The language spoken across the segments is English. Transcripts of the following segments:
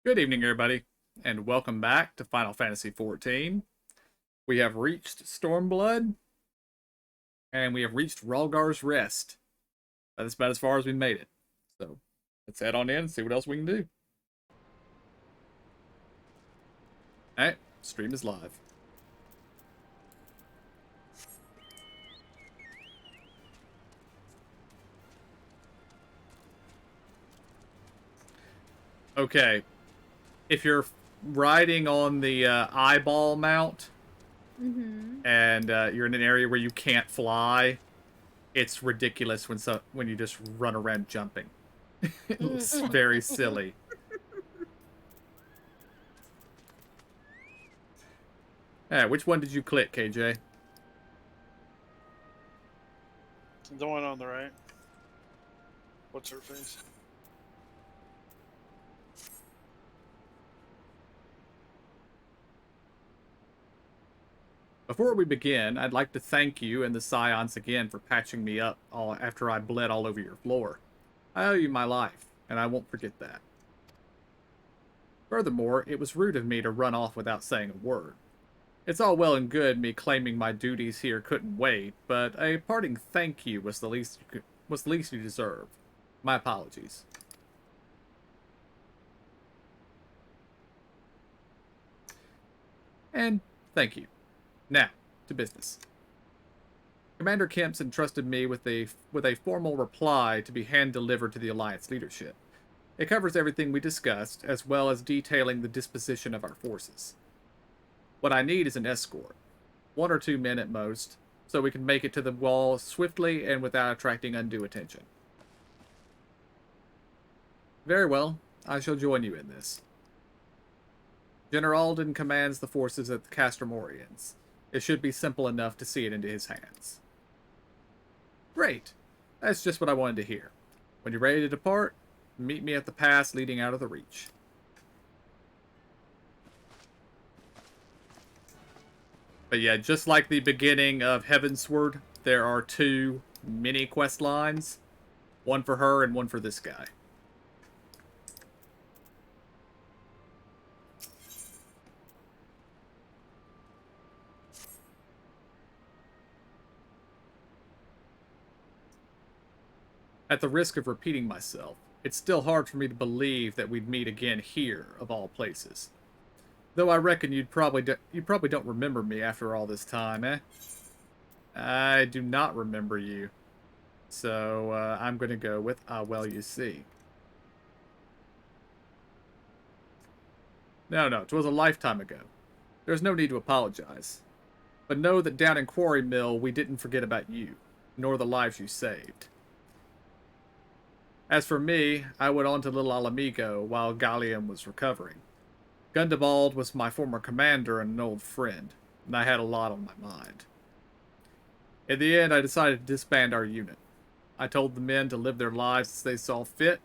Good evening, everybody, and welcome back to Final Fantasy XIV. We have reached Stormblood, and we have reached Rhalgar's Rest. That's about as far as we made it. So, let's head on in and see what else we can do. Alright, stream is live. Okay, if you're riding on the eyeball mount, and you're in an area where you can't fly, it's ridiculous when you just run around jumping. It looks very silly. Which one did you click, KJ? The one on the right. What's her face? Before we begin, I'd like to thank you and the Scions again for patching me up after I bled all over your floor. I owe you my life, and I won't forget that. Furthermore, it was rude of me to run off without saying a word. It's all well and good me claiming my duties here couldn't wait, but a parting thank you was the least you deserve. My apologies. And thank you. Now, to business. Commander Kemp's entrusted me with a formal reply to be hand-delivered to the Alliance leadership. It covers everything we discussed, as well as detailing the disposition of our forces. What I need is an escort, 1 or 2 men at most, so we can make it to the wall swiftly and without attracting undue attention. Very well, I shall join you in this. General Alden commands the forces at the Castromorians. It should be simple enough to see it into his hands. Great. That's just what I wanted to hear. When you're ready to depart, meet me at the pass leading out of the Reach. But yeah, just like the beginning of Heavensward, there are 2 mini quest lines. One for her and one for this guy. At the risk of repeating myself, it's still hard for me to believe that we'd meet again here, of all places. Though I reckon you probably don't remember me after all this time, eh? I do not remember you. So, I'm gonna go with, well, you see. No, 'twas a lifetime ago. There's no need to apologize. But know that down in Quarry Mill, we didn't forget about you, nor the lives you saved. As for me, I went on to Little Alamigo while Gallium was recovering. Gundabald was my former commander and an old friend, and I had a lot on my mind. In the end, I decided to disband our unit. I told the men to live their lives as they saw fit.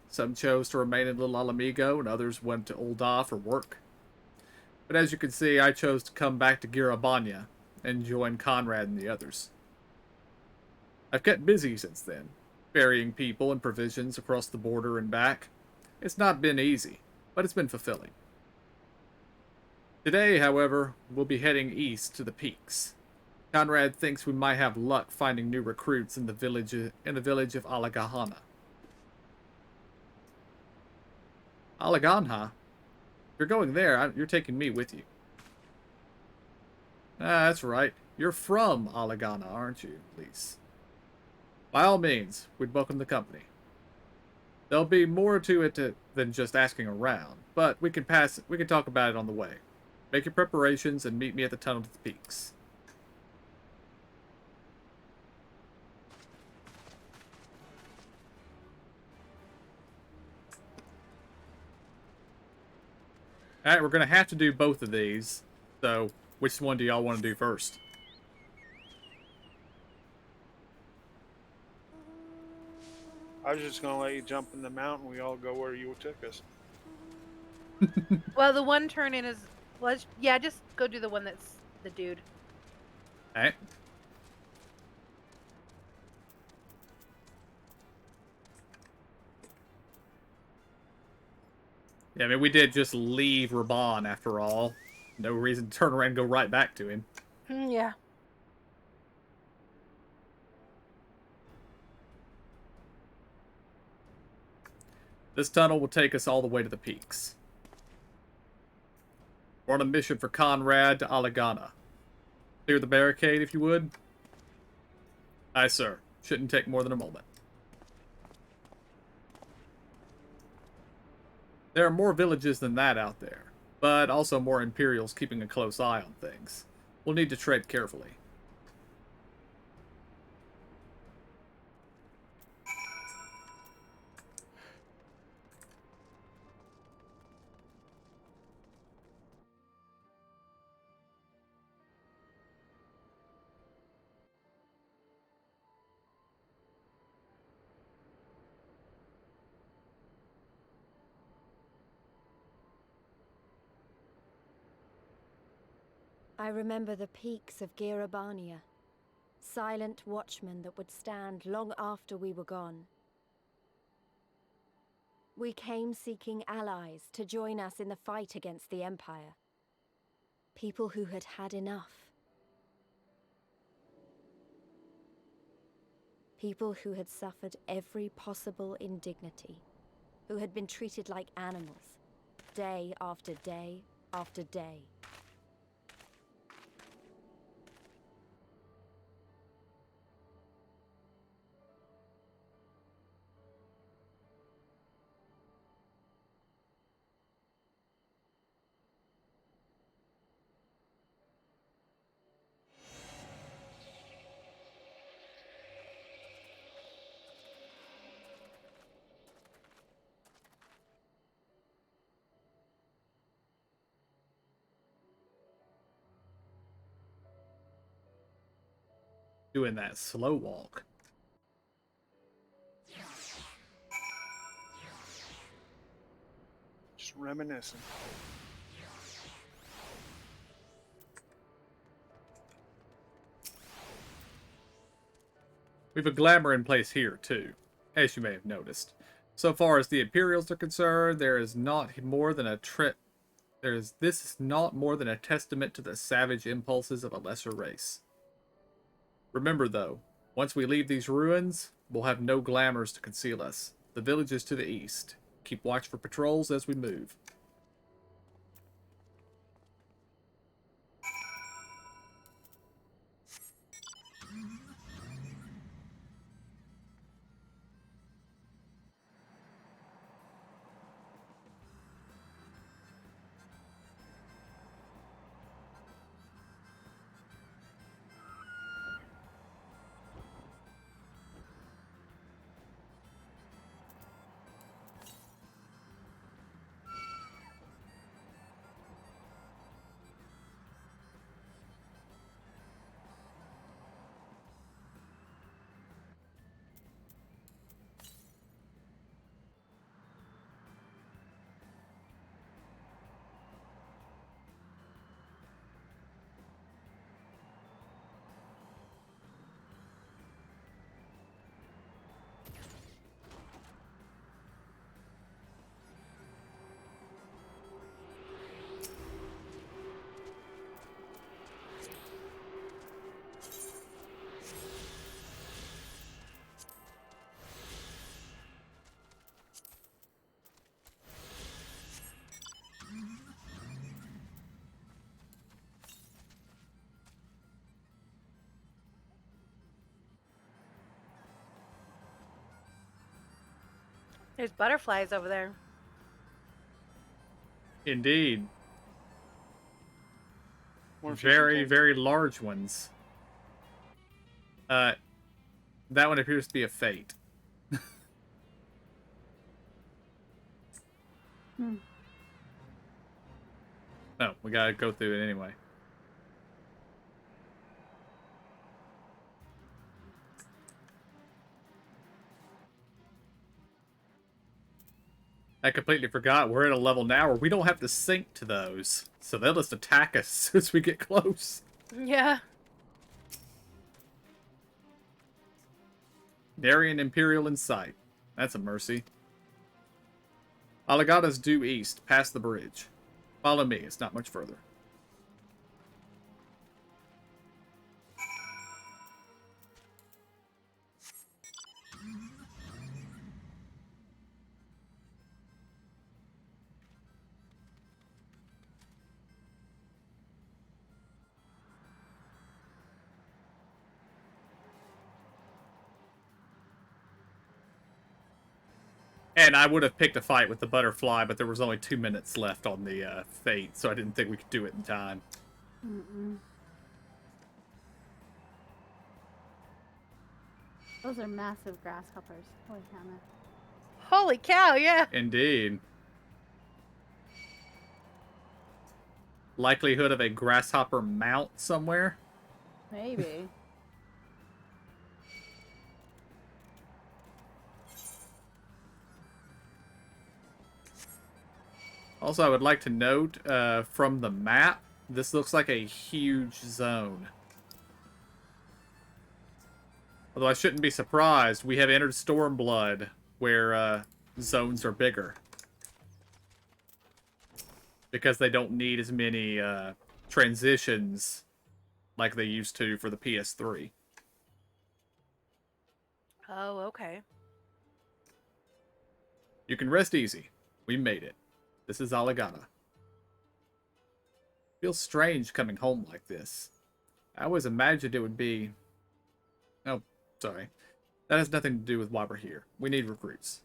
Some chose to remain in Little Alamigo, and others went to Ul'dah for work. But as you can see, I chose to come back to Girabanya and join Conrad and the others. I've kept busy since then, ferrying people and provisions across the border and back. It's not been easy, but it's been fulfilling. Today, however, we'll be heading east to the peaks. Conrad thinks we might have luck finding new recruits in the village of Alagahana. Alaganha? If you're going there, you're taking me with you. That's right. You're from Alagana, aren't you, Lise? By all means, we'd welcome the company. There'll be more to it than just asking around, but we can talk about it on the way. Make your preparations and meet me at the tunnel to the peaks. Alright, we're going to have to do both of these. So, which one do y'all want to do first? I was just gonna let you jump in the mountain. We all go where you took us. Well, the one turn in is yeah, just go do the one that's the dude. Alright. Yeah, I mean, we did just leave Raban after all. No reason to turn around and go right back to him. Yeah. This tunnel will take us all the way to the peaks. We're on a mission for Conrad to Alagana. Clear the barricade, if you would. Aye, sir. Shouldn't take more than a moment. There are more villages than that out there, but also more Imperials keeping a close eye on things. We'll need to tread carefully. I remember the peaks of Girabania, silent watchmen that would stand long after we were gone. We came seeking allies to join us in the fight against the Empire. People who had had enough. People who had suffered every possible indignity, who had been treated like animals, day after day after day. Doing that slow walk. Just reminiscing. We have a glamour in place here, too, as you may have noticed. So far as the Imperials are concerned, there is not more than a this is not more than a testament to the savage impulses of a lesser race. Remember, though, once we leave these ruins, we'll have no glamours to conceal us. The village is to the east. Keep watch for patrols as we move. There's butterflies over there. Indeed. Wonder if you Very, can- very large ones. That one appears to be a fate. No, we gotta go through it anyway. I completely forgot we're at a level now where we don't have to sync to those. So they'll just attack us as soon as we get close. Yeah. Darien Imperial in sight. That's a mercy. Alagada's due east, past the bridge. Follow me, it's not much further. And I would have picked a fight with the butterfly, but there was only 2 minutes left on the fate, so I didn't think we could do it in time. Those are massive grasshoppers. Holy cow, man. Holy cow, yeah. Indeed. Likelihood of a grasshopper mount somewhere? Maybe. Also, I would like to note, from the map, this looks like a huge zone. Although I shouldn't be surprised, we have entered Stormblood, where zones are bigger. Because they don't need as many transitions like they used to for the PS3. Oh, okay. You can rest easy. We made it. This is Alagana. Feels strange coming home like this. I always imagined it would be... Oh, sorry. That has nothing to do with why we're here. We need recruits.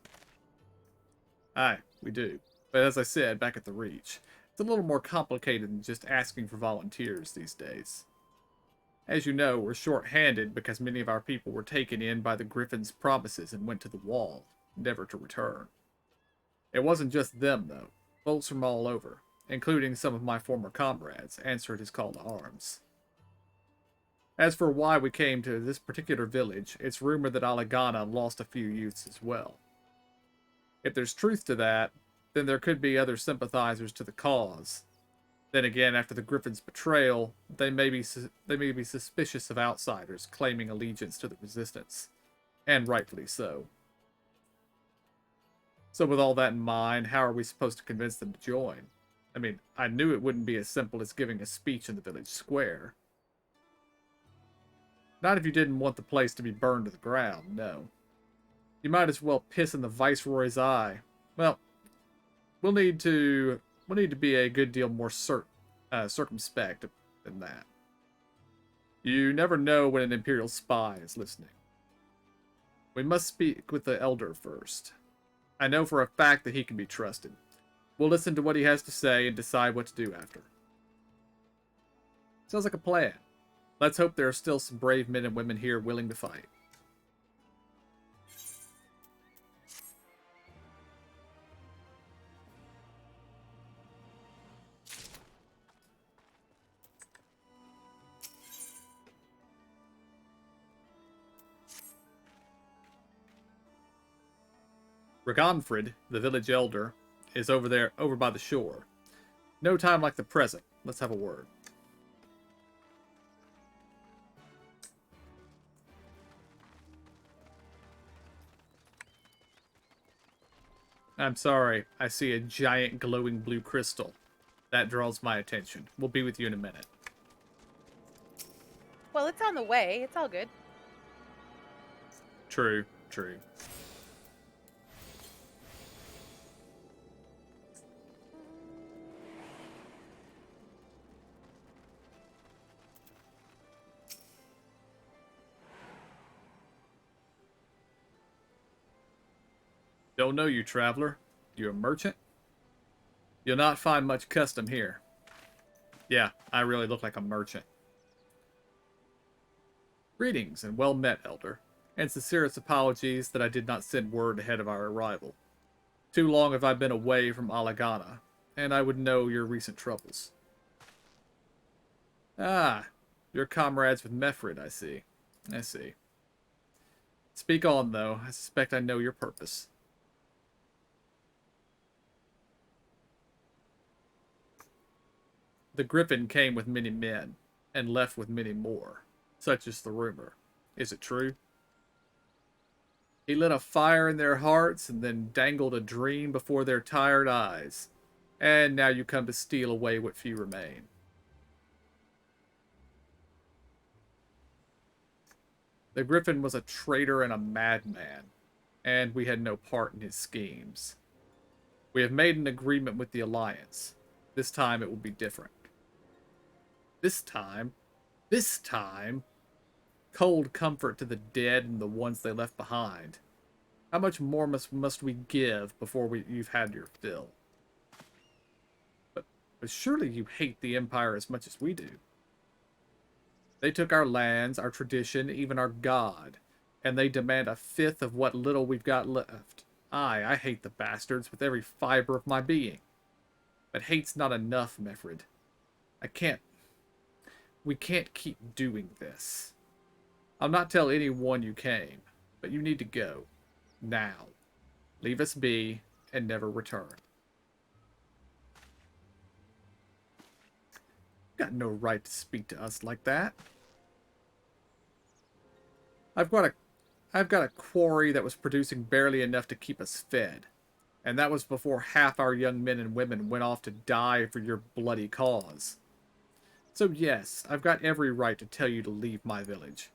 Aye, we do. But as I said back at the Reach, it's a little more complicated than just asking for volunteers these days. As you know, we're short-handed because many of our people were taken in by the Griffin's promises and went to the wall, never to return. It wasn't just them, though. Folks from all over, including some of my former comrades, answered his call to arms. As for why we came to this particular village, it's rumored that Alagana lost a few youths as well. If there's truth to that, then there could be other sympathizers to the cause. Then again, after the Griffin's betrayal, they may be suspicious of outsiders claiming allegiance to the Resistance, and rightfully so. So with all that in mind, how are we supposed to convince them to join? I mean, I knew it wouldn't be as simple as giving a speech in the village square. Not if you didn't want the place to be burned to the ground, no. You might as well piss in the Viceroy's eye. Well, we'll need to be a good deal more circumspect than that. You never know when an Imperial spy is listening. We must speak with the Elder first. I know for a fact that he can be trusted. We'll listen to what he has to say and decide what to do after. Sounds like a plan. Let's hope there are still some brave men and women here willing to fight. Ragonfrid, the village elder, is over by the shore. No time like the present. Let's have a word. I'm sorry. I see a giant glowing blue crystal. That draws my attention. We'll be with you in a minute. Well, it's on the way. It's all good. True, true. Don't know you, traveler. You a merchant? You'll not find much custom here. Yeah, I really look like a merchant. Greetings and well met, Elder, and sincerest apologies that I did not send word ahead of our arrival. Too long have I been away from Alagana, and I would know your recent troubles. Ah, you're comrades with Mefrid, I see. I see. Speak on, though. I suspect I know your purpose. The Griffin came with many men, and left with many more. Such is the rumor. Is it true? He lit a fire in their hearts and then dangled a dream before their tired eyes. And now you come to steal away what few remain. The Griffin was a traitor and a madman, and we had no part in his schemes. We have made an agreement with the Alliance. This time it will be different. This time, cold comfort to the dead and the ones they left behind. How much more must we give before you've had your fill? But surely you hate the Empire as much as we do. They took our lands, our tradition, even our god, and they demand a fifth of what little we've got left. I hate the bastards with every fiber of my being. But hate's not enough, Mefrid. We can't keep doing this. I'll not tell anyone you came, but you need to go. Now. Leave us be, and never return. Got no right to speak to us like that. I've got a quarry that was producing barely enough to keep us fed. And that was before half our young men and women went off to die for your bloody cause. So yes, I've got every right to tell you to leave my village.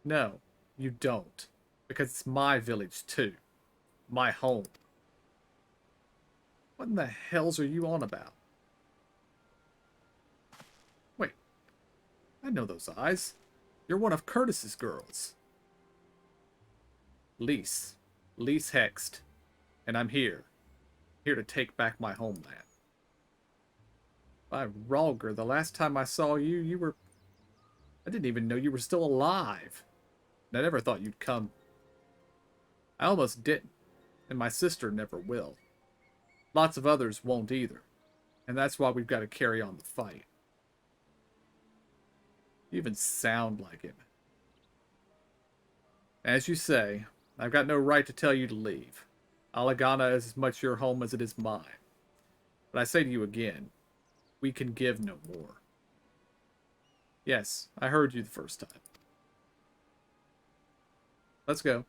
No, you don't. Because it's my village too. My home. What in the hells are you on about? Wait. I know those eyes. You're one of Curtis's girls. Lise. Lise Hext. And I'm here. Here to take back my homeland. By Ralger, the last time I saw you, you were... I didn't even know you were still alive. And I never thought you'd come. I almost didn't. And my sister never will. Lots of others won't either. And that's why we've got to carry on the fight. You even sound like him. As you say, I've got no right to tell you to leave. Alagana is as much your home as it is mine. But I say to you again, we can give no more. Yes, I heard you the first time. Let's go.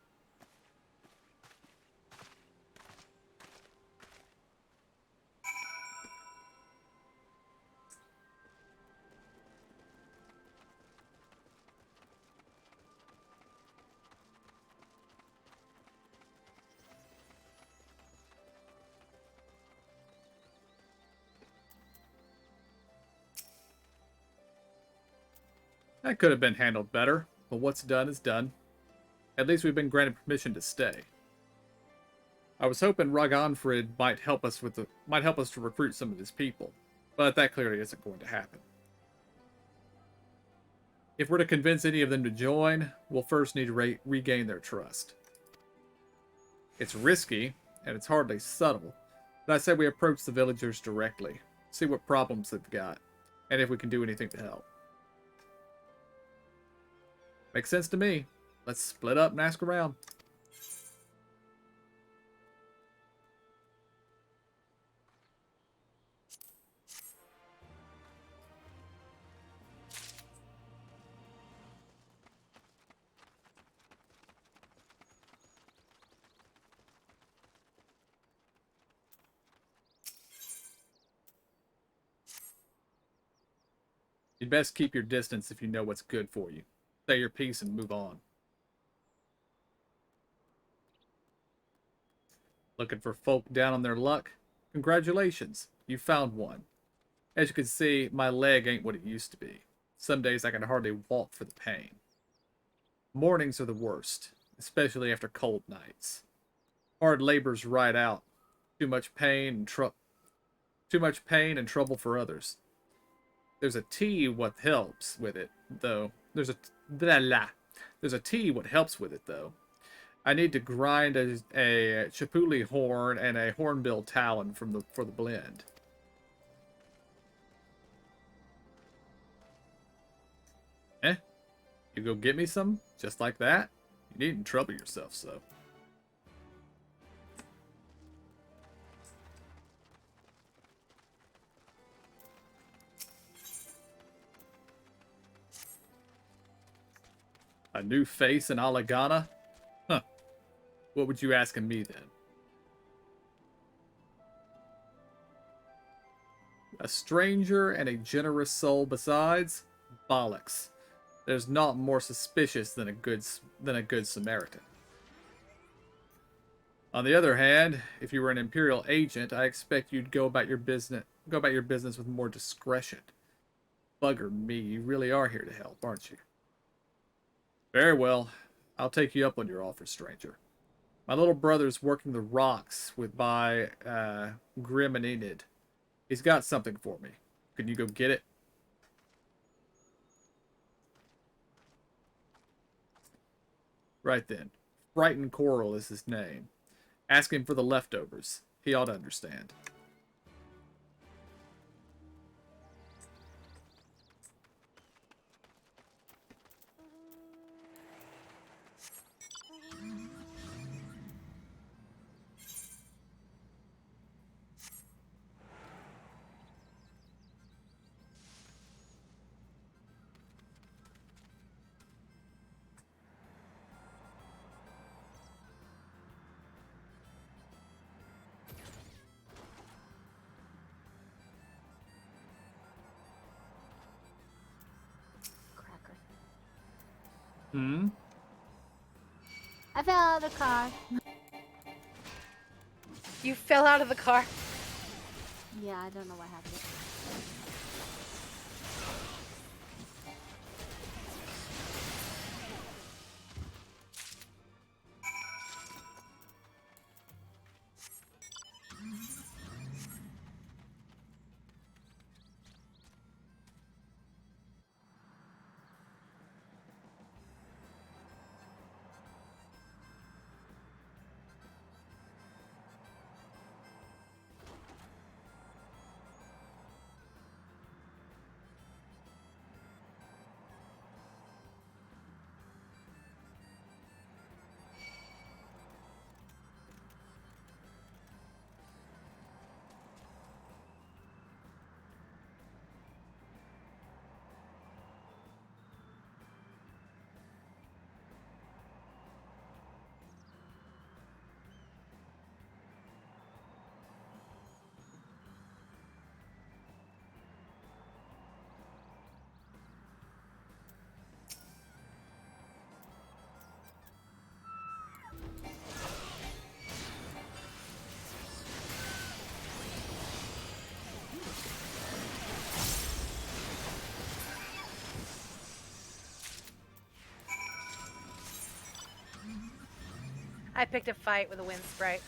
That could have been handled better, but what's done is done. At least we've been granted permission to stay. I was hoping Ragnfrid might help us to recruit some of his people, but that clearly isn't going to happen. If we're to convince any of them to join, we'll first need to regain their trust. It's risky, and it's hardly subtle, but I say we approach the villagers directly, see what problems they've got, and if we can do anything to help. Makes sense to me. Let's split up and ask around. You'd best keep your distance if you know what's good for you. Say your piece and move on. Looking for folk down on their luck? Congratulations, you found one. As you can see, my leg ain't what it used to be. Some days I can hardly walk for the pain. Mornings are the worst, especially after cold nights. Hard labor's right out. Too much pain and trouble for others. There's a tea what helps with it, though. There's a tea what helps with it, though. I need to grind a chipuli horn and a hornbill talon for the blend. Eh? You go get me some? Just like that? You needn't trouble yourself, so. A new face in Alagana? Huh. What would you ask of me then? A stranger and a generous soul besides? Bollocks. There's naught more suspicious than a good Samaritan. On the other hand, if you were an Imperial agent, I expect you'd go about your business with more discretion. Bugger me, you really are here to help, aren't you? Very well. I'll take you up on your offer, stranger. My little brother's working the rocks with my Grim and Enid. He's got something for me. Can you go get it? Right then. Frightened Coral is his name. Ask him for the leftovers. He ought to understand. Cracker. Hmm? I fell out of the car. You fell out of the car. Yeah, I don't know what happened. I picked a fight with a wind sprite.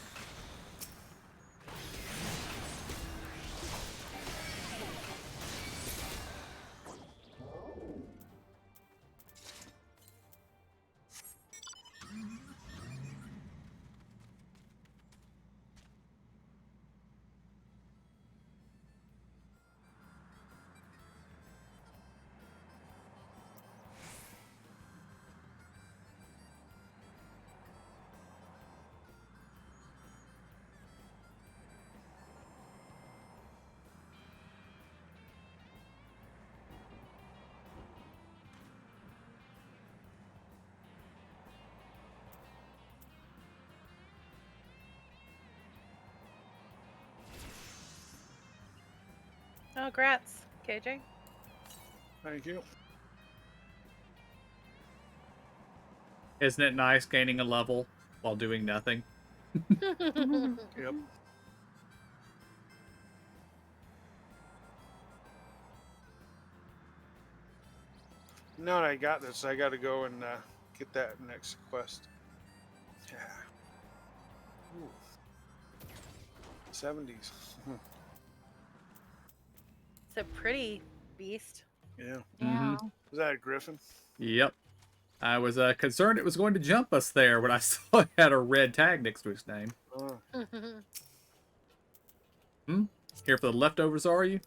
Oh, grats, KJ. Thank you. Isn't it nice gaining a level while doing nothing? Yep. Now that I got this, I got to go and get that next quest. Yeah. Ooh. 70s. It's a pretty beast. Yeah. Yeah. Is that a griffin? Yep. I was concerned it was going to jump us there when I saw it had a red tag next to its name. Oh. Here for the leftovers, are you?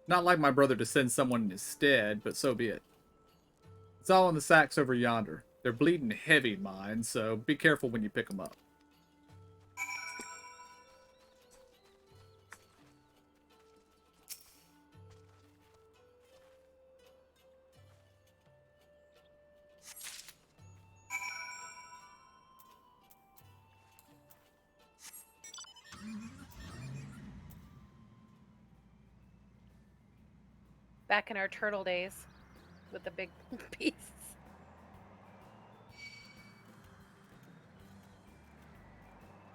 Not like my brother to send someone in his stead, but so be it. It's all in the sacks over yonder. They're bleeding heavy, mine, so be careful when you pick them up. Back in our turtle days with the big beasts.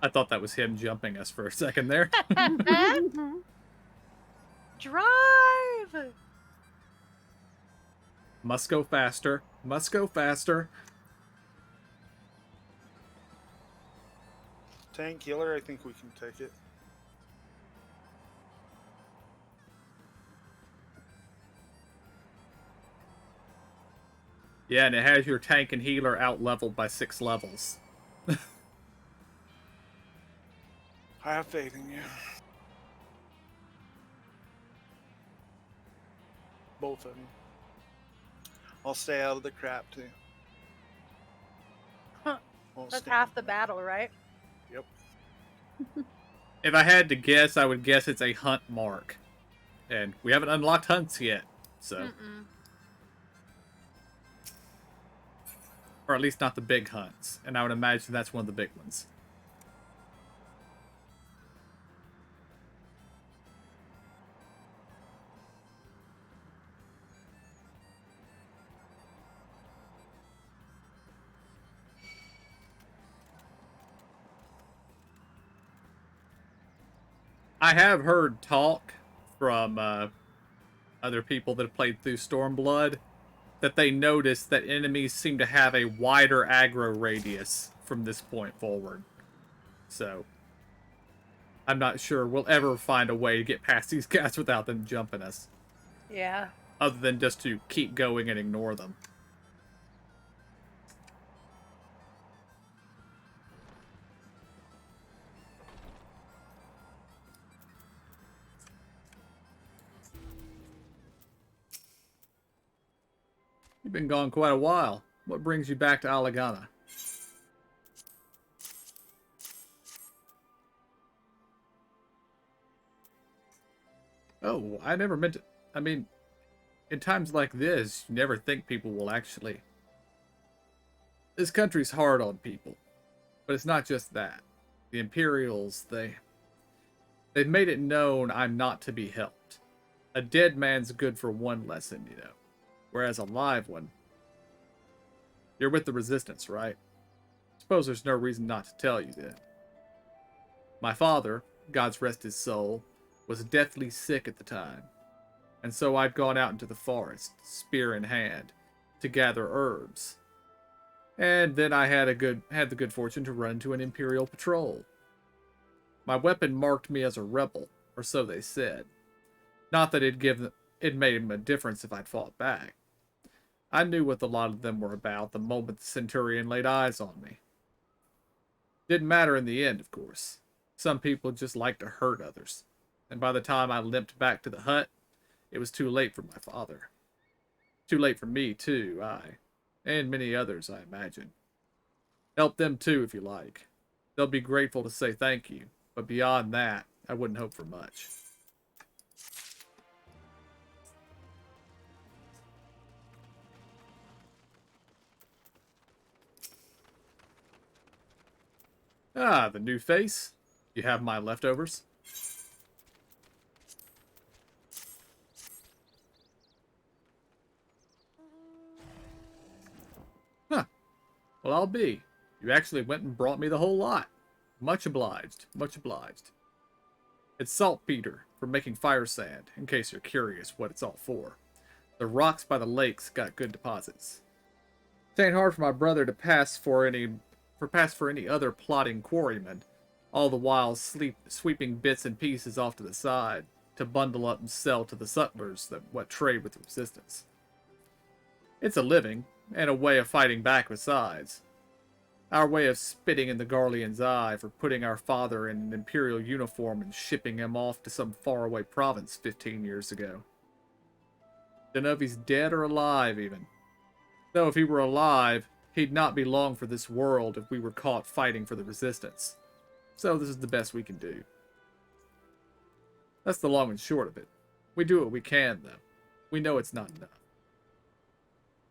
I thought that was him jumping us for a second there. Drive! Must go faster. Must go faster. Tank healer, I think we can take it. Yeah, and it has your tank and healer out leveled by 6 levels. I have faith in you. Both of them. I'll stay out of the crap too. Huh. Won't That's stand half the in it. battle, right? Yep. If I had to guess, I would guess it's a hunt mark. And we haven't unlocked hunts yet, so... Mm-mm. Or at least not the big hunts. And I would imagine that's one of the big ones. I have heard talk from other people that have played through Stormblood that they noticed that enemies seem to have a wider aggro radius from this point forward. So, I'm not sure we'll ever find a way to get past these guys without them jumping us. Yeah. Other than just to keep going and ignore them. You've been gone quite a while. What brings you back to Alagana? Oh, I never meant to... I mean, in times like this, you never think people will actually... This country's hard on people. But it's not just that. The Imperials, they've made it known I'm not to be helped. A dead man's good for one lesson, you know. Whereas a live one... You're with the Resistance, right? Suppose there's no reason not to tell you that. My father, God's rest his soul, was deathly sick at the time. And so I'd gone out into the forest, spear in hand, to gather herbs. And then I had the good fortune to run into an Imperial patrol. My weapon marked me as a rebel, or so they said. Not that it made him a difference if I'd fought back. I knew what a lot of them were about the moment the Centurion laid eyes on me. Didn't matter in the end, of course. Some people just like to hurt others. And by the time I limped back to the hut, it was too late for my father. Too late for me, too, and many others, I imagine. Help them, too, if you like. They'll be grateful to say thank you, but beyond that, I wouldn't hope for much. Ah, the new face. You have my leftovers? Huh. Well, I'll be. You actually went and brought me the whole lot. Much obliged. Much obliged. It's saltpeter for making fire sand, in case you're curious what it's all for. The rocks by the lakes got good deposits. It ain't hard for my brother to pass for any other plotting quarryman, all the while sweeping bits and pieces off to the side to bundle up and sell to the sutlers what trade with the Resistance. It's a living, and a way of fighting back besides. Our way of spitting in the Garlean's eye for putting our father in an Imperial uniform and shipping him off to some faraway province 15 years ago. Don't know if he's dead or alive, even. Though if he were alive, he'd not be long for this world if we were caught fighting for the Resistance. So this is the best we can do. That's the long and short of it. We do what we can, though. We know it's not enough.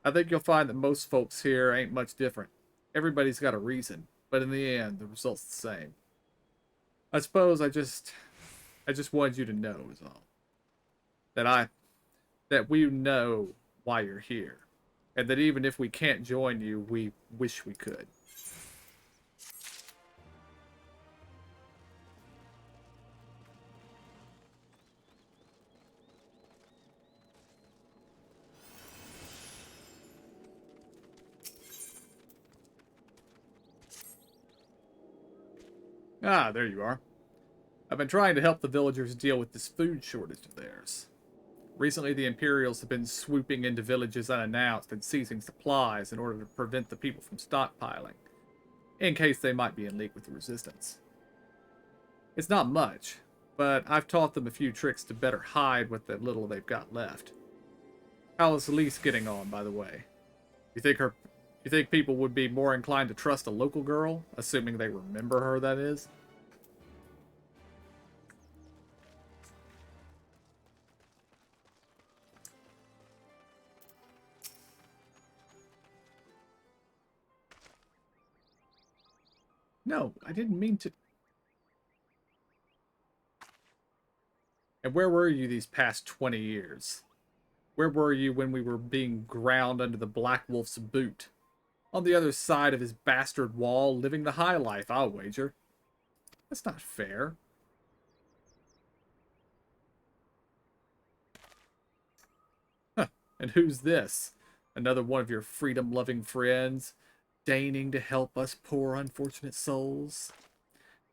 I think you'll find that most folks here ain't much different. Everybody's got a reason, but in the end, the result's the same. I suppose I just wanted you to know, is all. That that we know why you're here, and that even if we can't join you, we wish we could. Ah, there you are. I've been trying to help the villagers deal with this food shortage of theirs. Recently, the Imperials have been swooping into villages unannounced and seizing supplies in order to prevent the people from stockpiling, in case they might be in league with the Resistance. It's not much, but I've taught them a few tricks to better hide what the little they've got left. How is Elise getting on, by the way? You think people would be more inclined to trust a local girl, assuming they remember her, that is? No, I didn't mean to. And where were you these past 20 years? Where were you when we were being ground under the Black Wolf's boot? On the other side of his bastard wall, living the high life, I'll wager. That's not fair. Huh. And who's this? Another one of your freedom-loving friends, deigning to help us poor unfortunate souls?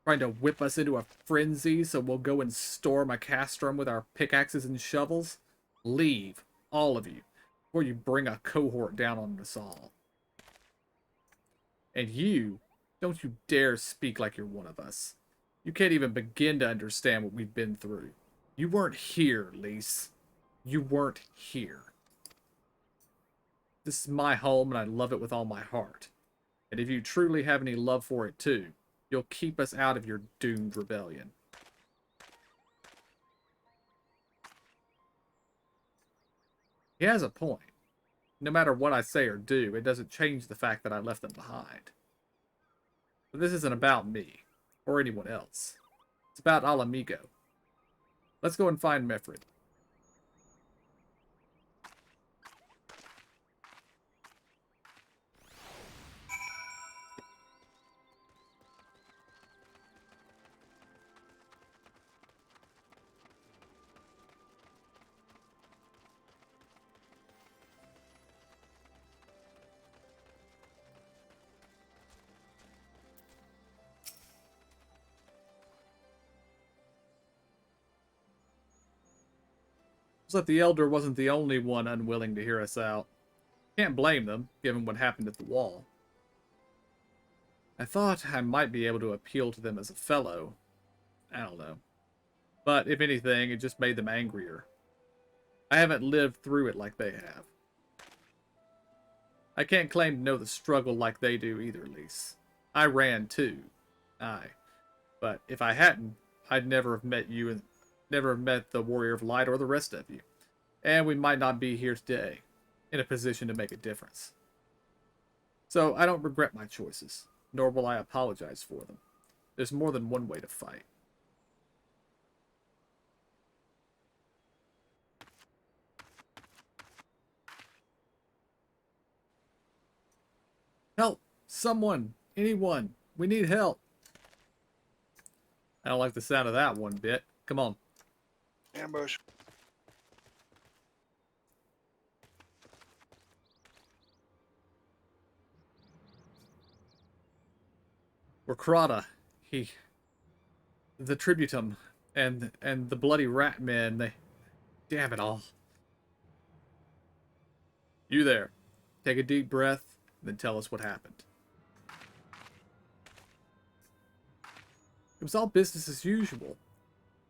Trying to whip us into a frenzy so we'll go and storm a castrum with our pickaxes and shovels? Leave, all of you, before you bring a cohort down on us all. And you, don't you dare speak like you're one of us. You can't even begin to understand what we've been through. You weren't here, Lise. You weren't here. This is my home and I love it with all my heart. And if you truly have any love for it too, you'll keep us out of your doomed rebellion. He has a point. No matter what I say or do, it doesn't change the fact that I left them behind. But this isn't about me, or anyone else. It's about Alamigo. Let's go and find Mifrid. That the Elder wasn't the only one unwilling to hear us out. Can't blame them, given what happened at the wall. I thought I might be able to appeal to them as a fellow. I don't know. But if anything, it just made them angrier. I haven't lived through it like they have. I can't claim to know the struggle like they do either, Lise. I ran too. Aye. But if I hadn't, I'd never have met you and never have met the Warrior of Light or the rest of you. And we might not be here today, in a position to make a difference. So I don't regret my choices, nor will I apologize for them. There's more than one way to fight. Help! Someone! Anyone! We need help! I don't like the sound of that one bit. Come on. Ambush. Wakrata, the Tributum, and the bloody rat men, they... Damn it all. You there. Take a deep breath, then tell us what happened. It was all business as usual.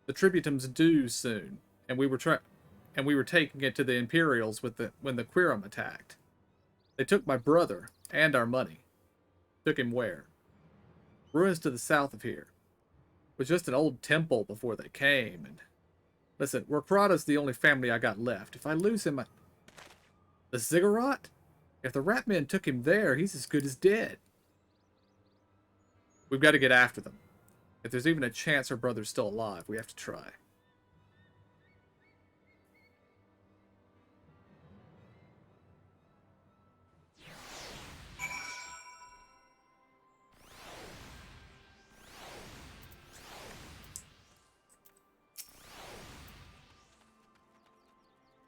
The Tributum's due soon, and we were taking it to the Imperials when the Quirum attacked. They took my brother and our money. Took him where? Ruins to the south of here. It was just an old temple before they came, and... Listen, Wakrata's the only family I got left. If I lose him, The Ziggurat? If the rat men took him there, he's as good as dead. We've got to get after them. If there's even a chance our brother's still alive, we have to try.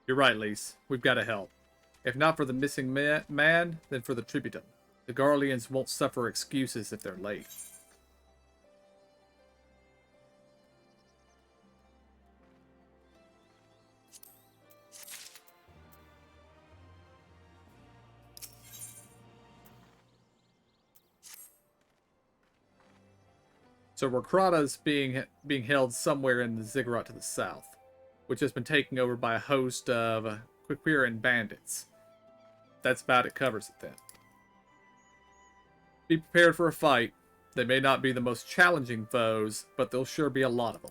You're right, Lise. We've got to help. If not for the missing man, then for the Tributum. The Garleans won't suffer excuses if they're late. So Rakrata's being held somewhere in the ziggurat to the south, which has been taken over by a host of Quiquiran bandits. That's about it covers it then. Be prepared for a fight. They may not be the most challenging foes, but there'll sure be a lot of them.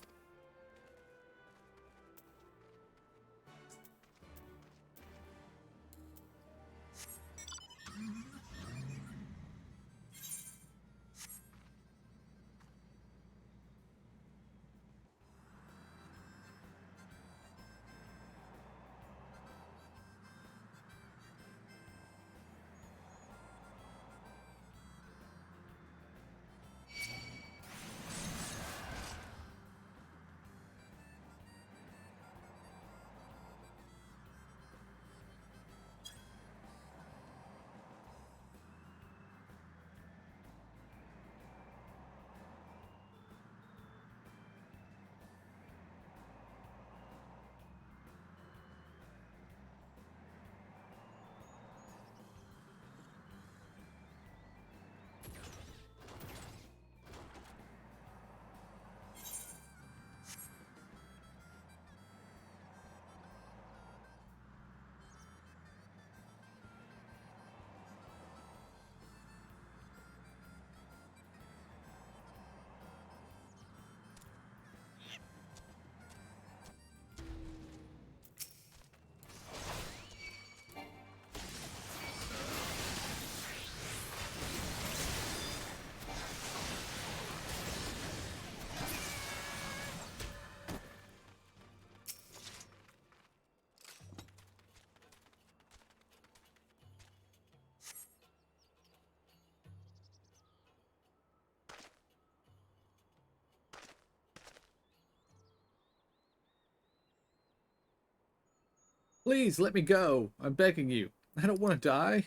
Please, let me go. I'm begging you. I don't want to die.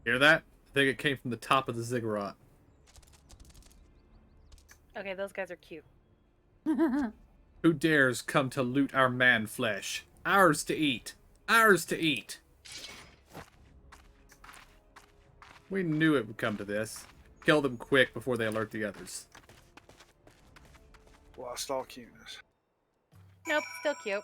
Hear that? I think it came from the top of the ziggurat. Okay, those guys are cute. Who dares come to loot our man flesh? Ours to eat. Ours to eat. We knew it would come to this. Kill them quick before they alert the others. Lost all cuteness. Nope, still cute.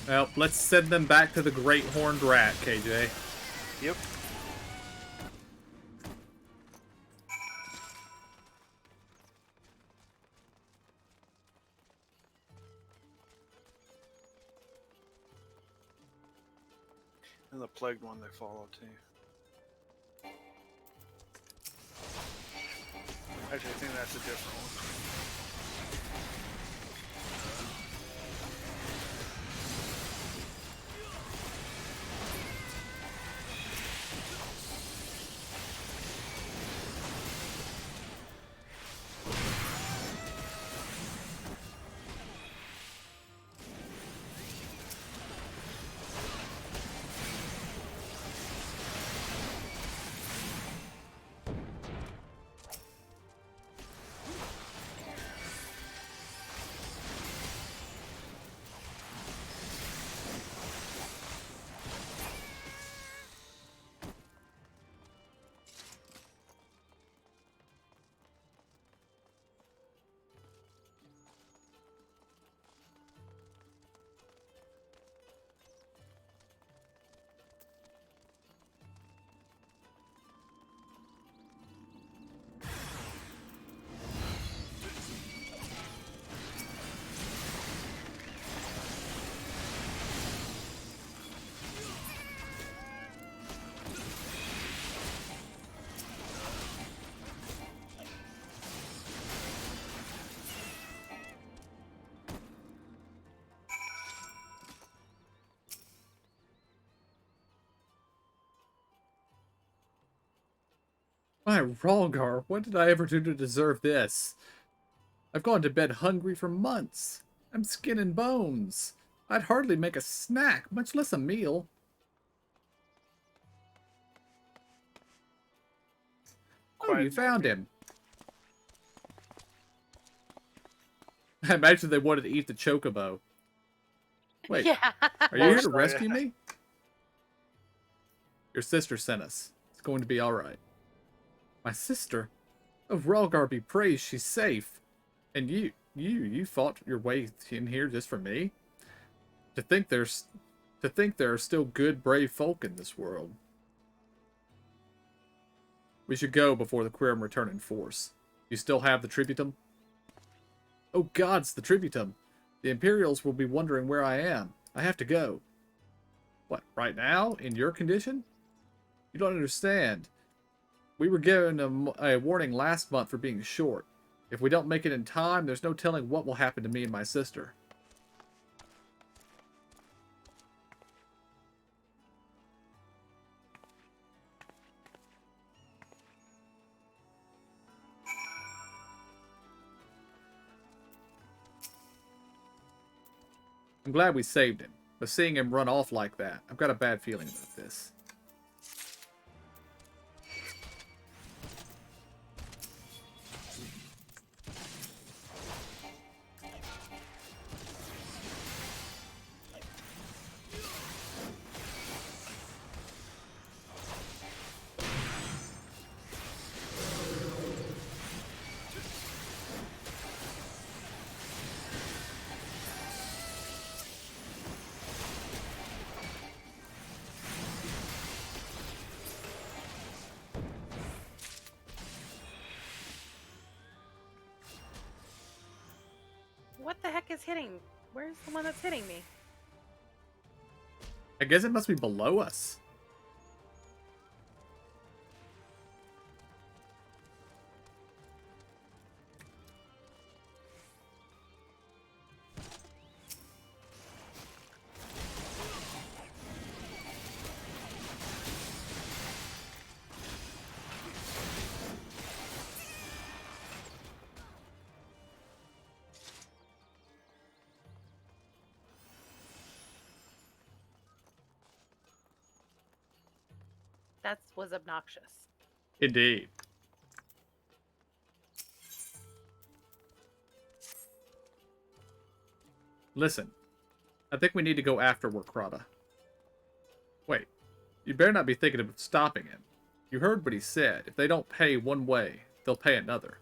Well, let's send them back to the Great Horned Rat, KJ. Yep. And the plagued one they follow too. Actually, I think that's a different one. My Rolgar, what did I ever do to deserve this? I've gone to bed hungry for months. I'm skin and bones. I'd hardly make a snack, much less a meal. Oh, Quiet you found movie. him. I imagine they wanted to eat the chocobo. Wait, Yeah. are you here to Oh, rescue yeah. me? Your sister sent us. It's going to be alright. My sister? Oh, Relgar be praised, she's safe. And you fought your way in here just for me? To think there are still good, brave folk in this world. We should go before the Quirim return in force. You still have the tributum? Oh gods, the tributum! The Imperials will be wondering where I am. I have to go. What, right now? In your condition? You don't understand. We were given a warning last month for being short. If we don't make it in time, there's no telling what will happen to me and my sister. I'm glad we saved him, but seeing him run off like that, I've got a bad feeling about this. What the heck is hitting? Where's the one that's hitting me? I guess it must be below us. That was obnoxious. Indeed. Listen, I think we need to go after Warkrata. Wait, you better not be thinking of stopping him. You heard what he said. If they don't pay one way, they'll pay another.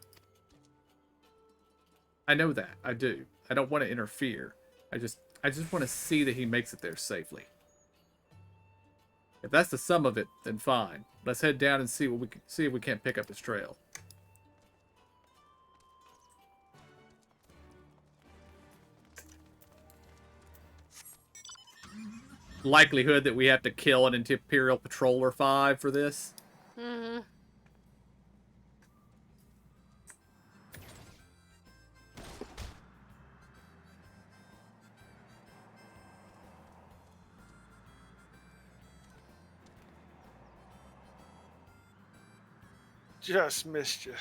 I know that. I do. I don't want to interfere. I just want to see that he makes it there safely. If that's the sum of it, then fine. Let's head down and see if we can't pick up his trail. Likelihood that we have to kill an Imperial Patroller 5 for this? Mm-hmm. Just missed you.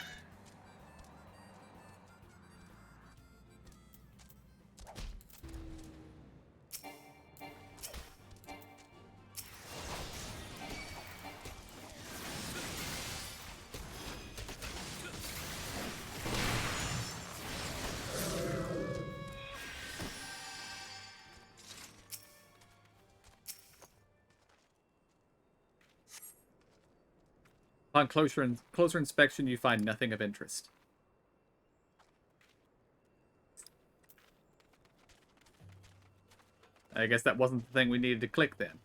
Upon closer inspection, you find nothing of interest. I guess that wasn't the thing we needed to click then.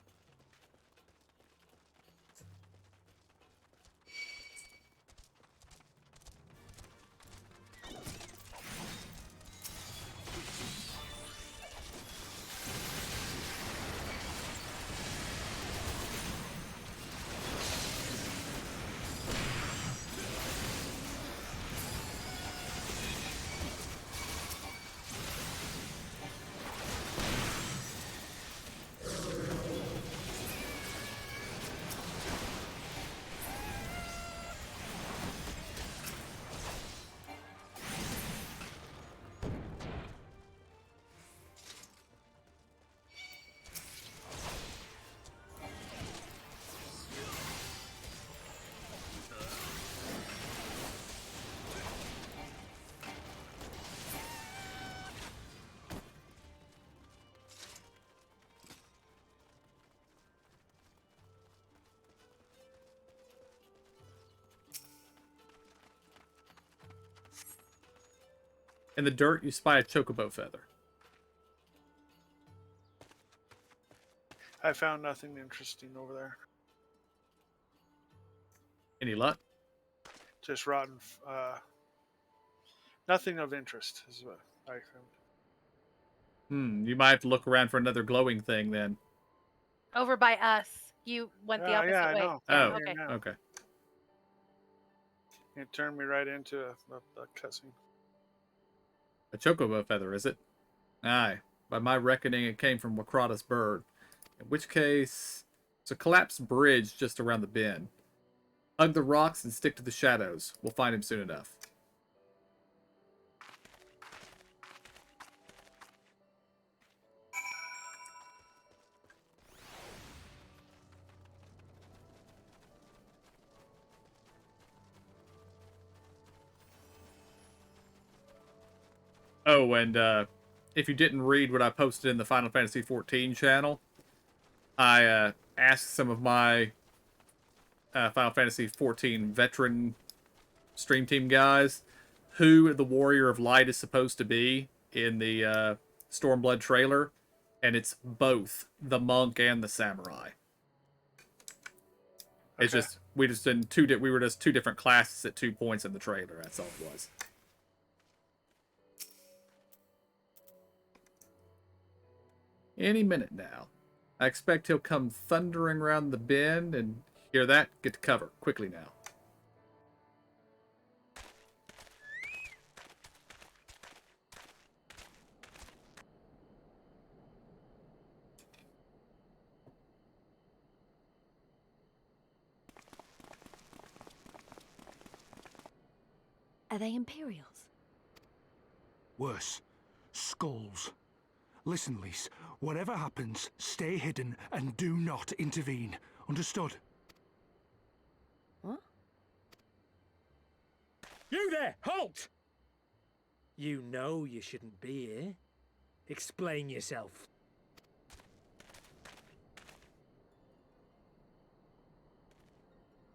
In the dirt, you spy a chocobo feather. I found nothing interesting over there. Any luck? Just rotten. Nothing of interest is what I found. You might have to look around for another glowing thing then. Over by us. You went the opposite Yeah, I way. know. Yeah, Oh, okay. now. okay. It turned me right into a cutscene. A chocobo feather, is it? Aye. By my reckoning, it came from Wakrata's bird. In which case, it's a collapsed bridge just around the bend. Hug the rocks and stick to the shadows. We'll find him soon enough. Oh, and if you didn't read what I posted in the Final Fantasy XIV channel, I asked some of my Final Fantasy XIV veteran stream team guys who the Warrior of Light is supposed to be in the Stormblood trailer, and it's both the monk and the samurai. It's Okay. just we were just two different classes at 2 points in the trailer. That's all it was. Any minute now. I expect he'll come thundering around the bend, and hear that? Get to cover. Quickly now. Are they Imperials? Worse. Skulls. Listen, Lise. Whatever happens, stay hidden and do not intervene. Understood? What? You there! Halt! You know you shouldn't be here. Explain yourself.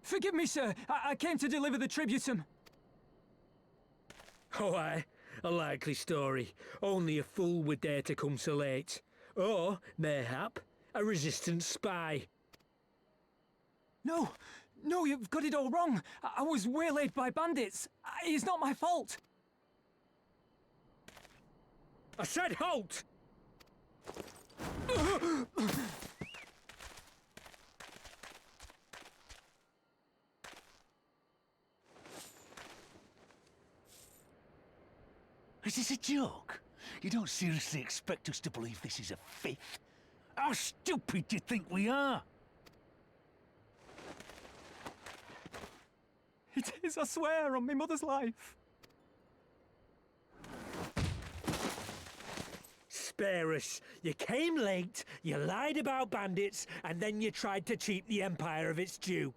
Forgive me, sir. I came to deliver the tributum. Oh, aye. A likely story. Only a fool would dare to come so late. Or, mayhap, a resistance spy. No, no, you've got it all wrong. I was waylaid by bandits. It's not my fault. I said halt! Is this a joke? You don't seriously expect us to believe this is a fifth? How stupid do you think we are? It is, I swear, on my mother's life. Spare us. You came late, you lied about bandits, and then you tried to cheat the Empire of its due.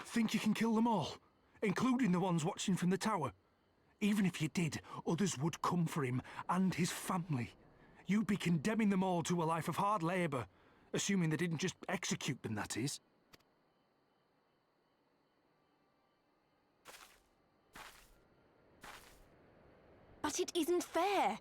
Think you can kill them all? Including the ones watching from the tower? Even if you did, others would come for him and his family. You'd be condemning them all to a life of hard labour. Assuming they didn't just execute them, that is. But it isn't fair.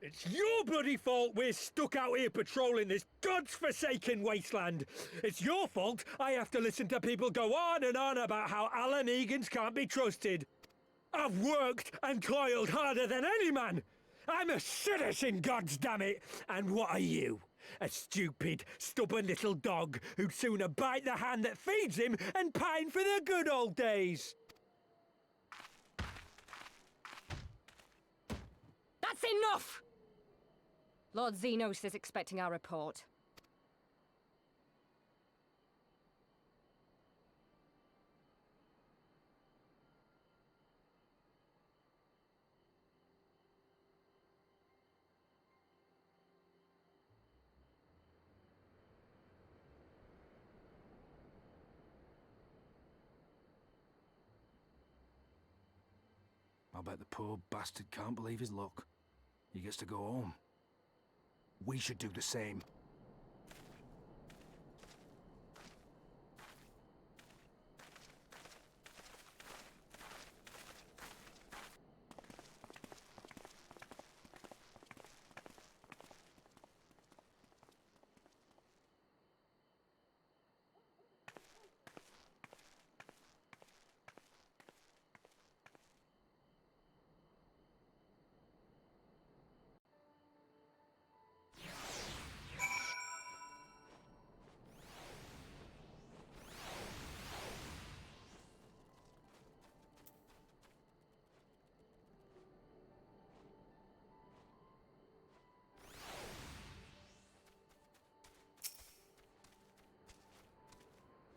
It's your bloody fault we're stuck out here patrolling this god's-forsaken wasteland. It's your fault I have to listen to people go on and on about how Alan Egans can't be trusted. I've worked and toiled harder than any man. I'm a citizen, goddammit. And what are you? A stupid, stubborn little dog who'd sooner bite the hand that feeds him and pine for the good old days. That's enough! Lord Xenos is expecting our report. I bet the poor bastard can't believe his luck. He gets to go home. We should do the same.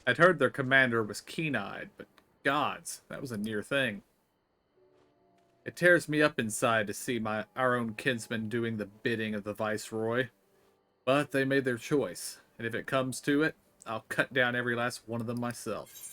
I'd heard their commander was keen-eyed, but gods, that was a near thing. It tears me up inside to see our own kinsmen doing the bidding of the Viceroy. But they made their choice, and if it comes to it, I'll cut down every last one of them myself.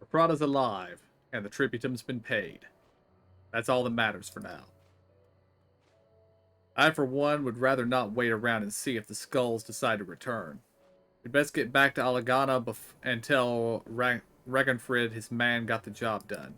Prada's alive, and the tributum's been paid. That's all that matters for now. I, for one, would rather not wait around and see if the skulls decide to return. We'd best get back to Alagana and tell Ragnfrid his man got the job done.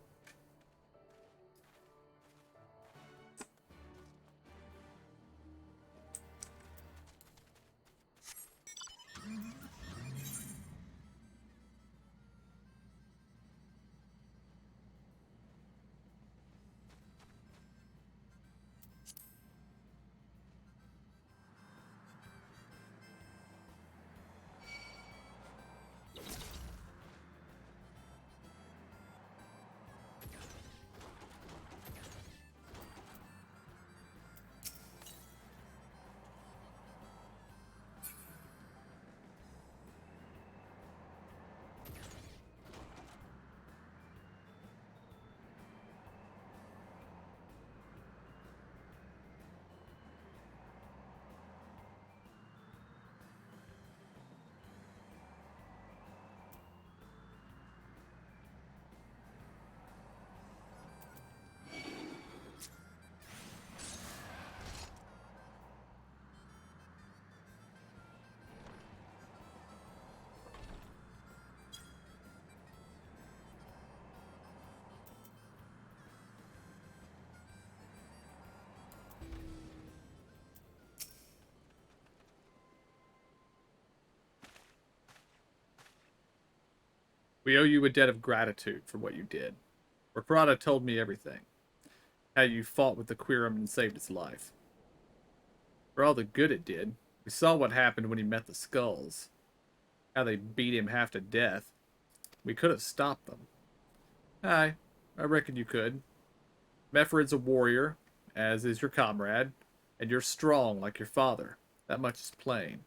We owe you a debt of gratitude for what you did. Prada told me everything. How you fought with the Quirum and saved his life. For all the good it did, we saw what happened when he met the skulls. How they beat him half to death. We could have stopped them. Aye, I reckon you could. Mefrid's a warrior, as is your comrade, and you're strong like your father. That much is plain.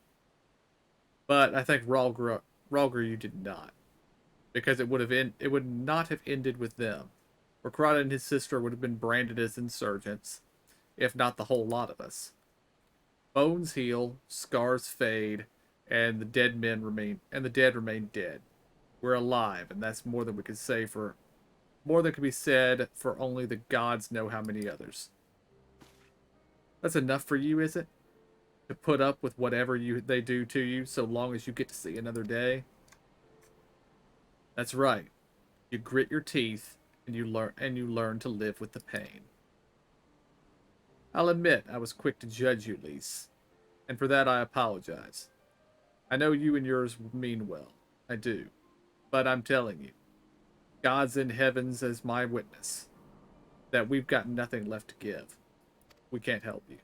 But I think Rhalgr you did not. Because it would not have ended with them. Rakrada and his sister would have been branded as insurgents, if not the whole lot of us. Bones heal, scars fade, and the dead remain dead. We're alive, and that's more than can be said for only the gods know how many others. That's enough for you, is it? To put up with whatever they do to you, so long as you get to see another day? That's right. You grit your teeth, and you learn to live with the pain. I'll admit I was quick to judge you, Lise, and for that I apologize. I know you and yours mean well. I do. But I'm telling you, God's in heavens as my witness, that we've got nothing left to give. We can't help you.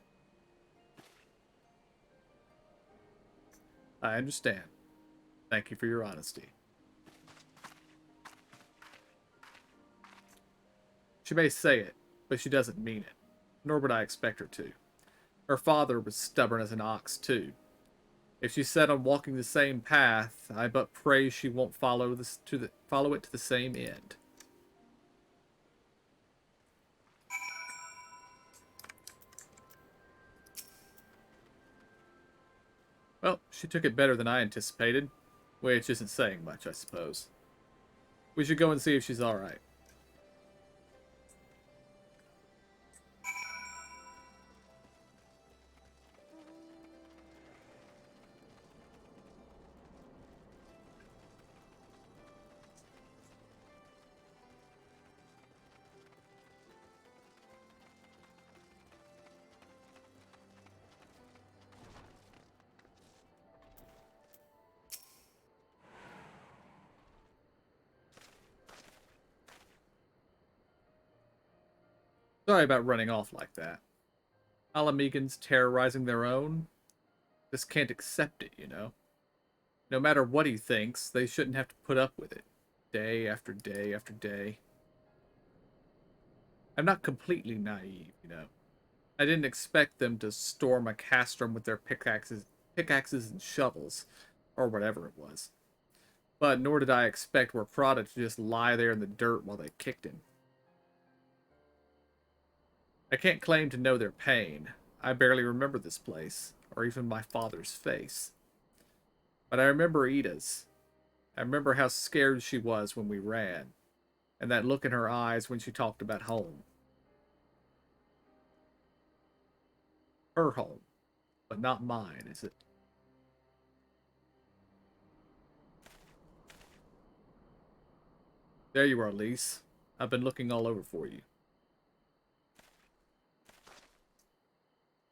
I understand. Thank you for your honesty. She may say it, but she doesn't mean it, nor would I expect her to. Her father was stubborn as an ox, too. If she's set on walking the same path, I but pray she won't follow it to the same end. Well, she took it better than I anticipated, which isn't saying much, I suppose. We should go and see if she's alright. Sorry about running off like that. Alamegans terrorizing their own? Just can't accept it, you know? No matter what he thinks, they shouldn't have to put up with it. Day after day after day. I'm not completely naive, you know? I didn't expect them to storm a castrum with their pickaxes and shovels, or whatever it was. But nor did I expect Prada to just lie there in the dirt while they kicked him. I can't claim to know their pain. I barely remember this place, or even my father's face. But I remember Ida's. I remember how scared she was when we ran, and that look in her eyes when she talked about home. Her home, but not mine, is it? There you are, Lise. I've been looking all over for you.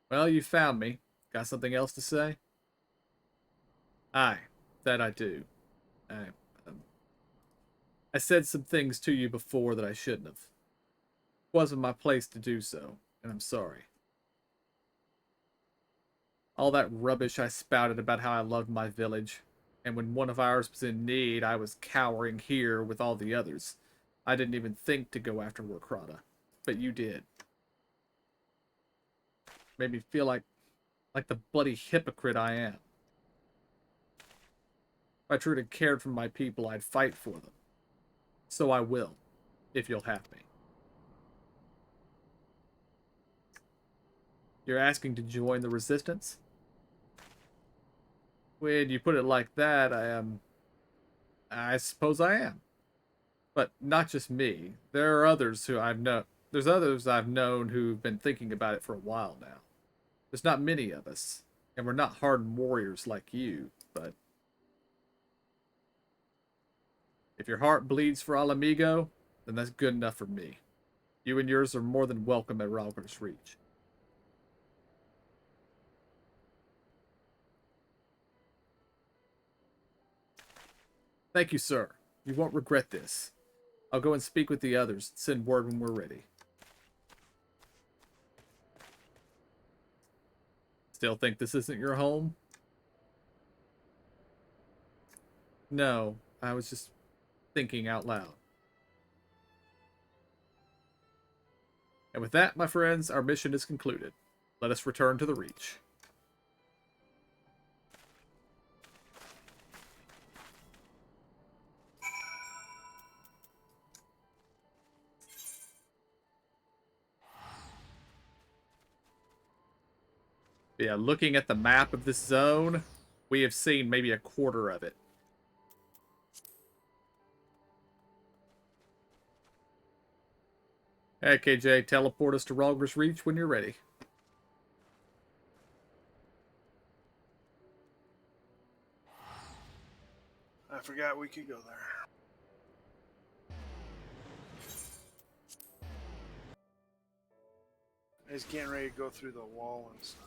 Well, you found me. Got something else to say? Aye, that I do. I said some things to you before that I shouldn't have. It wasn't my place to do so, and I'm sorry. All that rubbish I spouted about how I loved my village, and when one of ours was in need, I was cowering here with all the others. I didn't even think to go after Warkrata, but you did. Made me feel like the bloody hypocrite I am. If I truly cared for my people, I'd fight for them. So I will, if you'll have me. You're asking to join the resistance? When you put it like that, I suppose I am. But not just me. There are others who there's others I've known who've been thinking about it for a while now. There's not many of us, and we're not hardened warriors like you, but if your heart bleeds for Alamigo, then that's good enough for me. You and yours are more than welcome at Ralger's Reach. Thank you, sir. You won't regret this. I'll go and speak with the others and send word when we're ready. Still think this isn't your home? No, I was just thinking out loud. And with that, my friends, our mission is concluded. Let us return to the Reach. Yeah, looking at the map of this zone, we have seen maybe a quarter of it. Hey, KJ, teleport us to Ralger's Reach when you're ready. I forgot we could go there. I was getting ready to go through the wall and stuff.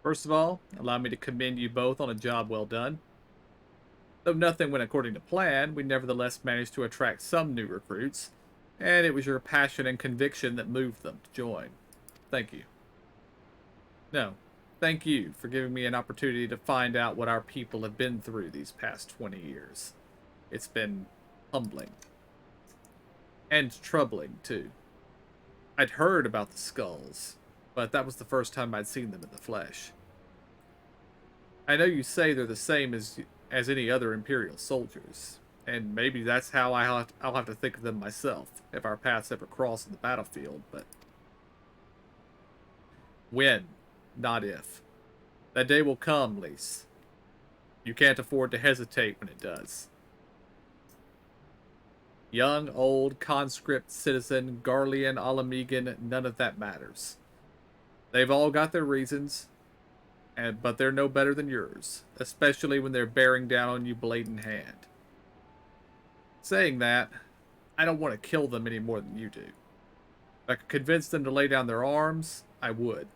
First of all, allow me to commend you both on a job well done. Though nothing went according to plan, we nevertheless managed to attract some new recruits, and it was your passion and conviction that moved them to join. Thank you. No, thank you for giving me an opportunity to find out what our people have been through these past 20 years. It's been humbling. And troubling, too. I'd heard about the skulls, but that was the first time I'd seen them in the flesh. I know you say they're the same as any other Imperial soldiers, and maybe that's how I'll have to think of them myself, if our paths ever cross in the battlefield, but... when, not if. That day will come, Lise. You can't afford to hesitate when it does. Young, old, conscript, citizen, Garlean, Alamegan, none of that matters. They've all got their reasons, but they're no better than yours, especially when they're bearing down on you blade in hand. Saying that, I don't want to kill them any more than you do. If I could convince them to lay down their arms, I would.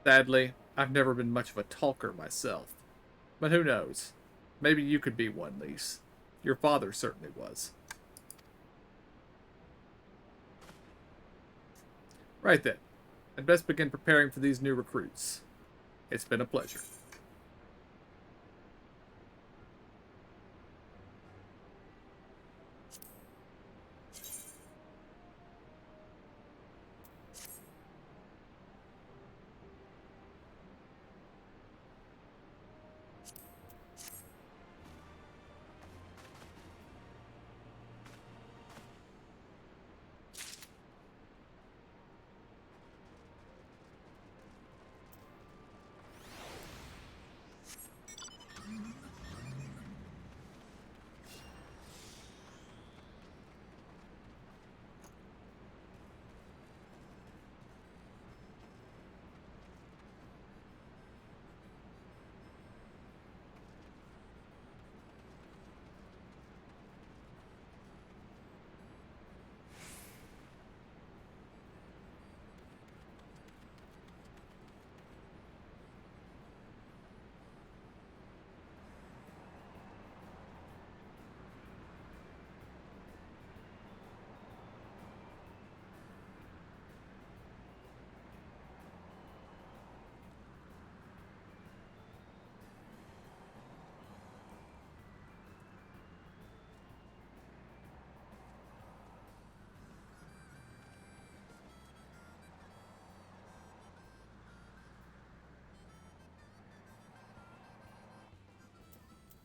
Sadly, I've never been much of a talker myself. But who knows? Maybe you could be one, Lise. Your father certainly was. Right then. I'd best begin preparing for these new recruits. It's been a pleasure.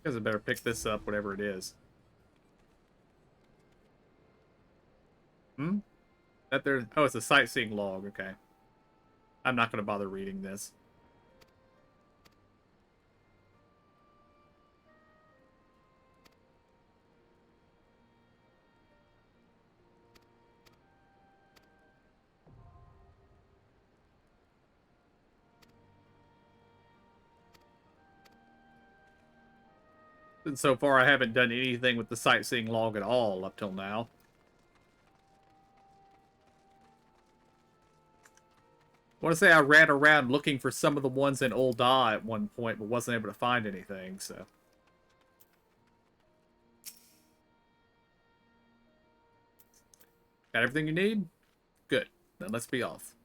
Guess I better pick this up, whatever it is. That there? Oh, it's a sightseeing log. Okay. I'm not going to bother reading this. And so far, I haven't done anything with the sightseeing log at all up till now. I want to say I ran around looking for some of the ones in Old Da at one point, but wasn't able to find anything, so... Got everything you need? Good. Then let's be off.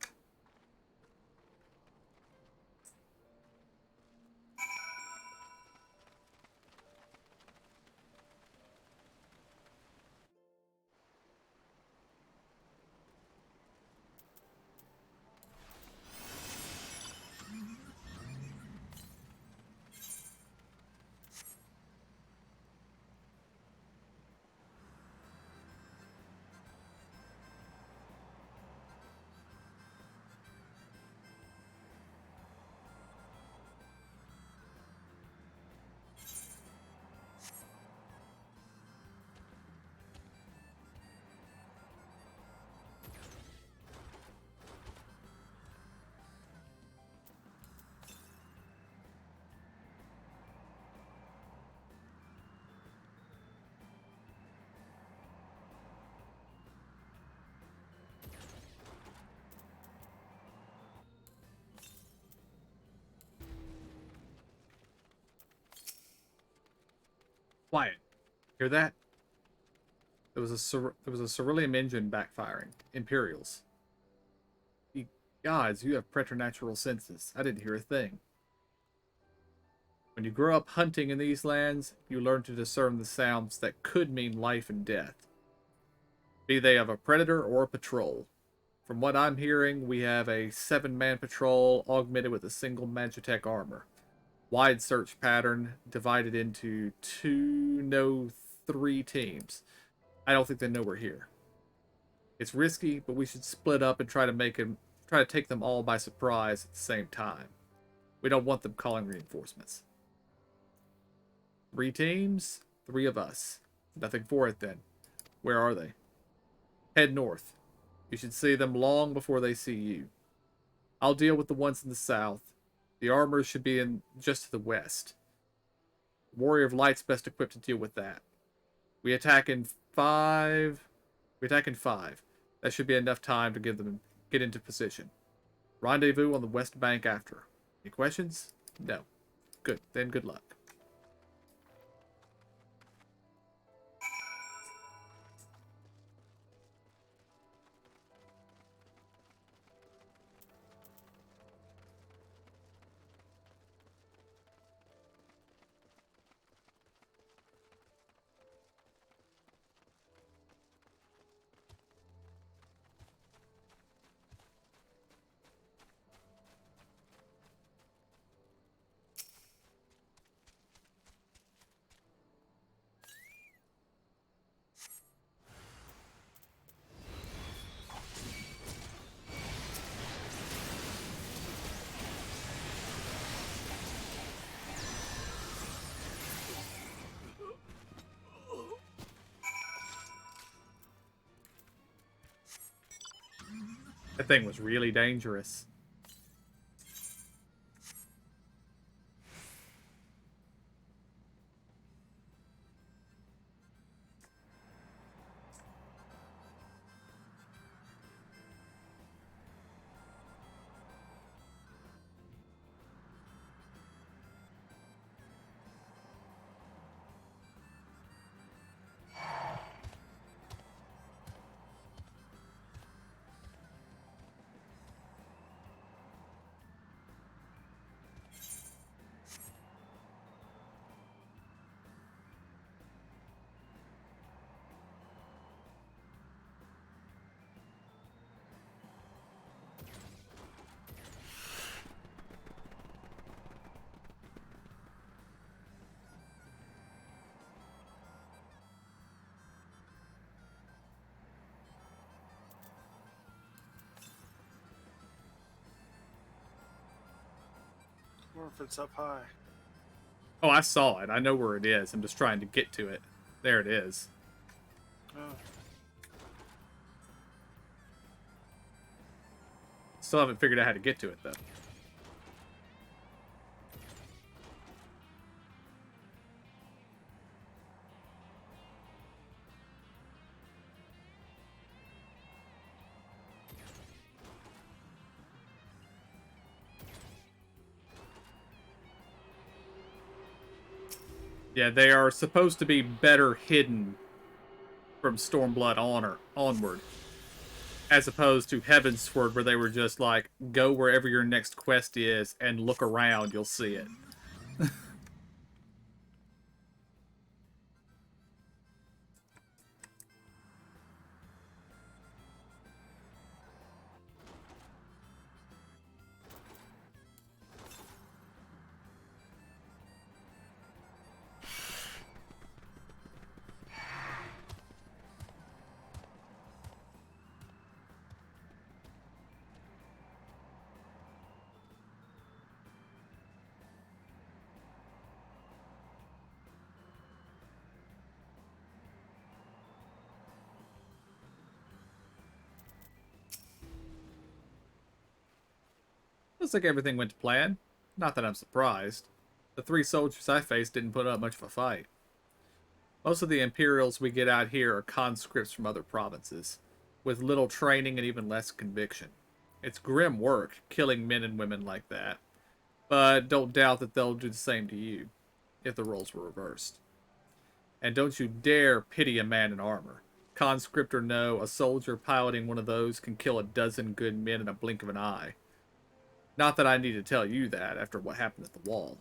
Quiet. Hear that? There was a cerulean engine backfiring. Imperials. Ye gods, you have preternatural senses. I didn't hear a thing. When you grow up hunting in these lands, you learn to discern the sounds that could mean life and death, be they of a predator or a patrol. From what I'm hearing, we have a 7-man patrol augmented with a single Magitech armor. Wide search pattern divided into 3 teams. I don't think they know we're here. It's risky, but we should split up and try to take them all by surprise at the same time. We don't want them calling reinforcements. 3 teams, 3 of us. Nothing for it then. Where are they? Head north. You should see them long before they see you. I'll deal with the ones in the south. The armor should be in just to the west. Warrior of Light's best equipped to deal with that. We attack in 5. That should be enough time to get into position. Rendezvous on the west bank after. Any questions? No. Good. Then good luck. That thing was really dangerous. Or if it's up high. Oh, I saw it. I know where it is. I'm just trying to get to it. There it is. Oh. Still haven't figured out how to get to it, though. Yeah, they are supposed to be better hidden from Stormblood onward. As opposed to Heavensward, where they were just like, go wherever your next quest is and look around, you'll see it. Looks like everything went to plan. Not that I'm surprised. The 3 soldiers I faced didn't put up much of a fight. Most of the Imperials we get out here are conscripts from other provinces, with little training and even less conviction. It's grim work, killing men and women like that, but don't doubt that they'll do the same to you, if the roles were reversed. And don't you dare pity a man in armor. Conscript or no, a soldier piloting one of those can kill a dozen good men in a blink of an eye. Not that I need to tell you that after what happened at the wall.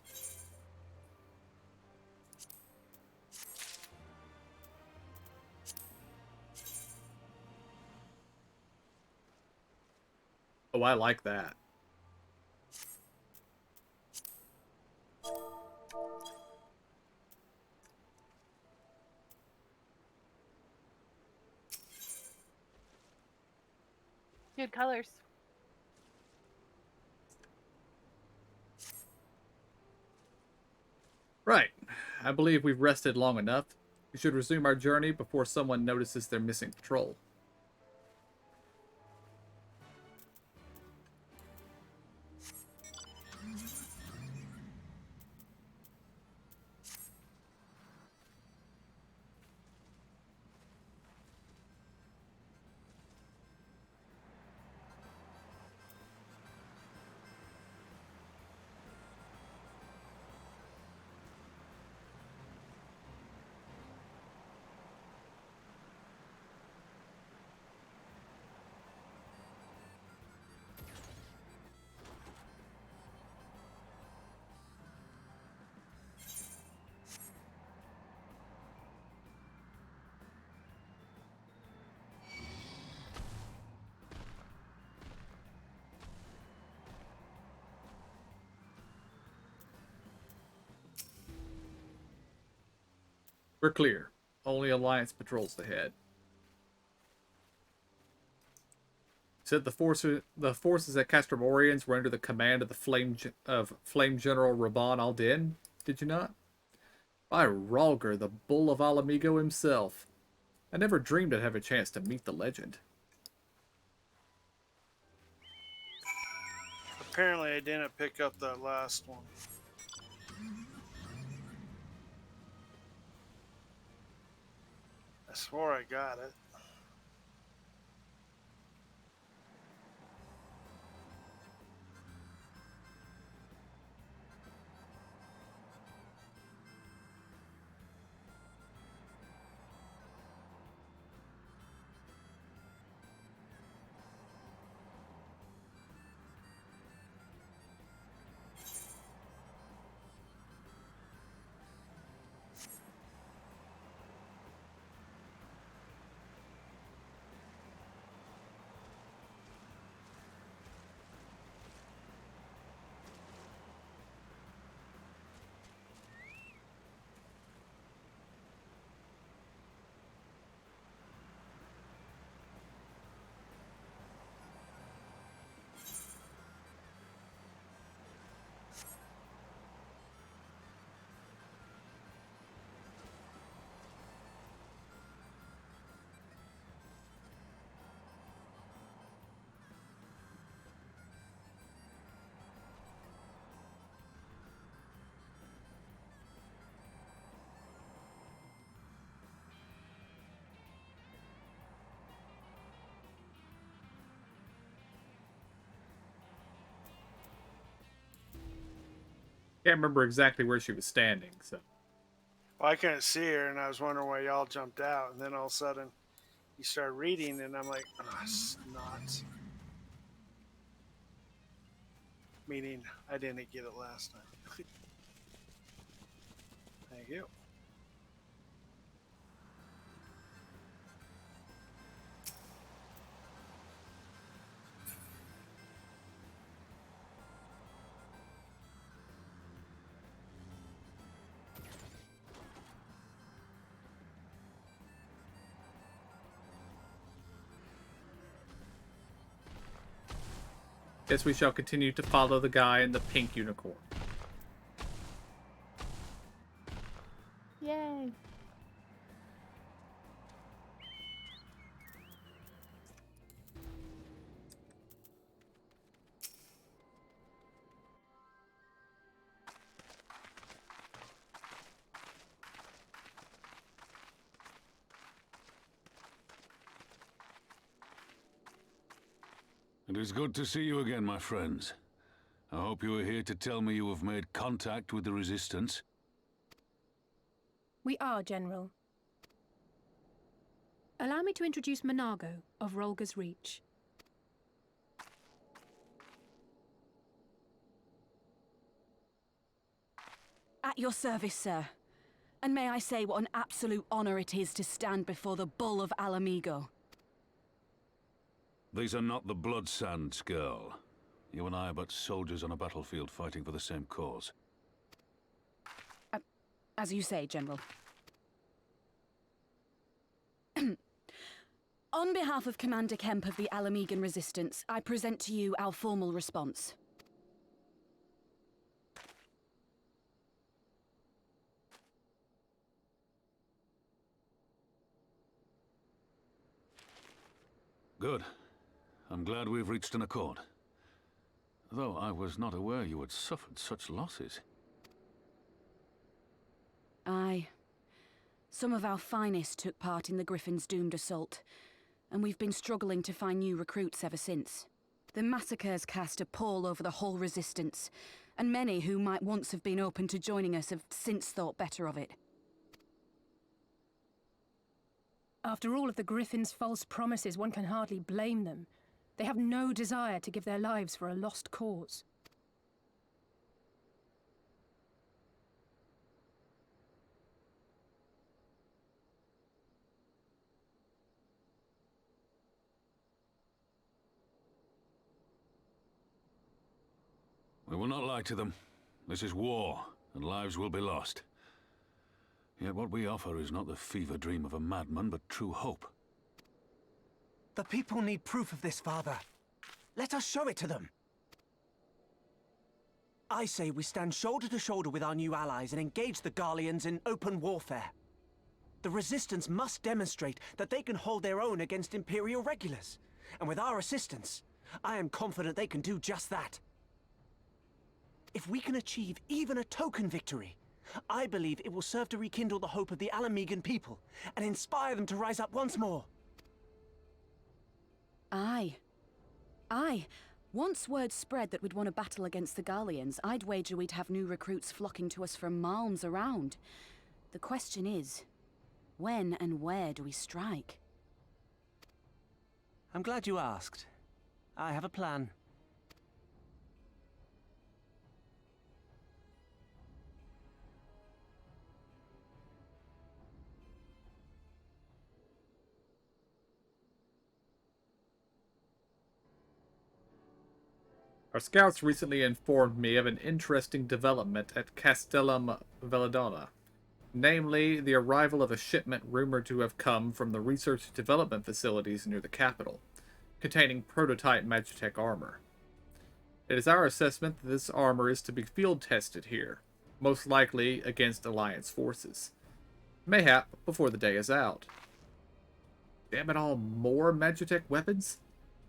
Oh, I like that. Good colors. Right. I believe we've rested long enough. We should resume our journey before someone notices their missing patrol. We're clear. Only Alliance patrols ahead. Said the forces at Castromorians were under the command of the Flame General Raban al-Din, did you not? By Ralger, the Bull of Alamigo himself. I never dreamed I'd have a chance to meet the legend. Apparently, I didn't pick up that last one. I swore I got it. Can't remember exactly where she was standing, so. Well, I couldn't see her, and I was wondering why y'all jumped out. And then all of a sudden, you start reading, and I'm like, oh, snot. Meaning, I didn't get it last time. Thank you. Guess we shall continue to follow the guy in the pink unicorn. Yay. It is good to see you again, my friends. I hope you are here to tell me you have made contact with the Resistance. We are, General. Allow me to introduce Monago of Rolga's Reach. At your service, sir. And may I say what an absolute honor it is to stand before the Bull of Alamigo. These are not the Blood Sands, girl. You and I are but soldiers on a battlefield fighting for the same cause. As you say, General. On behalf of Commander Kemp of the Alamigan Resistance, I present to you our formal response. Good. I'm glad we've reached an accord. Though I was not aware you had suffered such losses. Aye. Some of our finest took part in the Griffin's doomed assault, and we've been struggling to find new recruits ever since. The massacres cast a pall over the whole Resistance, and many who might once have been open to joining us have since thought better of it. After all of the Griffin's false promises, one can hardly blame them. They have no desire to give their lives for a lost cause. We will not lie to them. This is war, and lives will be lost. Yet what we offer is not the fever dream of a madman, but true hope. The people need proof of this, Father. Let us show it to them. I say we stand shoulder to shoulder with our new allies and engage the Garleans in open warfare. The Resistance must demonstrate that they can hold their own against Imperial regulars. And with our assistance, I am confident they can do just that. If we can achieve even a token victory, I believe it will serve to rekindle the hope of the Alamigan people and inspire them to rise up once more. Aye. Aye. Once word spread that we'd won a battle against the Garleans, I'd wager we'd have new recruits flocking to us from malms around. The question is, when and where do we strike? I'm glad you asked. I have a plan. Our scouts recently informed me of an interesting development at Castellum Belladonna, namely the arrival of a shipment rumored to have come from the research and development facilities near the capital, containing prototype Magitech armor. It is our assessment that this armor is to be field tested here, most likely against Alliance forces. Mayhap before the day is out. Damn it all, more Magitech weapons?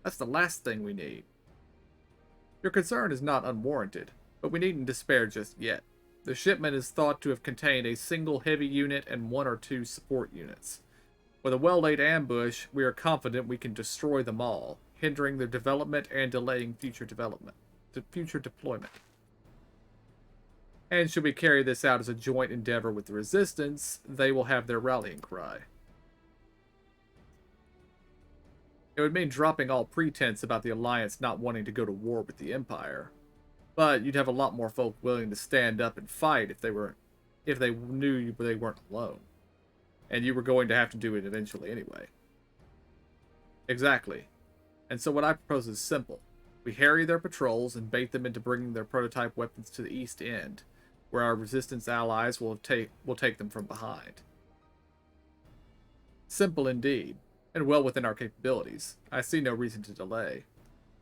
That's the last thing we need. Your concern is not unwarranted, but we needn't despair just yet. The shipment is thought to have contained a single heavy unit and 1 or 2 support units. With a well-laid ambush, we are confident we can destroy them all, hindering their development and delaying future deployment. And should we carry this out as a joint endeavor with the Resistance, they will have their rallying cry. It would mean dropping all pretense about the Alliance not wanting to go to war with the Empire. But you'd have a lot more folk willing to stand up and fight if they knew they weren't alone. And you were going to have to do it eventually anyway. Exactly. And so what I propose is simple. We harry their patrols and bait them into bringing their prototype weapons to the East End, where our Resistance allies will take them from behind. Simple indeed. And well within our capabilities. I see no reason to delay,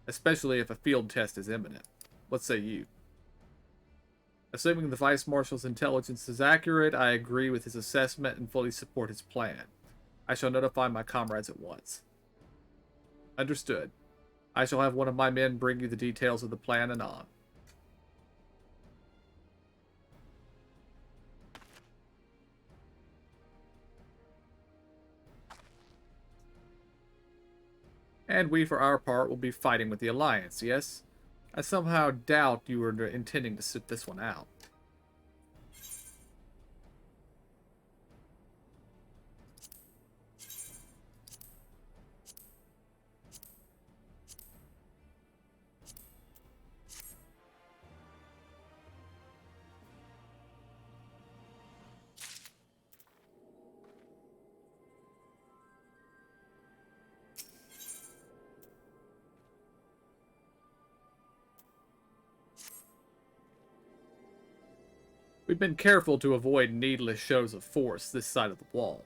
especially if a field test is imminent. What say you? Assuming the Vice Marshal's intelligence is accurate, I agree with his assessment and fully support his plan. I shall notify my comrades at once. Understood. I shall have one of my men bring you the details of the plan anon. And we, for our part, will be fighting with the Alliance, yes? I somehow doubt you were intending to sit this one out. We've been careful to avoid needless shows of force this side of the wall.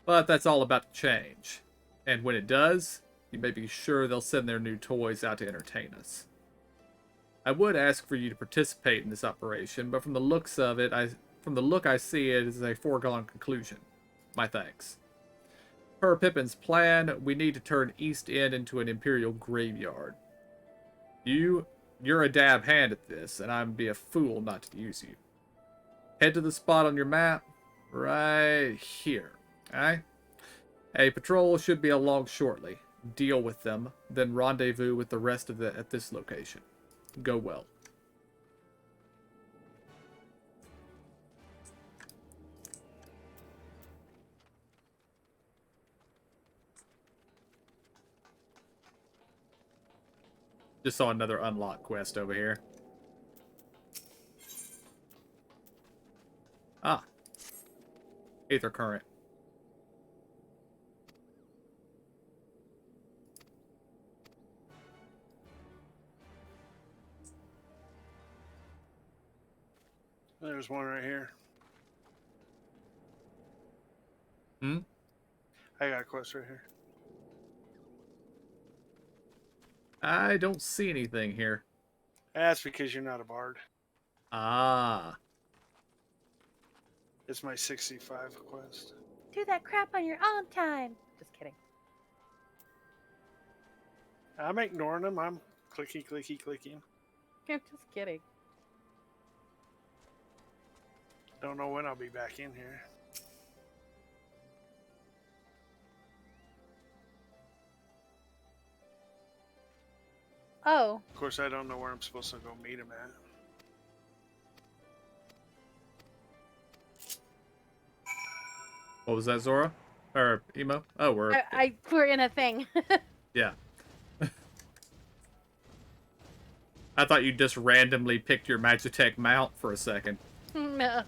But that's all about to change. And when it does, you may be sure they'll send their new toys out to entertain us. I would ask for you to participate in this operation, but from the looks of it, from the look I see, it is a foregone conclusion. My thanks. Per Pippin's plan, we need to turn East End into an Imperial graveyard. You're a dab hand at this, and I'd be a fool not to use you. Head to the spot on your map, right here. Alright? A patrol should be along shortly. Deal with them, then rendezvous with the rest of at this location. Go well. Just saw another unlock quest over here. Ah. Aether current. There's one right here. Hmm? I got a quest right here. I don't see anything here. That's because you're not a bard. Ah. It's my 65 quest. Do that crap on your own time. Just kidding. I'm ignoring them. I'm clicking. I'm just kidding. Don't know when I'll be back in here. Oh. Of course, I don't know where I'm supposed to go meet him at. What was that, Zora? Or Emo? Oh, we're in a thing. Yeah. I thought you just randomly picked your Magitech mount for a second. No.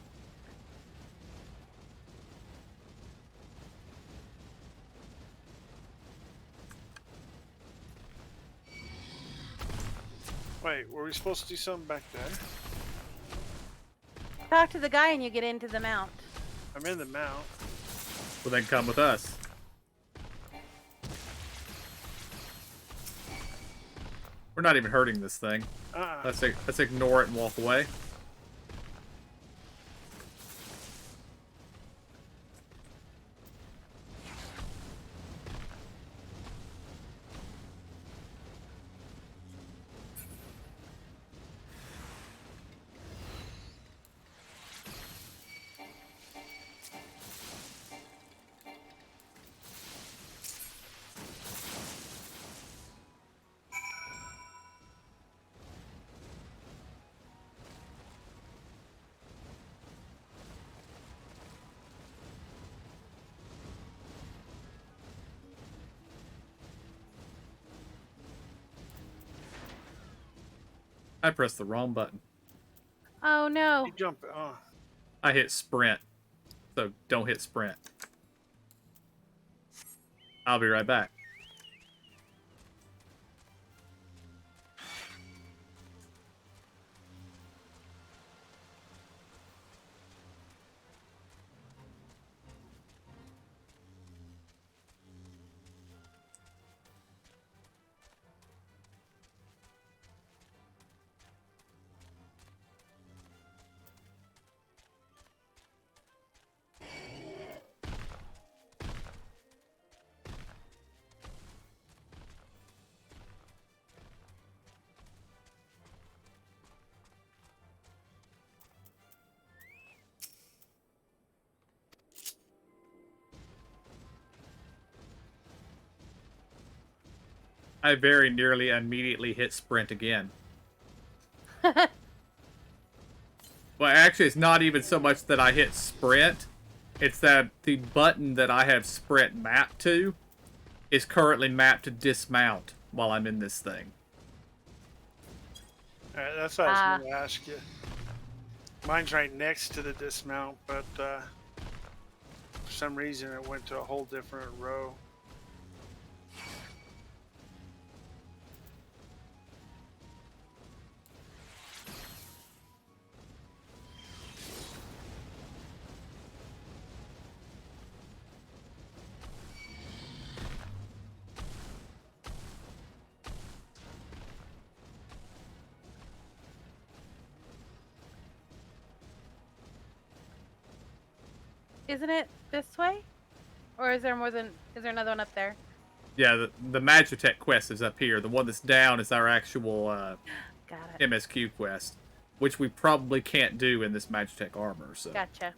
Wait, were we supposed to do something back there? Talk to the guy and you get into the mount. I'm in the mount. Well, then come with us. We're not even hurting this thing. Let's ignore it and walk away. I pressed the wrong button. Oh no. You jump. Oh. I hit sprint. So don't hit sprint. I'll be right back. I very nearly immediately hit sprint again. Well, actually, it's not even so much that I hit sprint. It's that the button that I have sprint mapped to is currently mapped to dismount while I'm in this thing. Alright, that's what I was going to ask you. Mine's right next to the dismount, but for some reason it went to a whole different row. Isn't it this way? Or is there more than... Is there another one up there? Yeah, the Magitech quest is up here. The one that's down is our actual Got it. MSQ quest, which we probably can't do in this Magitech armor. So. Gotcha.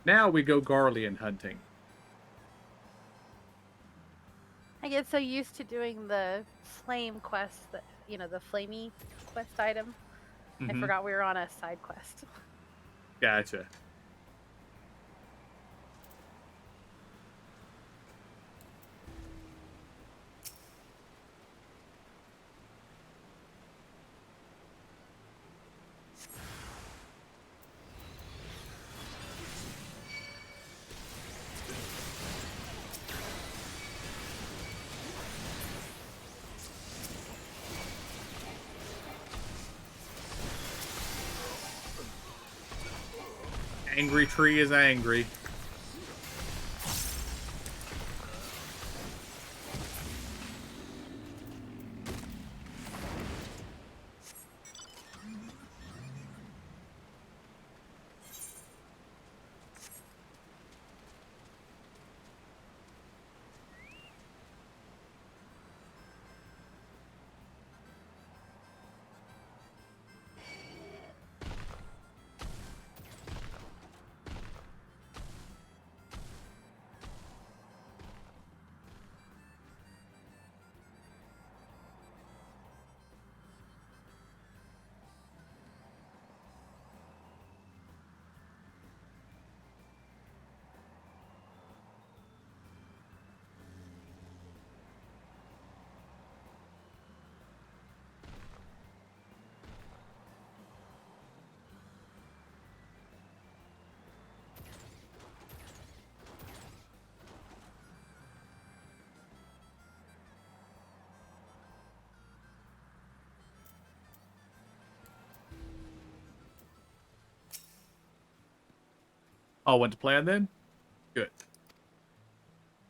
Now we go Garlean hunting. I get so used to doing the flame quest, that the flamey quest item. I forgot we were on a side quest. Gotcha. Angry tree is angry. All went to plan then? Good.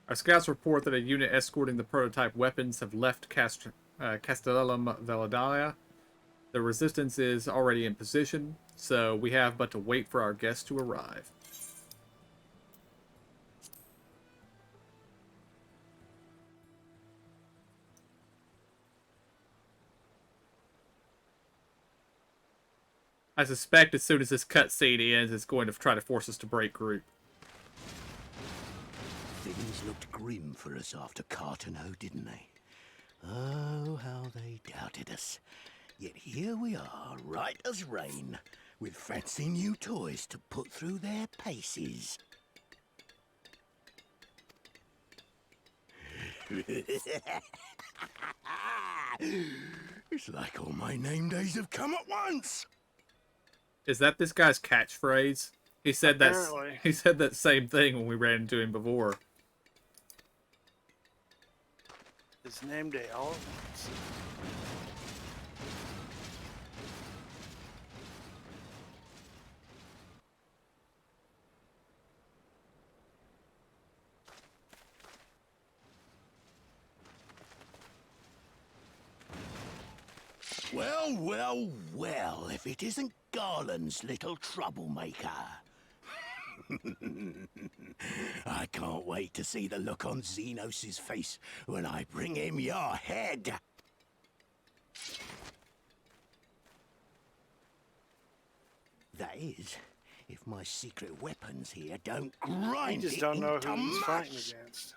Our scouts report that a unit escorting the prototype weapons have left Castellum Valadalia. The resistance is already in position, so we have but to wait for our guests to arrive. I suspect as soon as this cutscene ends, it's going to try to force us to break group. Things looked grim for us after Cartano, didn't they? Oh, how they doubted us. Yet here we are, right as rain, with fancy new toys to put through their paces. It's like all my name days have come at once. Is that this guy's catchphrase? He said that same thing when we ran into him before. His name day all at once. Well, well, well, if it isn't Garland's little troublemaker. I can't wait to see the look on Xenos' face when I bring him your head. That is, if my secret weapons here don't grind You just it don't know into who he's fighting mush. against.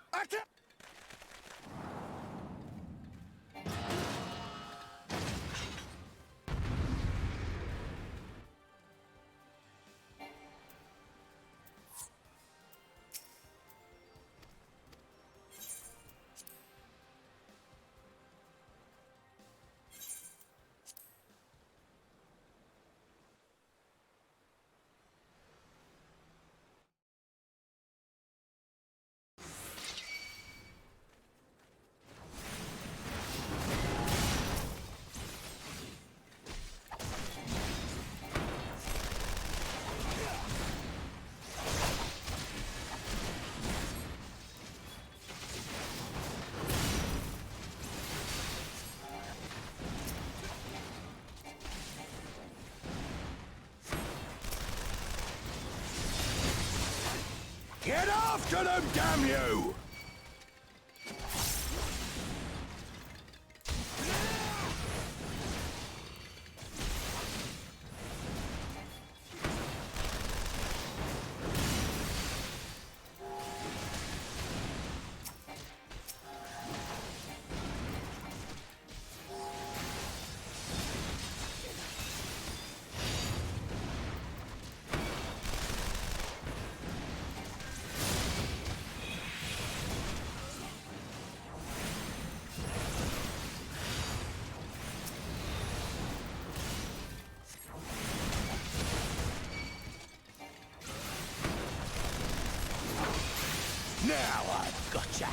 to them, damn you! Now I've gotcha!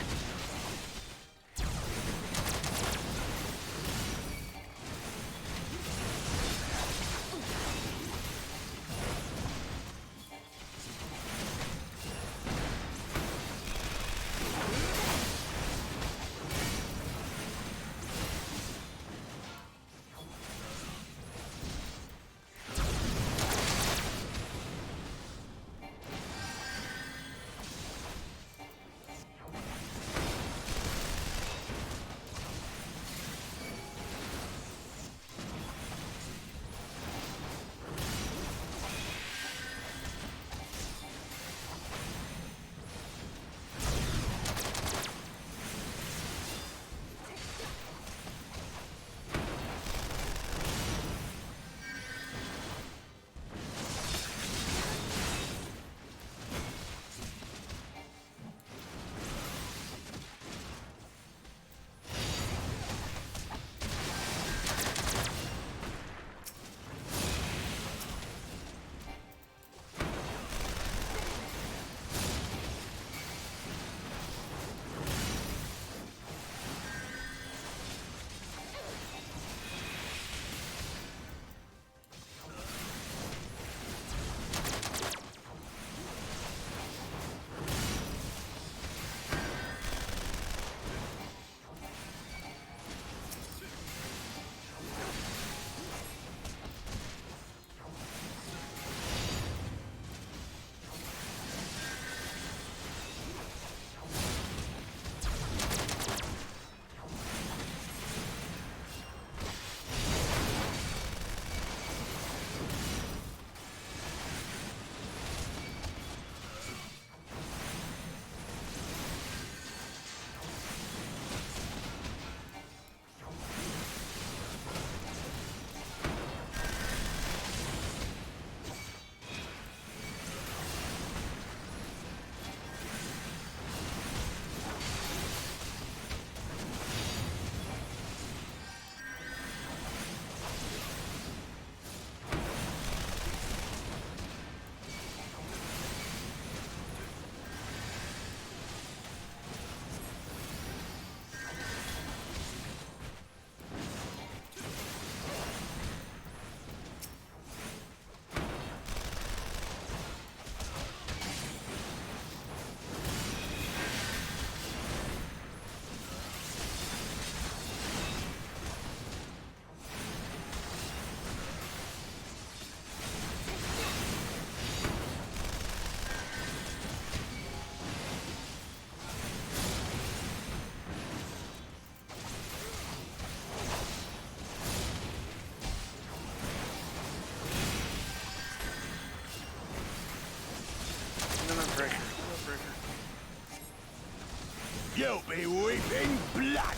You'll be weeping blood!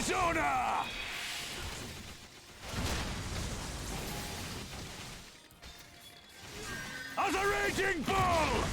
Dishonor! As a raging bull!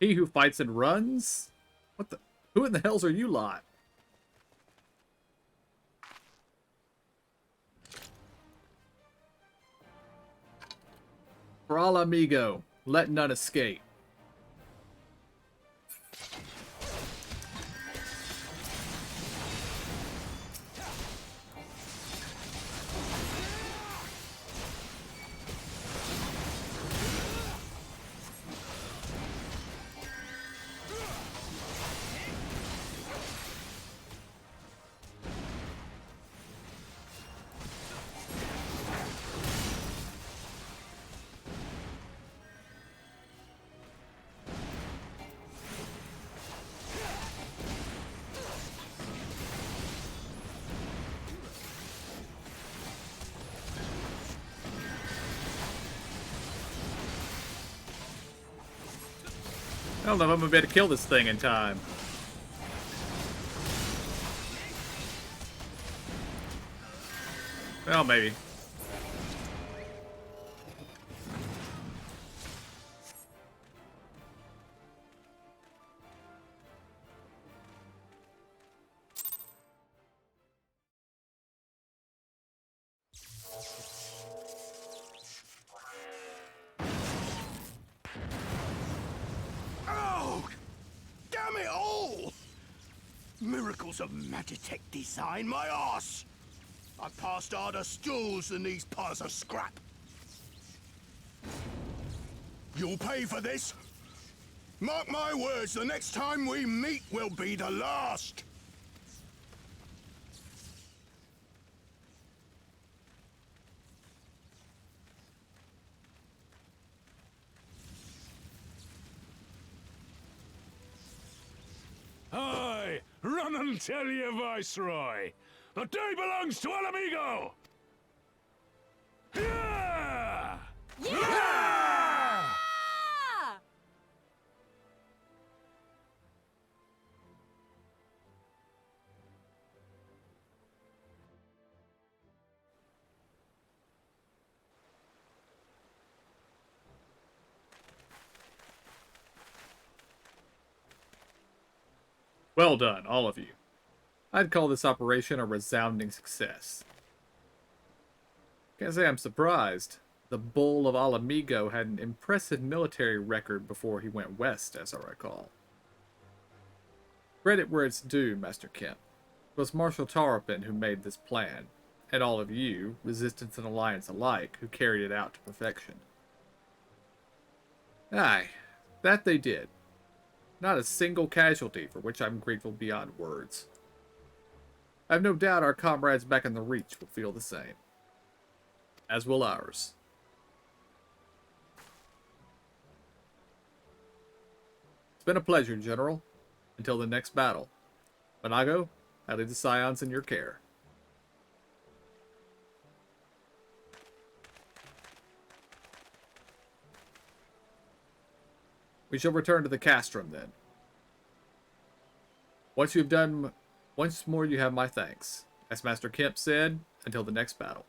He who fights and runs? What the? Who in the hells are you lot? For all amigo, let none escape. I don't know if I'm gonna be able to kill this thing in time. Well, maybe. Oh! Damn it all! Miracles of Magitech design, my arse! I've passed harder stools than these piles of scrap. You'll pay for this. Mark my words, the next time we meet will be the last. Aye, run and tell your viceroy. The day belongs to El Amigo! Yeah! Yeah! Well done, all of you. I'd call this operation a resounding success. Can't say I'm surprised. The Bull of Alamigo had an impressive military record before he went west, as I recall. Credit where it's due, Master Kemp. It was Marshal Tarpin who made this plan, and all of you, Resistance and Alliance alike, who carried it out to perfection. Aye, that they did. Not a single casualty, for which I'm grateful beyond words. I have no doubt our comrades back in the Reach will feel the same. As will ours. It's been a pleasure, General. Until the next battle, Monago, I leave the scions in your care. We shall return to the castrum then. Once more you have my thanks. As Master Kemp said, until the next battle.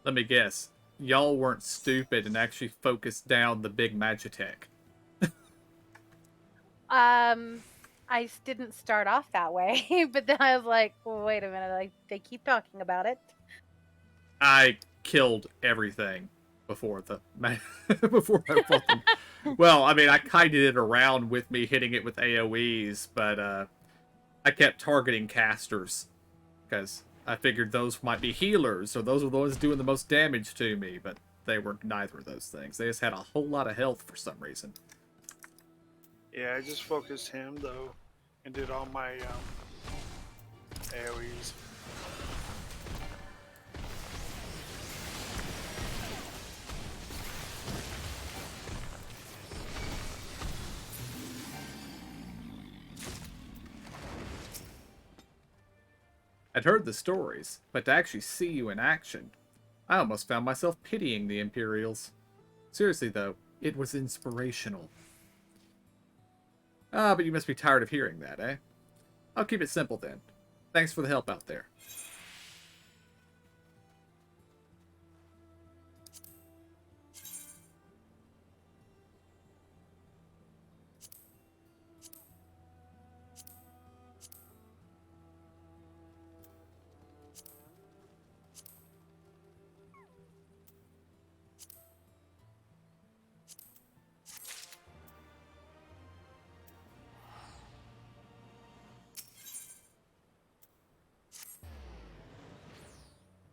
Let me guess. Y'all weren't stupid and actually focused down the big Magitech. I didn't start off that way, but then I was like, well, wait a minute, like they keep talking about it. I killed everything before the before I fought them. Well, I mean, I kited it around with me hitting it with AoEs, but I kept targeting casters because I figured those might be healers, or those were the ones doing the most damage to me, but they were neither of those things. They just had a whole lot of health for some reason. Yeah, I just focused him though, and did all my AoEs. I'd heard the stories, but to actually see you in action, I almost found myself pitying the Imperials. Seriously though, it was inspirational. Ah, but you must be tired of hearing that, eh? I'll keep it simple then. Thanks for the help out there.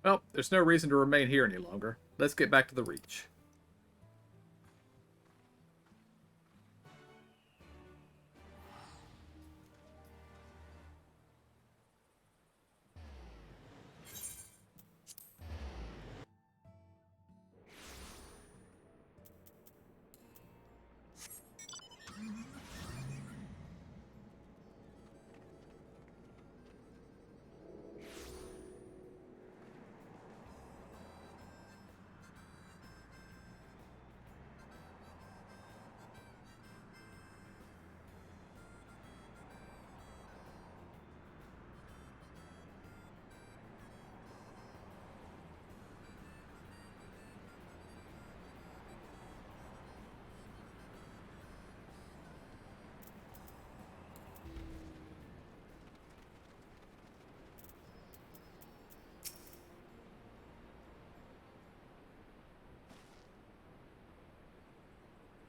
Well, there's no reason to remain here any longer. Let's get back to the Reach.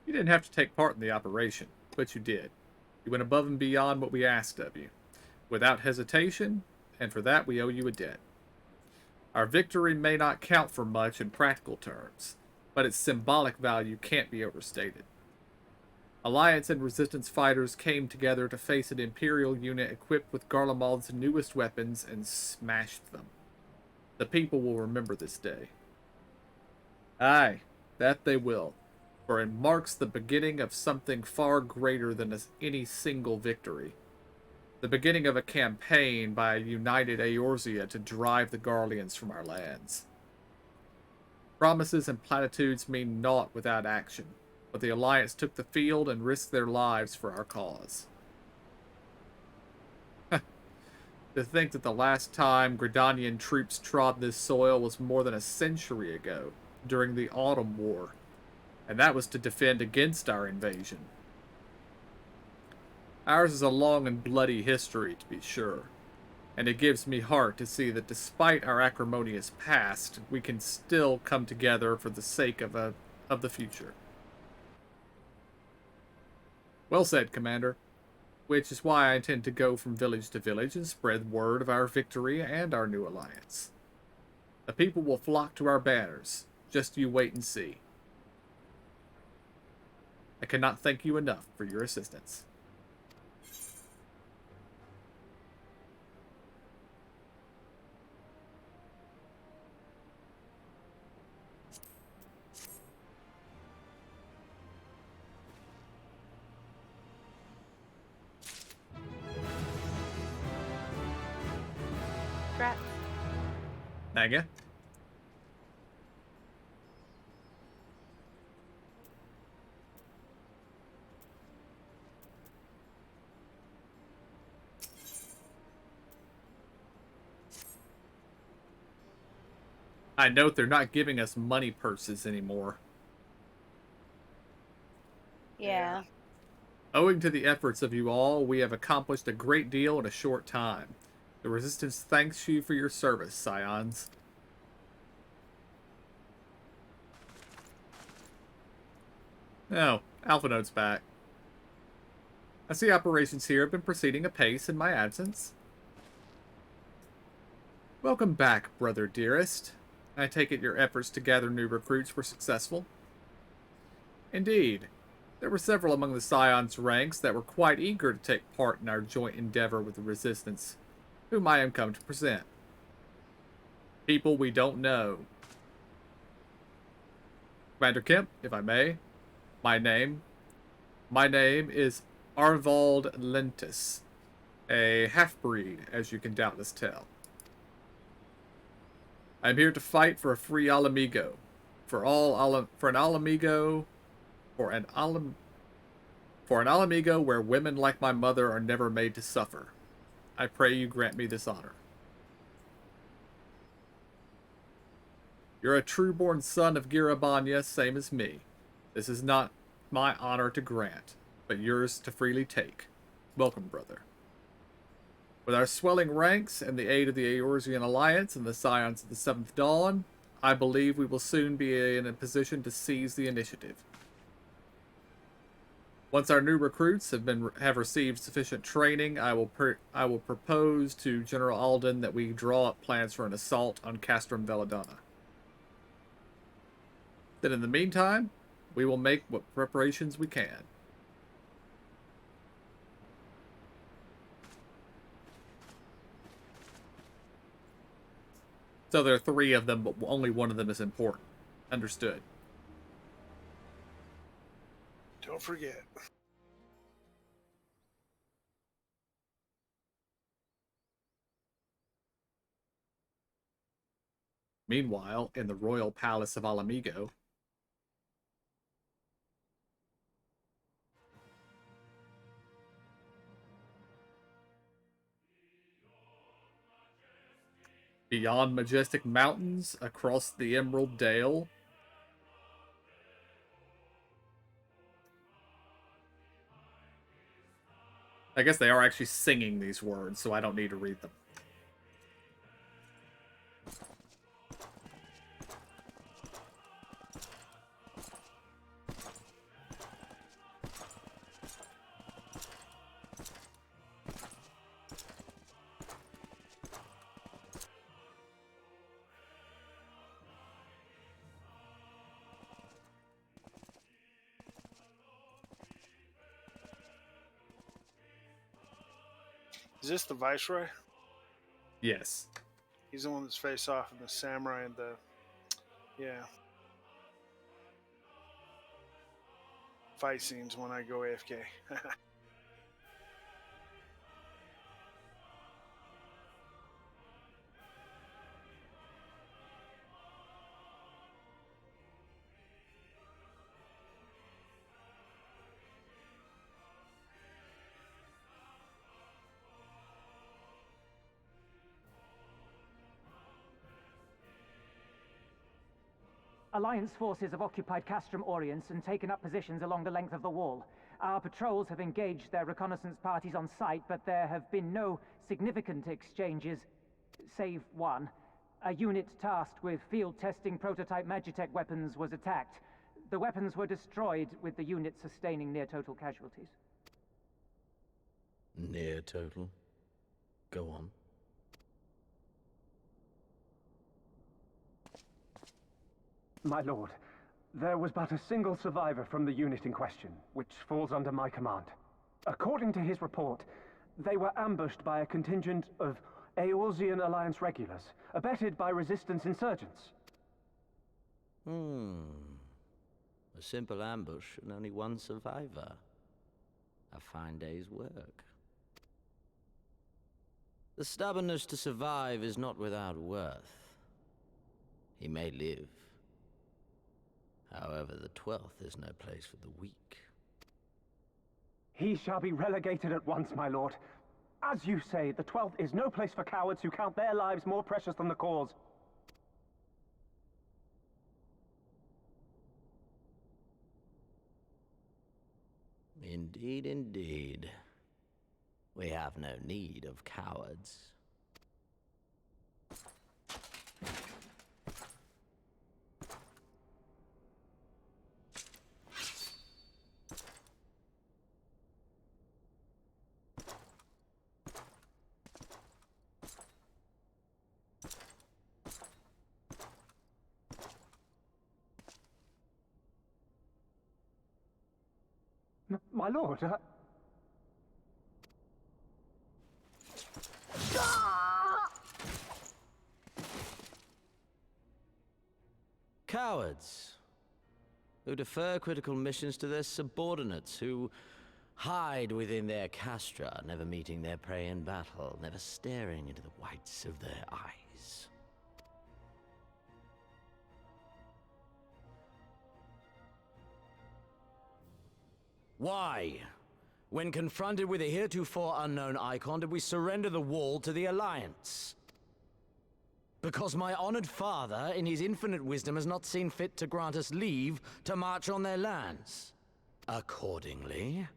You didn't have to take part in the operation, but you did. You went above and beyond what we asked of you, without hesitation, and for that we owe you a debt. Our victory may not count for much in practical terms, but its symbolic value can't be overstated. Alliance and Resistance fighters came together to face an Imperial unit equipped with Garlemald's newest weapons and smashed them. The people will remember this day. Aye, that they will, for it marks the beginning of something far greater than any single victory. The beginning of a campaign by a united Eorzea to drive the Garleans from our lands. Promises and platitudes mean naught without action, but the Alliance took the field and risked their lives for our cause. To think that the last time Gridanian troops trod this soil was more than a century ago, during the Autumn War, and that was to defend against our invasion. Ours is a long and bloody history, to be sure, and it gives me heart to see that despite our acrimonious past, we can still come together for the sake of the future. Well said, Commander. which is why I intend to go from village to village and spread word of our victory and our new alliance. The people will flock to our banners. Just you wait and see. I cannot thank you enough for your assistance. Congrats. Thank you. I note they're not giving us money purses anymore. Yeah. Owing to the efforts of you all, we have accomplished a great deal in a short time. The Resistance thanks you for your service, Scions. Oh, Alpha Note's back. I see operations here have been proceeding apace in my absence. Welcome back, brother dearest. I take it your efforts to gather new recruits were successful. Indeed. There were several among the Scion's ranks that were quite eager to take part in our joint endeavor with the Resistance, whom I am come to present. People we don't know. Commander Kemp, if I may. My name is Arvald Lentis, a half-breed, as you can doubtless tell. I am here to fight for a free Alamigo, for an Alamigo where women like my mother are never made to suffer. I pray you grant me this honor. You're a true-born son of Girabanya, same as me. This is not my honor to grant, but yours to freely take. Welcome, brother. With our swelling ranks and the aid of the Eorzean Alliance and the Scions of the Seventh Dawn, I believe we will soon be in a position to seize the initiative. Once our new recruits have received sufficient training, I will propose to General Alden that we draw up plans for an assault on Castrum Veladonna. Then in the meantime, we will make what preparations we can. So there are 3 of them, but only one of them is important. Understood. Don't forget. Meanwhile, in the royal palace of Alamigo, beyond majestic mountains, across the Emerald Dale, I guess they are actually singing these words, so I don't need to read them. Is this the Viceroy? Yes. He's the one that's face off in the samurai and the... Yeah. Fight scenes when I go AFK. Alliance forces have occupied Castrum Orients and taken up positions along the length of the wall. Our patrols have engaged their reconnaissance parties on site, but there have been no significant exchanges, save one. A unit tasked with field testing prototype Magitech weapons was attacked. The weapons were destroyed, with the unit sustaining near total casualties. Near total. Go on. My lord, there was but a single survivor from the unit in question, which falls under my command. According to his report, they were ambushed by a contingent of Eorzean Alliance regulars, abetted by resistance insurgents. A simple ambush and only one survivor. A fine day's work. The stubbornness to survive is not without worth. He may live. However, the 12th is no place for the weak. He shall be relegated at once, my lord. As you say, the 12th is no place for cowards who count their lives more precious than the cause. Indeed, indeed. We have no need of cowards. My lord, Cowards. Who defer critical missions to their subordinates, who hide within their castra, never meeting their prey in battle, never staring into the whites of their eyes. Why? When confronted with a heretofore unknown icon, did we surrender the wall to the Alliance? Because my honored father, in his infinite wisdom, has not seen fit to grant us leave to march on their lands. Accordingly,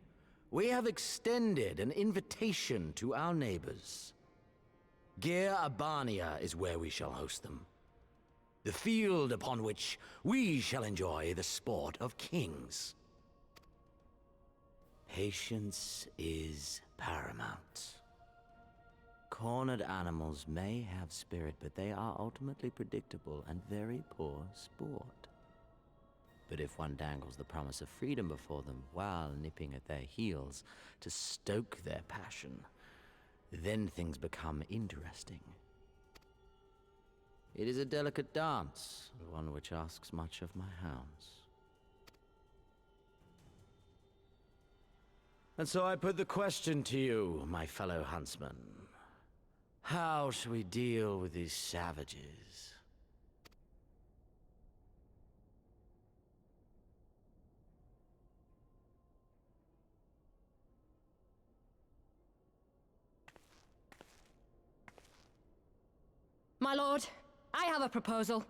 we have extended an invitation to our neighbors. Gir Abania is where we shall host them. The field upon which we shall enjoy the sport of kings. Patience is paramount. Cornered animals may have spirit, but they are ultimately predictable and very poor sport. But if one dangles the promise of freedom before them while nipping at their heels to stoke their passion, then things become interesting. It is a delicate dance, and one which asks much of my hounds. And so I put the question to you, my fellow huntsman. How shall we deal with these savages? My lord, I have a proposal.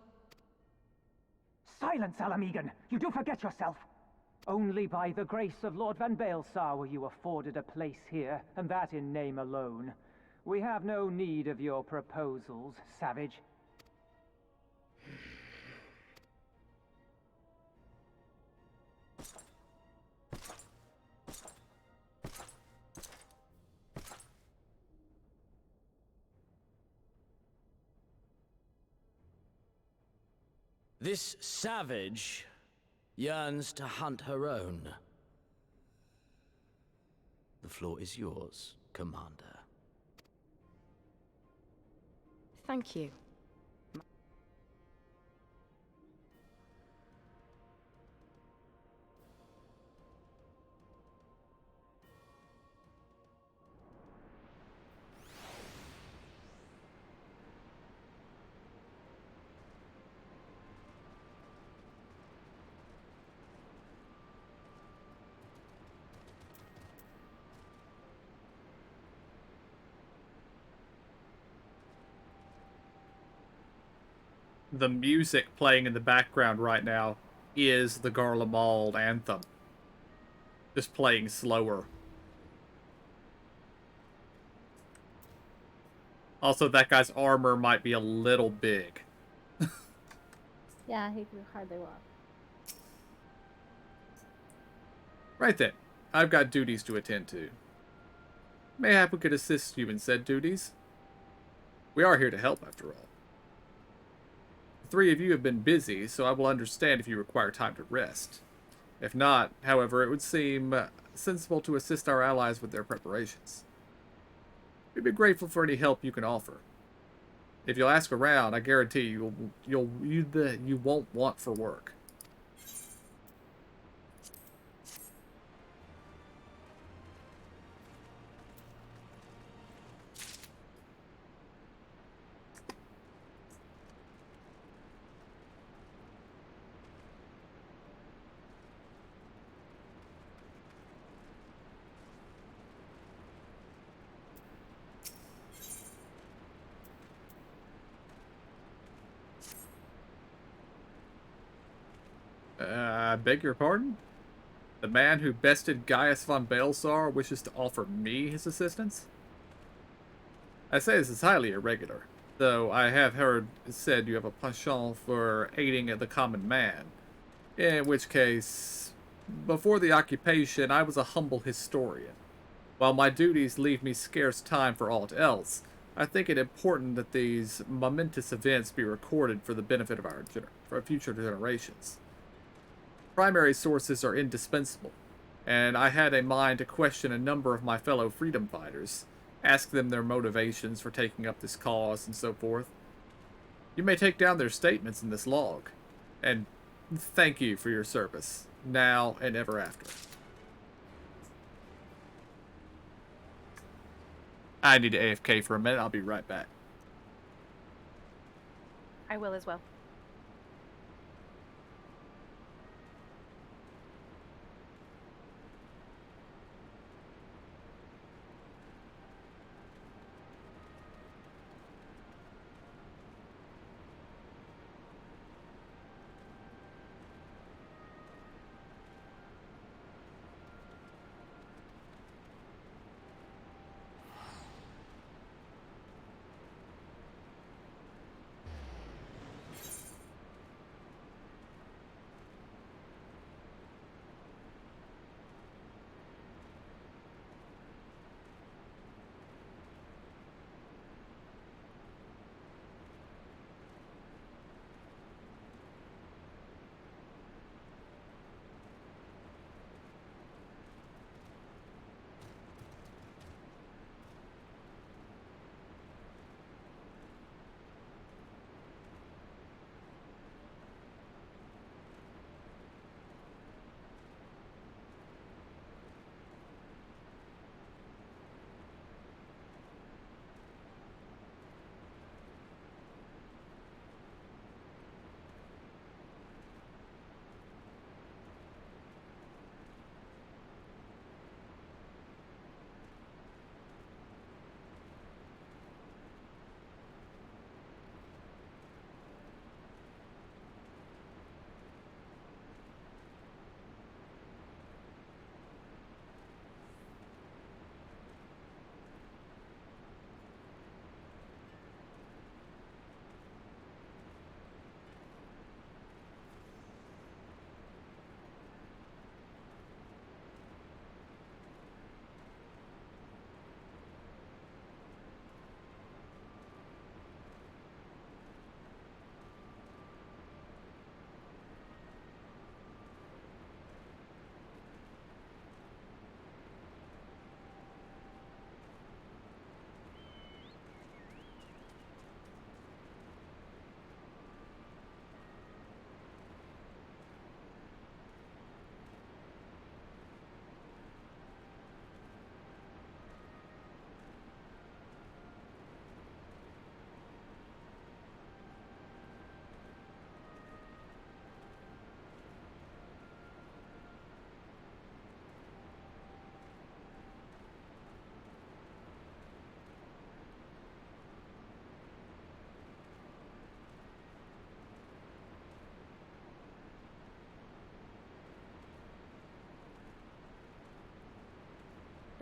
silence, Alamegan! You do forget yourself! Only by the grace of Lord Van Baelsar were you afforded a place here, and that in name alone. We have no need of your proposals, savage. This savage yearns to hunt her own. The floor is yours, Commander. Thank you. The music playing in the background right now is the Garlemald anthem. Just playing slower. Also, that guy's armor might be a little big. Yeah, he can hardly walk. Right then. I've got duties to attend to. Mayhap we could assist you in said duties. We are here to help, after all. The three of you have been busy, so I will understand if you require time to rest. If not, however, it would seem sensible to assist our allies with their preparations. We'd be grateful for any help you can offer. If you'll ask around, I guarantee you won't want for work. I beg your pardon? The man who bested Gaius von Baelsar wishes to offer me his assistance? I say this is highly irregular, though I have heard said you have a penchant for aiding the common man. In which case, before the occupation, I was a humble historian. While my duties leave me scarce time for aught else, I think it important that these momentous events be recorded for the benefit of our future generations. Primary sources are indispensable, and I had a mind to question a number of my fellow freedom fighters, ask them their motivations for taking up this cause and so forth. You may take down their statements in this log, and thank you for your service, now and ever after. I need to AFK for a minute, I'll be right back. I will as well.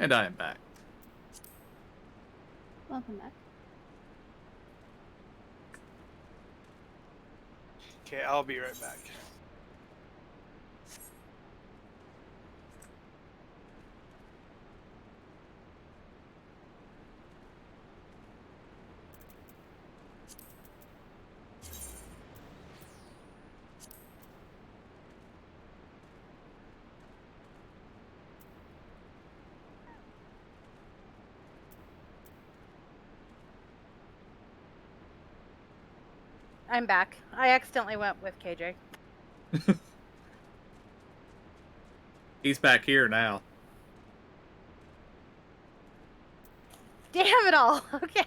And I am back. Welcome back. Okay, I'll be right back. I'm back. I accidentally went with KJ. He's back here now. Damn it all. Okay.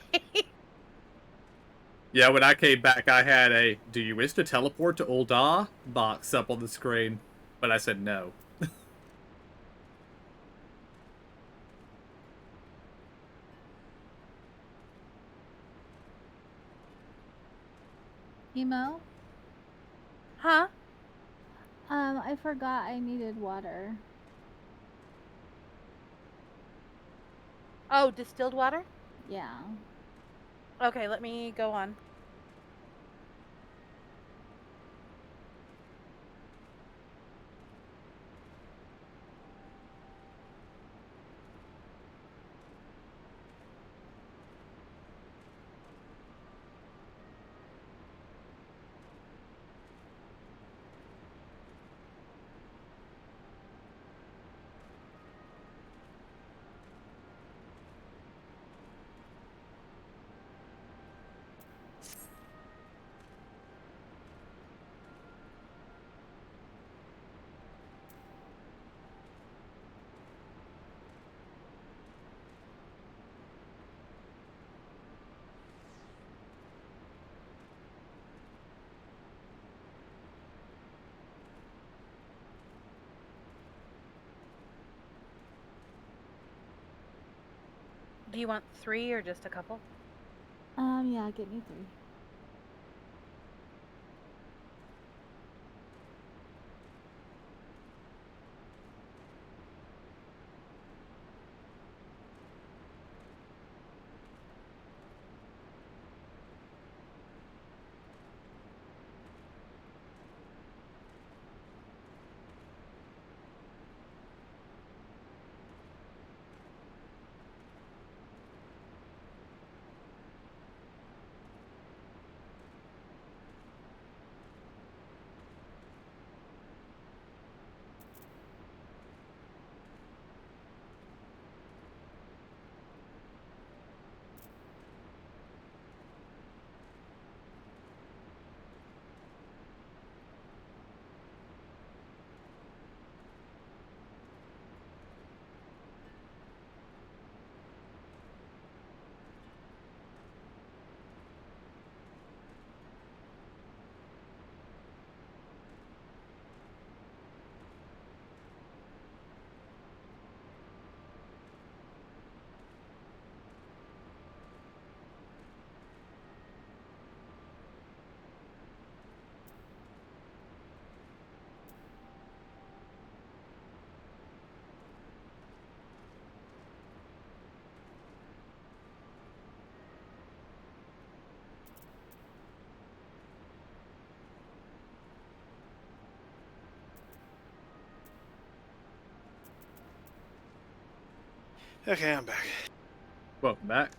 Yeah, when I came back, I had a "Do you wish to teleport to Ul'dah?" box up on the screen, but I said no. Emo? Huh? I forgot I needed water. Oh, distilled water? Yeah. Okay, let me go on. Do you want 3 or just a couple? Yeah, get me 3. Okay, I'm back. Welcome back.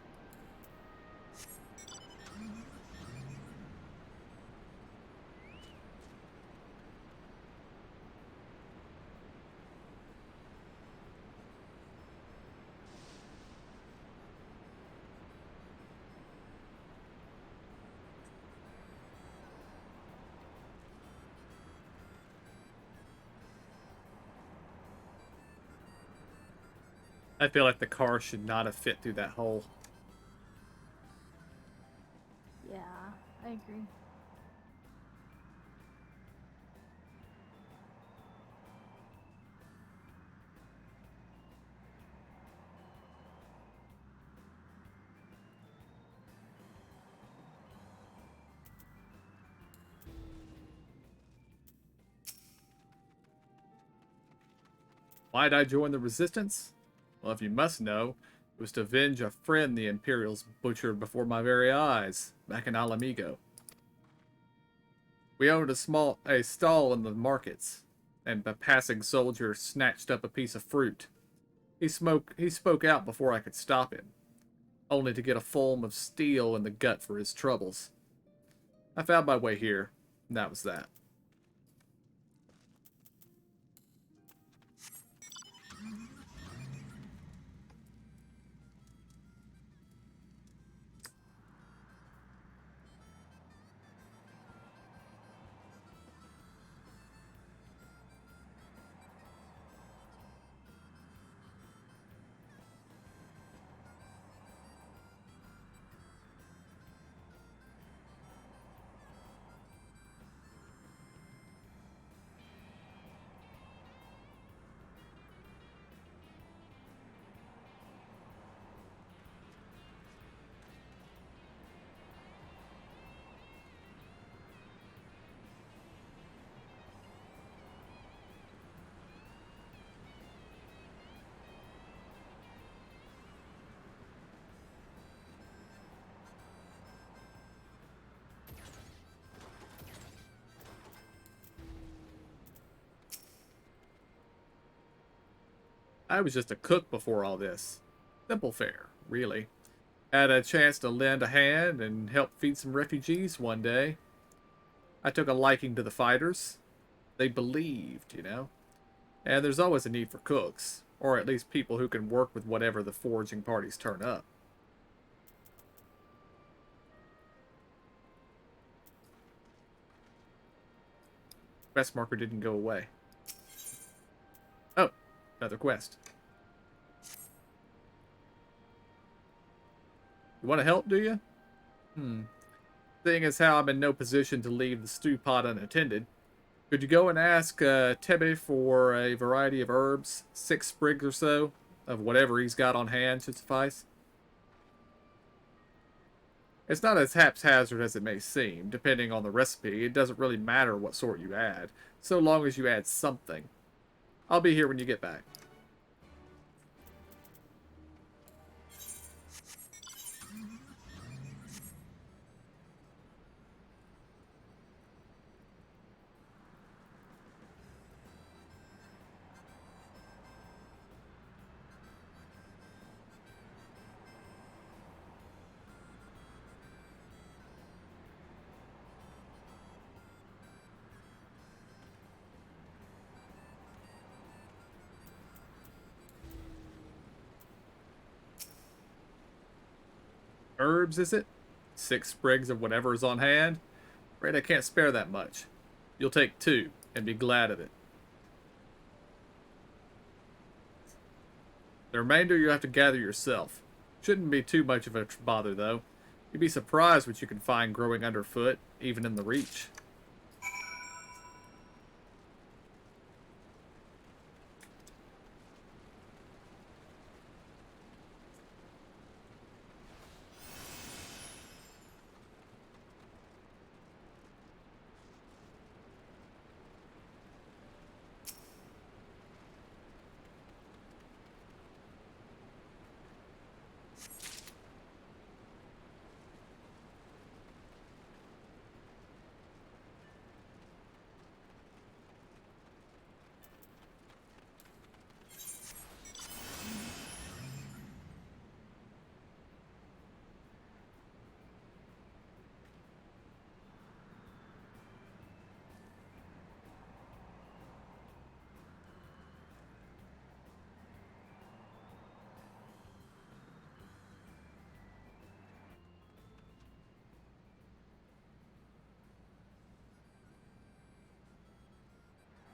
I feel like the car should not have fit through that hole. Yeah, I agree. Why'd I join the Resistance? Well, if you must know, it was to avenge a friend the Imperials butchered before my very eyes, back in Alamigo. We owned a stall in the markets, and a passing soldier snatched up a piece of fruit. He spoke out before I could stop him, only to get a foam of steel in the gut for his troubles. I found my way here, and that was that. I was just a cook before all this. Simple fare, really. Had a chance to lend a hand and help feed some refugees one day. I took a liking to the fighters. They believed, you know. And there's always a need for cooks, or at least people who can work with whatever the foraging parties turn up. Quest marker didn't go away. Oh, another quest. You want to help, do you? Seeing as how I'm in no position to leave the stew pot unattended, could you go and ask Tebe for a variety of herbs, 6 sprigs or so, of whatever he's got on hand should suffice? It's not as haphazard as it may seem. Depending on the recipe, it doesn't really matter what sort you add, so long as you add something. I'll be here when you get back. Herbs, is it? 6 sprigs of whatever is on hand? Afraid I can't spare that much. You'll take 2, and be glad of it. The remainder you have to gather yourself. Shouldn't be too much of a bother, though. You'd be surprised what you can find growing underfoot, even in the Reach.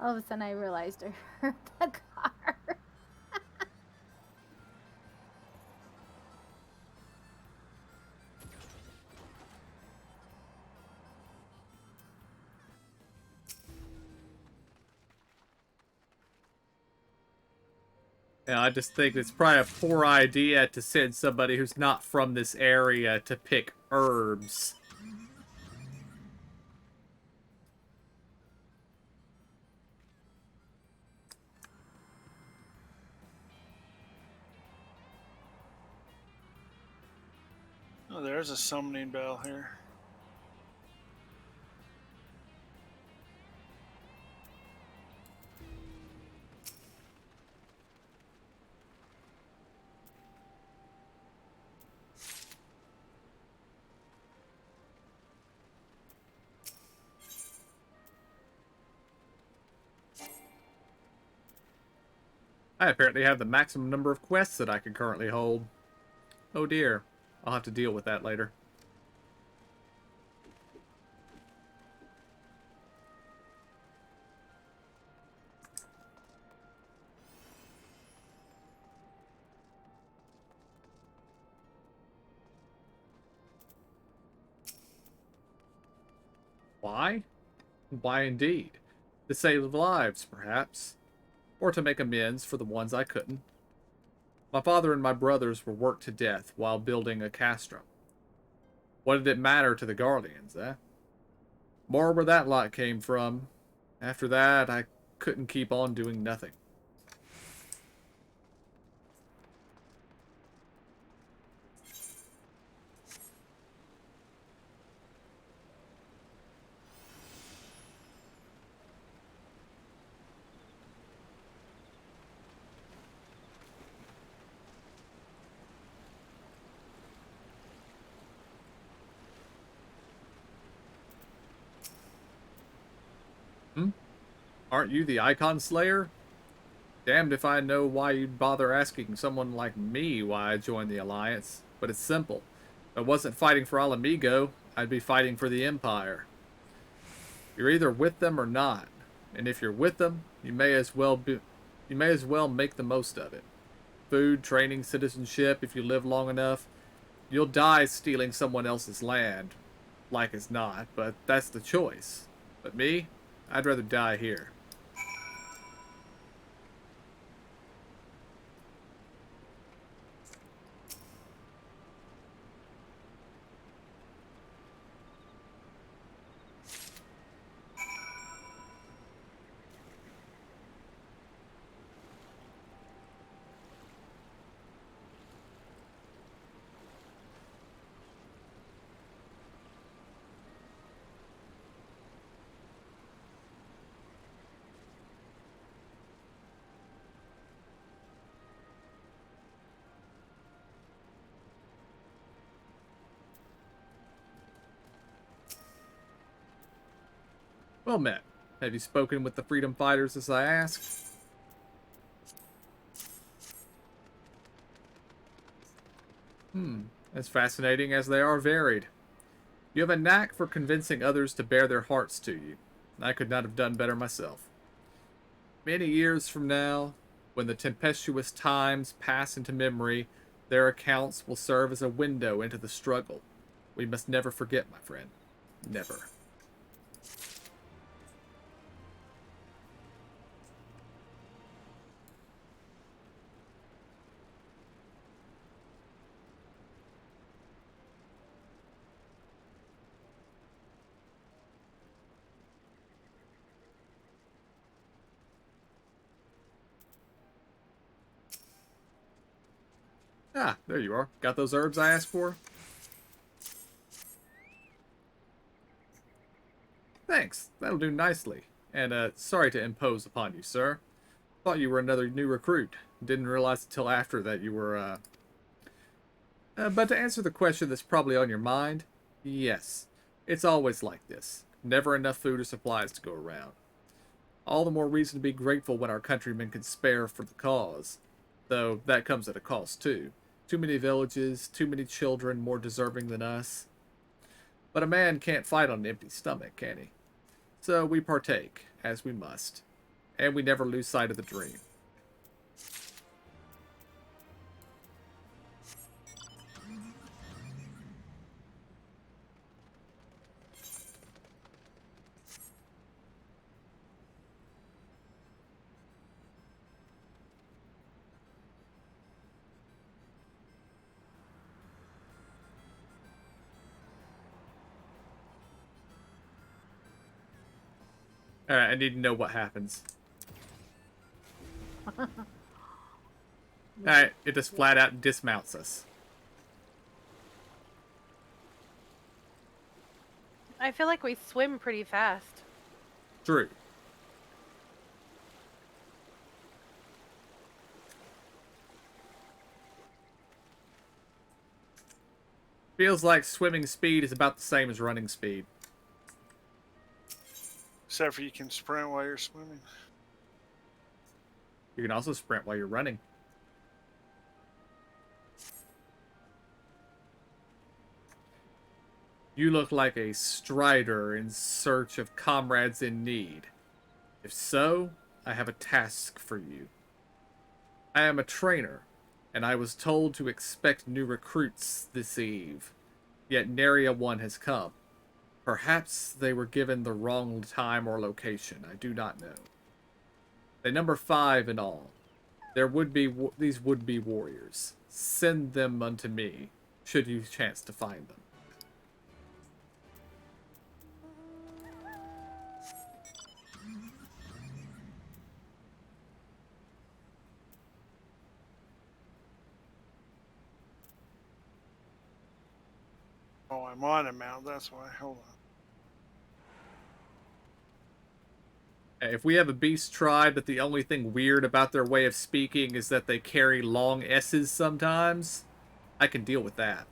All of a sudden I realized I heard the car. Yeah, I just think it's probably a poor idea to send somebody who's not from this area to pick herbs. Oh, there's a summoning bell here. I apparently have the maximum number of quests that I can currently hold. Oh dear. I'll have to deal with that later. Why? Why indeed? To save lives, perhaps. Or to make amends for the ones I couldn't. My father and my brothers were worked to death while building a castrum. What did it matter to the Guardians, eh? More where that lot came from. After that, I couldn't keep on doing nothing. Aren't you the Icon Slayer? Damned if I know why you'd bother asking someone like me why I joined the Alliance, but it's simple. If I wasn't fighting for Alamigo, I'd be fighting for the Empire. You're either with them or not, and if you're with them, you may as well make the most of it. Food, training, citizenship, if you live long enough. You'll die stealing someone else's land, like as not, but that's the choice. But me, I'd rather die here. Well met. Have you spoken with the freedom fighters as I asked? As fascinating as they are varied. You have a knack for convincing others to bare their hearts to you. I could not have done better myself. Many years from now, when the tempestuous times pass into memory, their accounts will serve as a window into the struggle. We must never forget, my friend. Never. Ah, there you are. Got those herbs I asked for? Thanks. That'll do nicely. And, sorry to impose upon you, sir. Thought you were another new recruit. Didn't realize until after that you were, but to answer the question that's probably on your mind, yes. It's always like this. Never enough food or supplies to go around. All the more reason to be grateful when our countrymen can spare for the cause. Though that comes at a cost, too. Too many villages, too many children more deserving than us. But a man can't fight on an empty stomach, can he? So we partake, as we must. And we never lose sight of the dream. Alright, I need to know what happens. Alright, it just flat out dismounts us. I feel like we swim pretty fast. True. Feels like swimming speed is about the same as running speed. Except for you can sprint while you're swimming. You can also sprint while you're running. You look like a strider in search of comrades in need. If so, I have a task for you. I am a trainer, and I was told to expect new recruits this eve. Yet nary a one has come. Perhaps they were given the wrong time or location. I do not know. They number 5 in all. These would-be warriors. Send them unto me, should you chance to find them. Oh, I'm on a mount, that's why. Hold on. If we have a beast tribe that the only thing weird about their way of speaking is that they carry long S's sometimes, I can deal with that.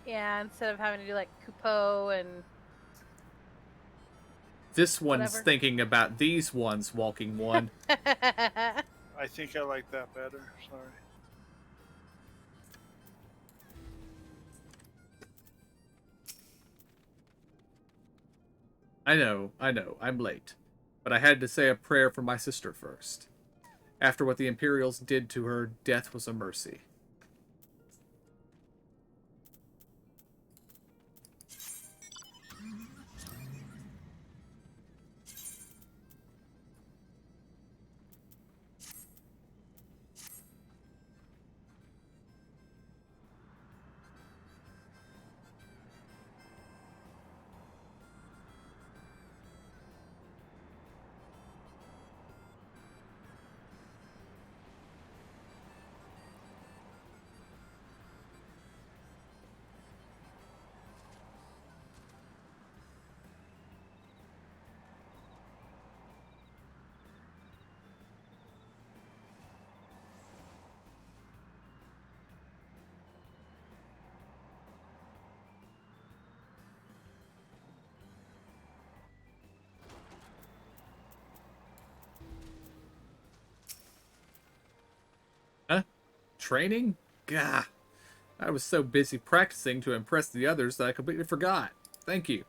Yeah, instead of having to do like Kupo and... This one's Whatever. thinking about these ones walking one. I think I like that better. Sorry. I know, I'm late. But I had to say a prayer for my sister first. After what the Imperials did to her, death was a mercy. Huh? Training? Gah. I was so busy practicing to impress the others that I completely forgot. Thank you.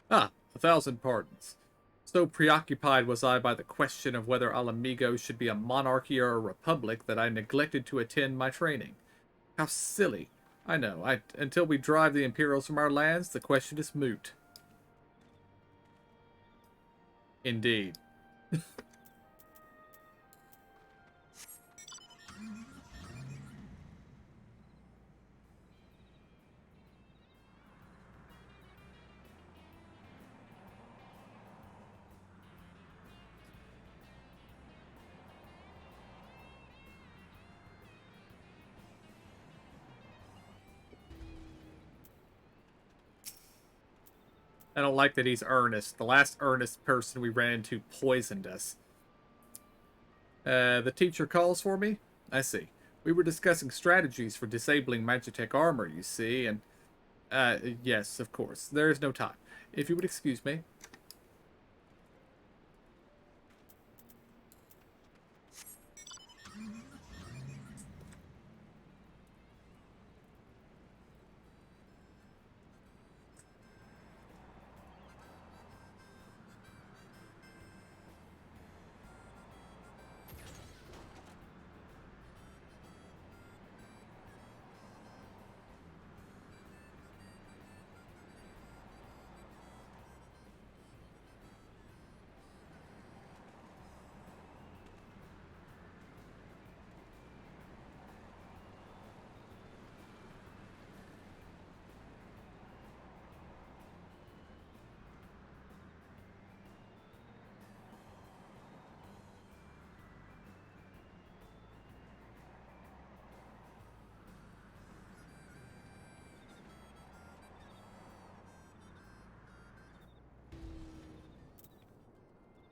Ah, 1,000 pardons. So preoccupied was I by the question of whether Alamigo should be a monarchy or a republic that I neglected to attend my training. How silly. I know, until we drive the Imperials from our lands, the question is moot. Indeed. I don't like that he's earnest. The last earnest person we ran into poisoned us. The teacher calls for me? I see. We were discussing strategies for disabling Magitech armor, you see, and... yes, of course. There is no time. If you would excuse me.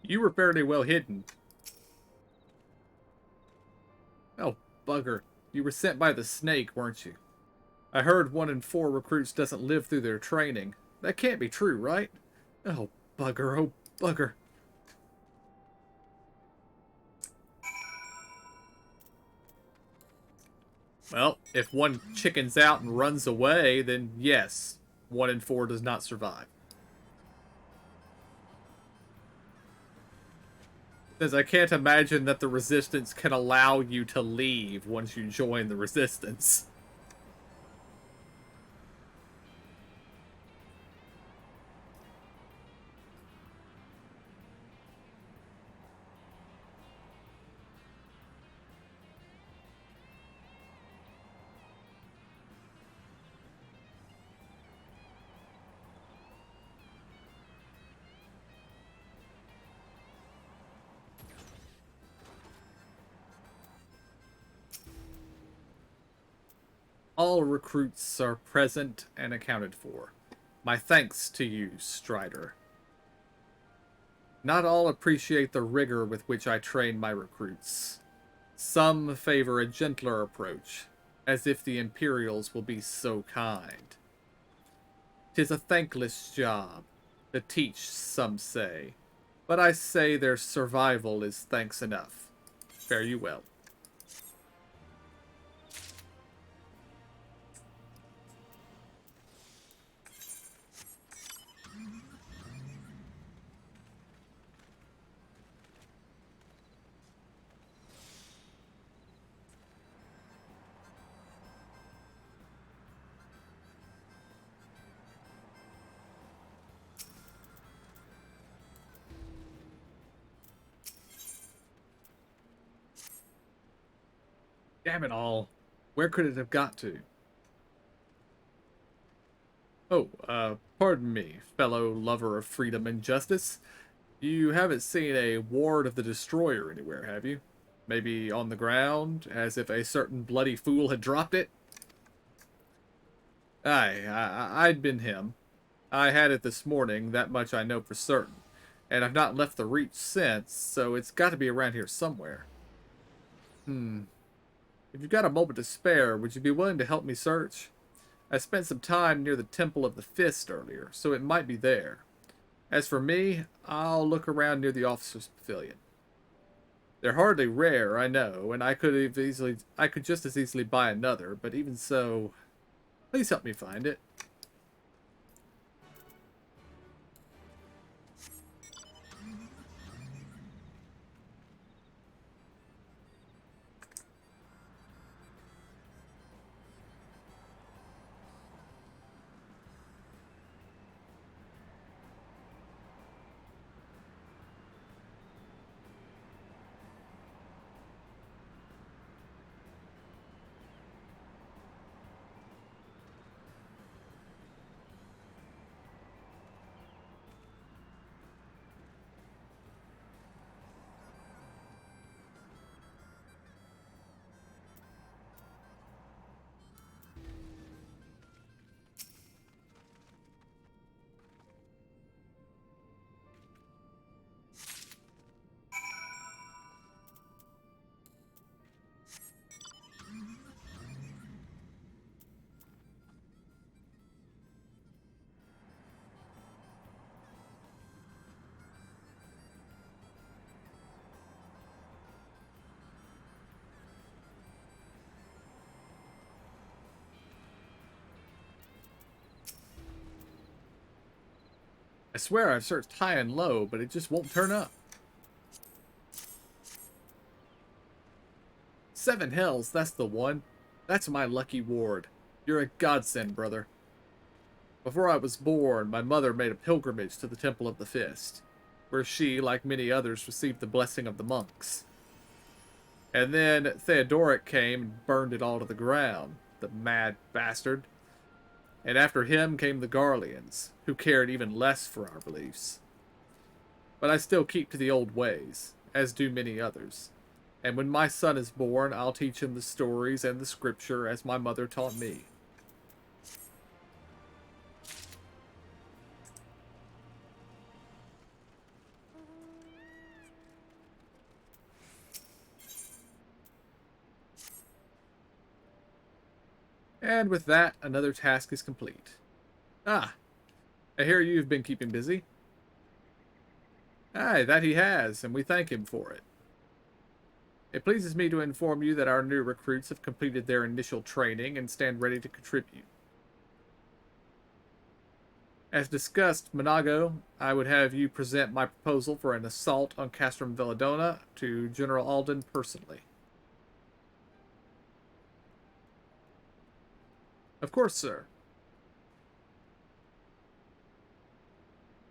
You were fairly well hidden. Oh, bugger. You were sent by the snake, weren't you? I heard 1 in 4 recruits doesn't live through their training. That can't be true, right? Oh, bugger. Oh, bugger. Well, if one chickens out and runs away, then yes, 1 in 4 does not survive. Because I can't imagine that the Resistance can allow you to leave once you join the Resistance. All recruits are present and accounted for. My thanks to you, Strider. Not all appreciate the rigor with which I train my recruits. Some favor a gentler approach, as if the Imperials will be so kind. 'Tis a thankless job, to teach, some say, but I say their survival is thanks enough. Fare you well. Damn it all. Where could it have got to? Oh, pardon me, fellow lover of freedom and justice. You haven't seen a ward of the Destroyer anywhere, have you? Maybe on the ground, as if a certain bloody fool had dropped it? Aye, I'd been him. I had it this morning, that much I know for certain. And I've not left the Reach since, so it's got to be around here somewhere. If you've got a moment to spare, would you be willing to help me search? I spent some time near the Temple of the Fist earlier, so it might be there. As for me, I'll look around near the officer's pavilion. They're hardly rare, I know, and I could just as easily buy another, but even so, please help me find it. I swear I've searched high and low, but it just won't turn up. 7 Hells, that's the one. That's my lucky ward. You're a godsend, brother. Before I was born, my mother made a pilgrimage to the Temple of the Fist, where she, like many others, received the blessing of the monks. And then Theodoric came and burned it all to the ground, the mad bastard. And after him came the Garleans, who cared even less for our beliefs. But I still keep to the old ways, as do many others. And when my son is born, I'll teach him the stories and the scripture as my mother taught me. And with that, another task is complete. Ah, I hear you've been keeping busy. Aye, that he has, and we thank him for it. It pleases me to inform you that our new recruits have completed their initial training and stand ready to contribute. As discussed, Monago, I would have you present my proposal for an assault on Castrum Belladonna to General Alden personally. Of course, sir.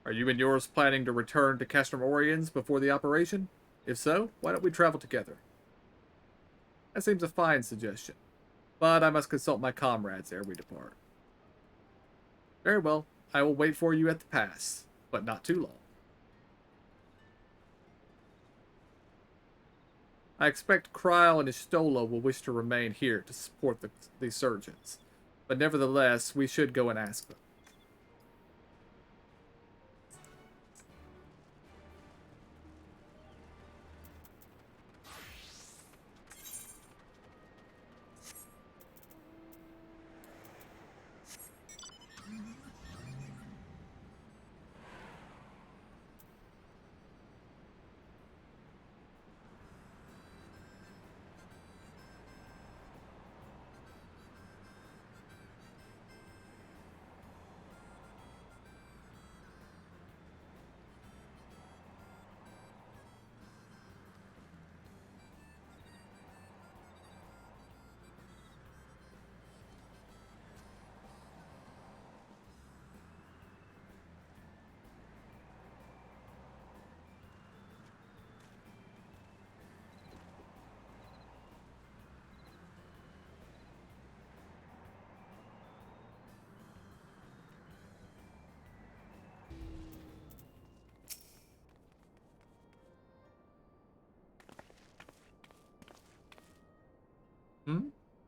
Are you and yours planning to return to Castrum Oriens before the operation? If so, why don't we travel together? That seems a fine suggestion, but I must consult my comrades ere we depart. Very well, I will wait for you at the pass, but not too long. I expect Kryl and Istola will wish to remain here to support the surgeons, but nevertheless, we should go and ask them.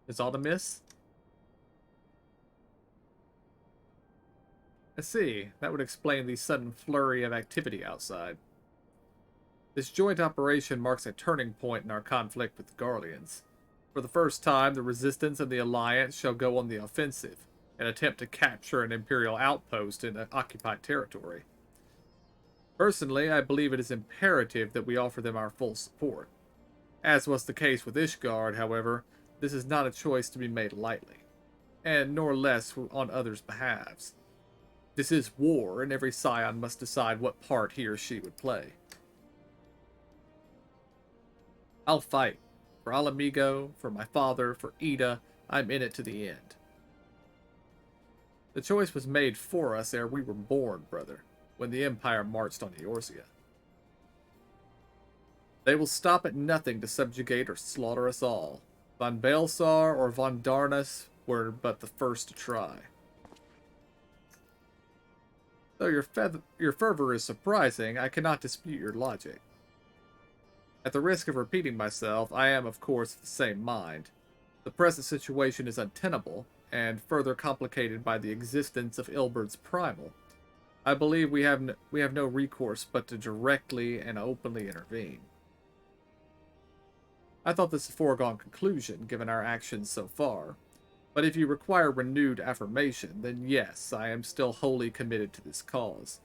Is all the miss? I see. That would explain the sudden flurry of activity outside. This joint operation marks a turning point in our conflict with the Garleans. For the first time, the Resistance and the Alliance shall go on the offensive and attempt to capture an Imperial outpost in occupied territory. Personally, I believe it is imperative that we offer them our full support. As was the case with Ishgard, however, this is not a choice to be made lightly, and nor less on others' behalves. This is war, and every scion must decide what part he or she would play. I'll fight. For Alamigo, for my father, for Ida, I'm in it to the end. The choice was made for us ere we were born, brother, when the Empire marched on Eorzea. They will stop at nothing to subjugate or slaughter us all. Von Baelsar or Von Darnus were but the first to try. Though your fervor is surprising, I cannot dispute your logic. At the risk of repeating myself, I am, of course, of the same mind. The present situation is untenable, and further complicated by the existence of Ilberd's Primal. I believe we have no recourse but to directly and openly intervene. I thought this a foregone conclusion, given our actions so far. But if you require renewed affirmation, then yes, I am still wholly committed to this cause.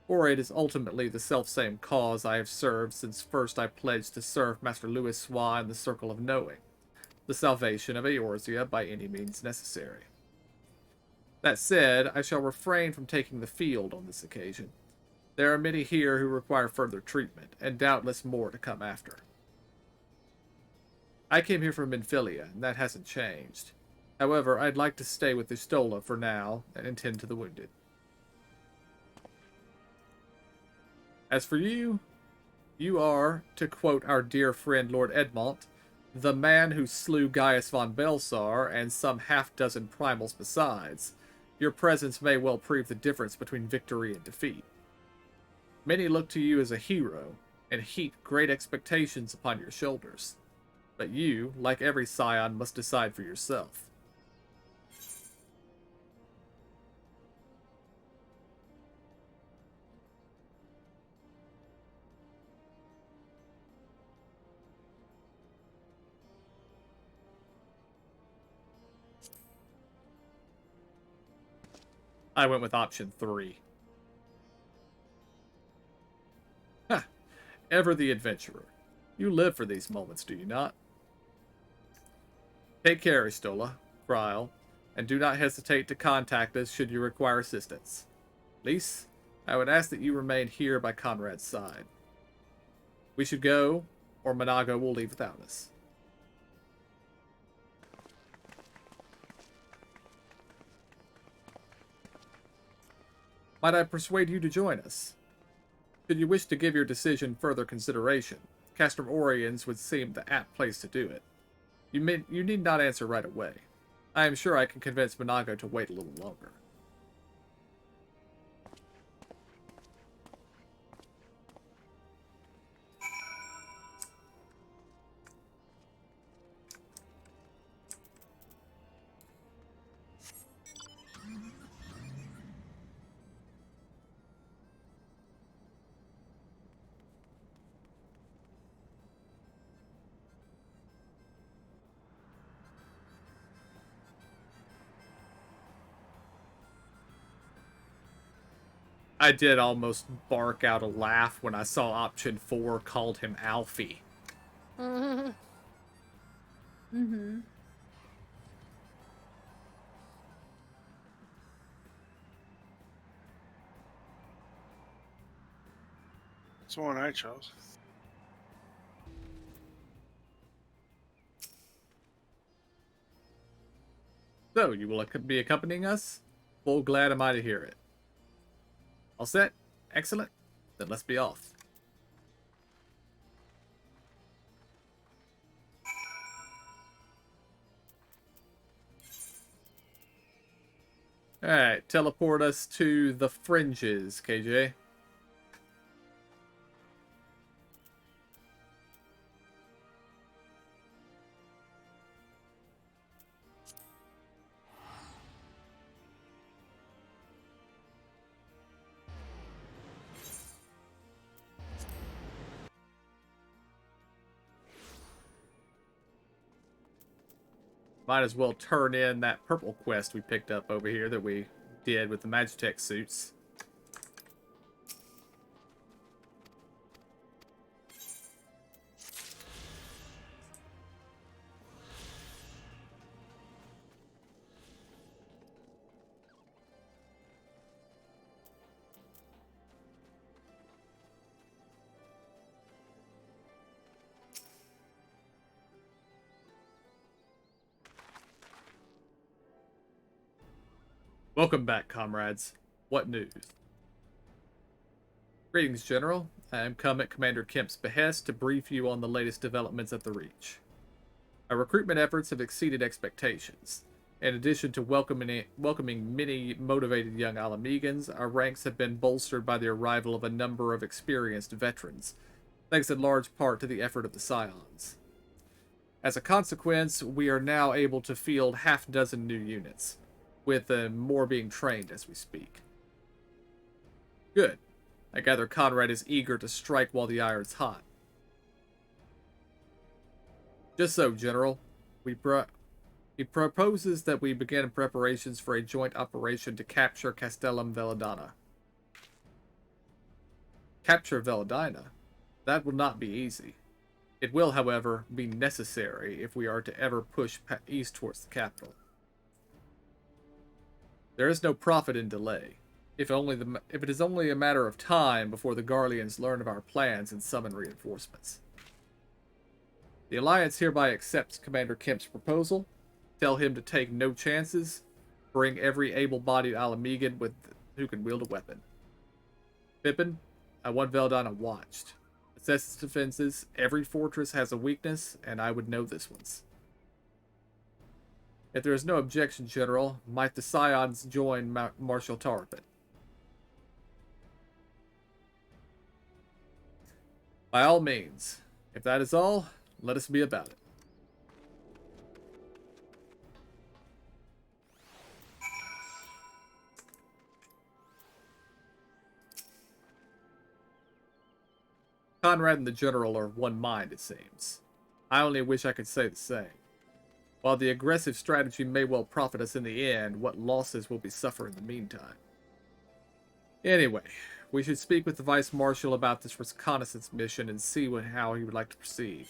For it is ultimately the selfsame cause I have served since first I pledged to serve Master Louis Sois in the Circle of Knowing, the salvation of Eorzea by any means necessary. That said, I shall refrain from taking the field on this occasion. There are many here who require further treatment, and doubtless more to come after. I came here from Minfilia, and that hasn't changed. However, I'd like to stay with Istola for now and attend to the wounded. As for you, you are, to quote our dear friend Lord Edmont, the man who slew Gaius von Baelsar and some half-dozen primals besides. Your presence may well prove the difference between victory and defeat. Many look to you as a hero, and heap great expectations upon your shoulders. But you, like every scion, must decide for yourself. I went with option 3. Ha! Ever the adventurer. You live for these moments, do you not? Take care, Istola, Kryl, and do not hesitate to contact us should you require assistance. Lys, I would ask that you remain here by Conrad's side. We should go, or Monago will leave without us. Might I persuade you to join us? Should you wish to give your decision further consideration, Castrum Oriens would seem the apt place to do it. You need not answer right away. I am sure I can convince Monago to wait a little longer. I did almost bark out a laugh when I saw option 4 called him Alfie. Mm-hmm. It's the one I chose. So, you will be accompanying us? Full glad am I to hear it. All set? Excellent. Then let's be off. Alright, teleport us to the fringes, KJ. Might as well turn in that purple quest we picked up over here that we did with the Magitech suits. Welcome back, comrades. What news? Greetings, General. I am come at Commander Kemp's behest to brief you on the latest developments at the Reach. Our recruitment efforts have exceeded expectations. In addition to welcoming many motivated young Alamegans, our ranks have been bolstered by the arrival of a number of experienced veterans, thanks in large part to the effort of the Scions. As a consequence, we are now able to field half-dozen new units, with more being trained as we speak. Good. I gather Conrad is eager to strike while the iron's hot. Just so, General. He proposes that we begin preparations for a joint operation to capture Castellum Veladana. Capture Veladina? That will not be easy. It will, however, be necessary if we are to ever push east towards the capital. There is no profit in delay, if it is only a matter of time before the Garleans learn of our plans and summon reinforcements. The Alliance hereby accepts Commander Kemp's proposal. Tell him to take no chances. Bring every able-bodied Alamegan who can wield a weapon. Pippin, I want Veldana watched. Assess its defenses. Every fortress has a weakness, and I would know this one's. If there is no objection, General, might the Scions join Marshal Tarpin? By all means. If that is all, let us be about it. Conrad and the General are one mind, it seems. I only wish I could say the same. While the aggressive strategy may well profit us in the end, what losses will be suffered in the meantime? Anyway, we should speak with the Vice Marshal about this reconnaissance mission and see how he would like to proceed.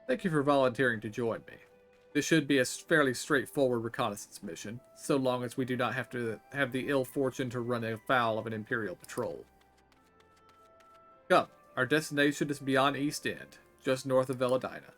Thank you for volunteering to join me. This should be a fairly straightforward reconnaissance mission, so long as we do not have to have the ill fortune to run afoul of an Imperial patrol. Come, our destination is beyond East End, just north of Veladina.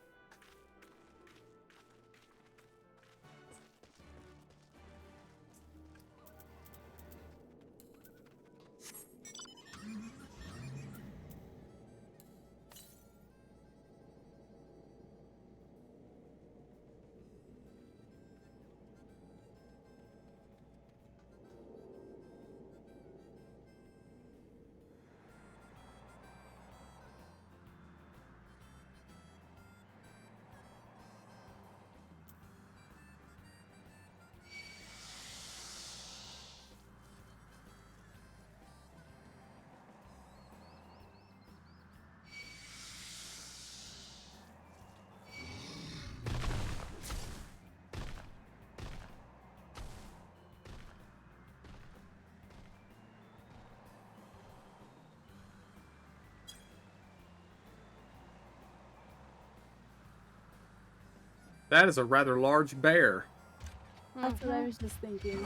That is a rather large bear. That's what I was just thinking.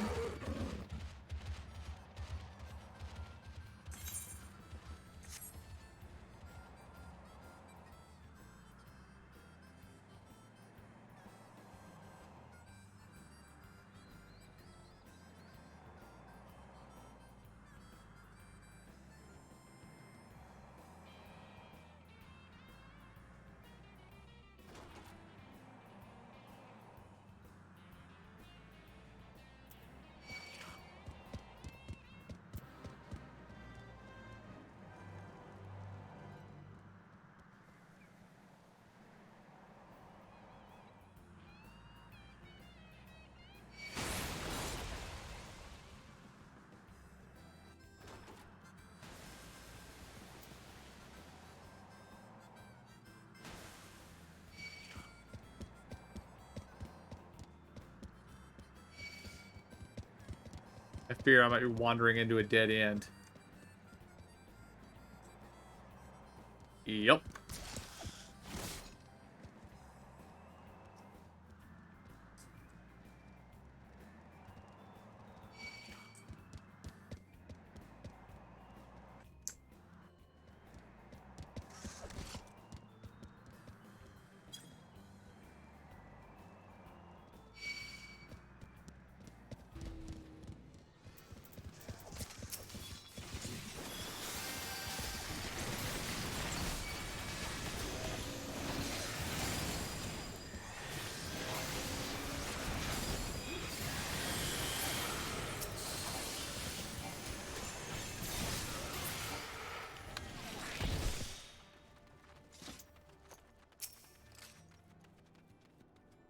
I fear I might be wandering into a dead end. Yup.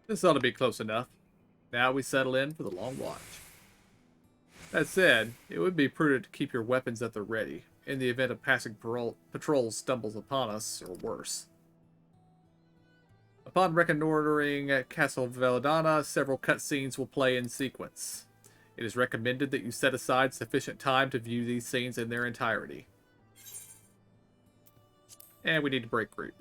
This ought to be close enough. Now we settle in for the long watch. That said, it would be prudent to keep your weapons at the ready, in the event a passing patrol stumbles upon us, or worse. Upon reconnoitering Castle Veladana, several cutscenes will play in sequence. It is recommended that you set aside sufficient time to view these scenes in their entirety. And we need to break group.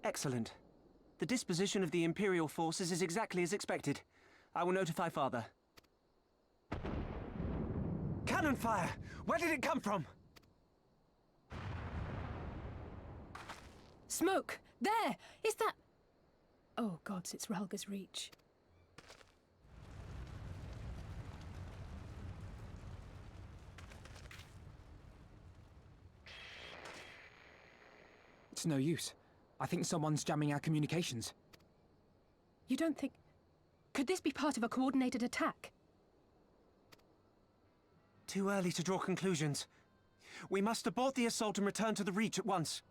Excellent. The disposition of the Imperial forces is exactly as expected. I will notify Father. Cannon fire! Where did it come from? Smoke! There! Is that... Oh gods, it's Ralga's Reach. It's no use. I think someone's jamming our communications. You don't think... Could this be part of a coordinated attack? Too early to draw conclusions. We must abort the assault and return to the Reach at once.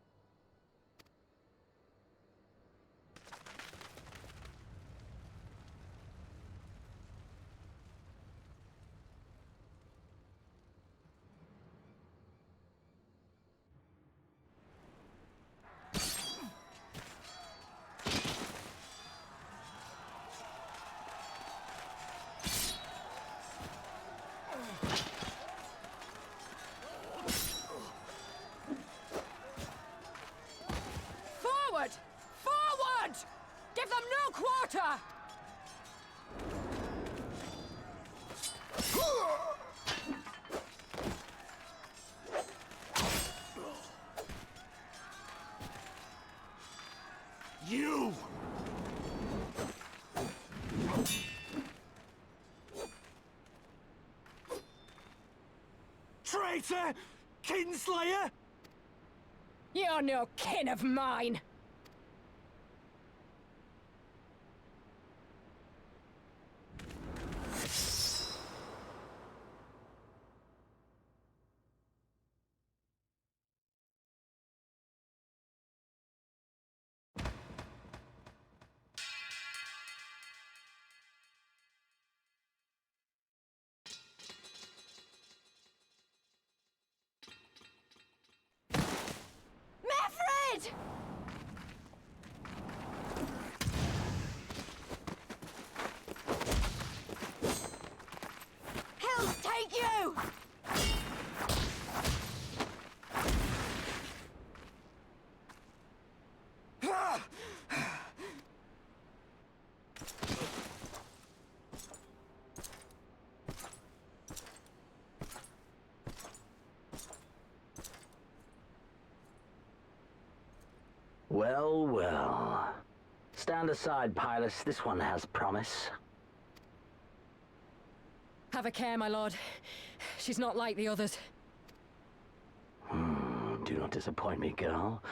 Forward! Forward! Give them no quarter! You! Traitor! Kinslayer! You're no kin of mine! Well, well. Stand aside, Pilus. This one has promise. Have a care, my lord. She's not like the others. Do not disappoint me, girl,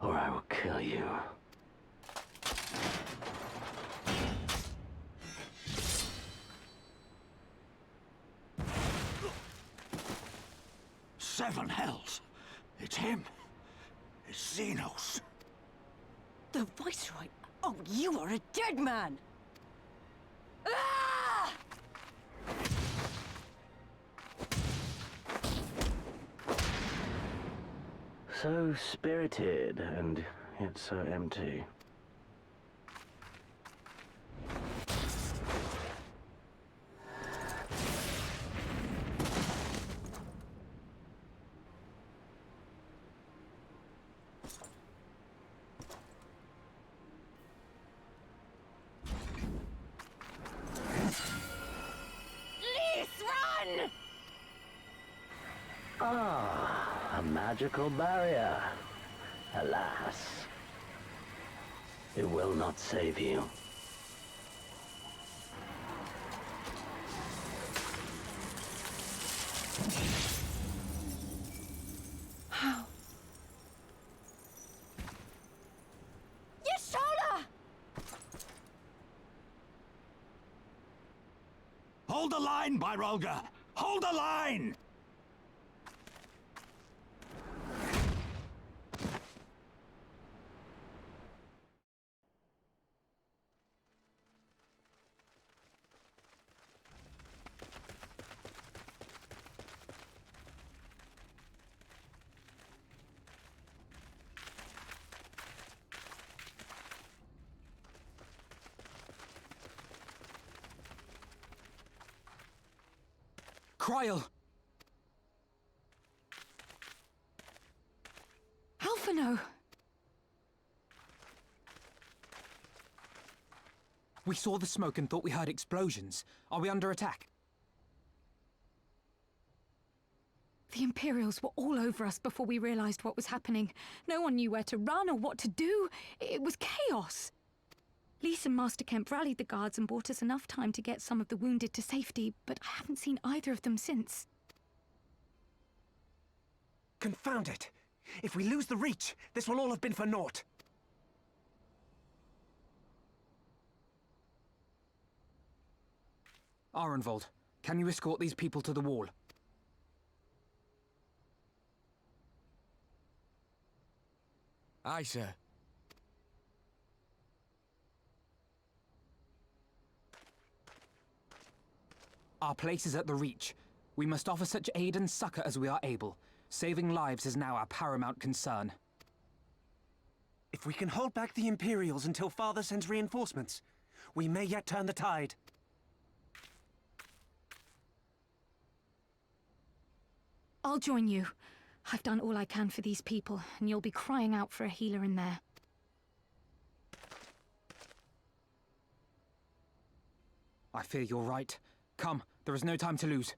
or I will kill you. Seven hells. It's him. It's Xenos. The Viceroy? Oh, you are a dead man! Ah! So spirited, and yet so empty. Run! Ah, a magical barrier. Alas, it will not save you. How? Yashola! Hold the line, Byrolga! Hold the line! Kryl! Alphino! We saw the smoke and thought we heard explosions. Are we under attack? The Imperials were all over us before we realized what was happening. No one knew where to run or what to do. It was chaos. Lise and Master Kemp rallied the guards and bought us enough time to get some of the wounded to safety, but I haven't seen either of them since. Confound it! If we lose the Reach, this will all have been for naught. Arenvold, can you escort these people to the wall? Aye, sir. Our place is at the Reach. We must offer such aid and succor as we are able. Saving lives is now our paramount concern. If we can hold back the Imperials until Father sends reinforcements, we may yet turn the tide. I'll join you. I've done all I can for these people, and you'll be crying out for a healer in there. I fear you're right. Come, there is no time to lose.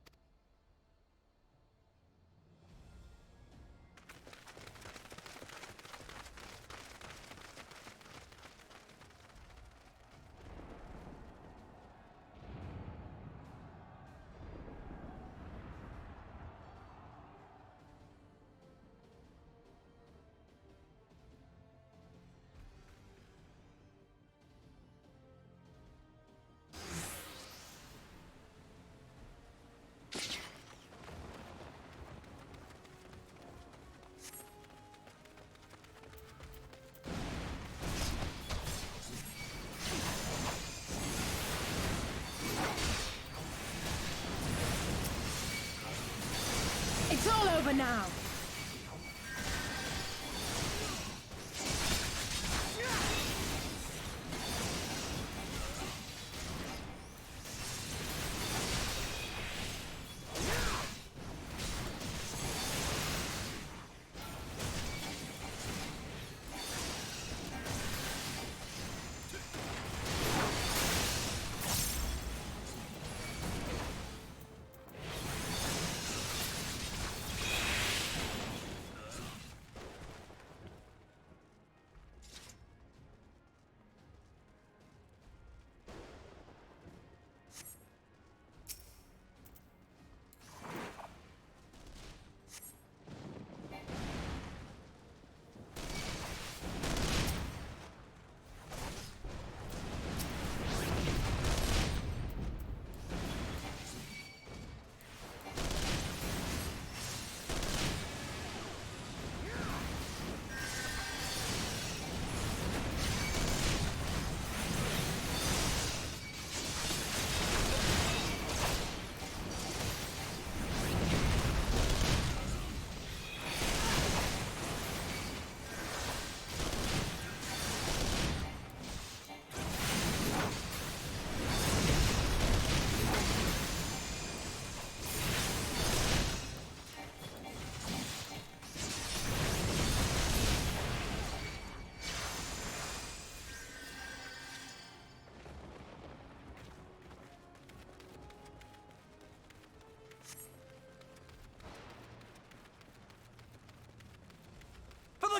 It's all over now!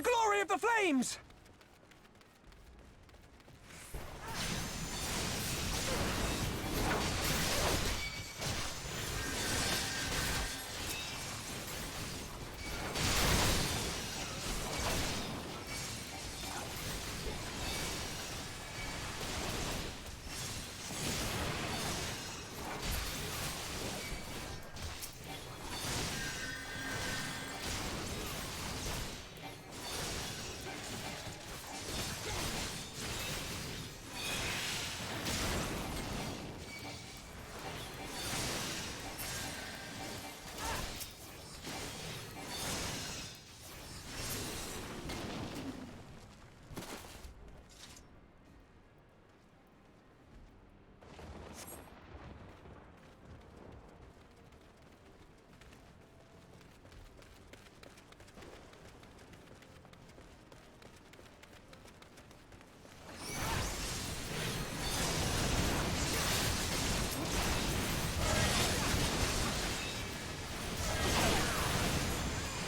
glory of the flames!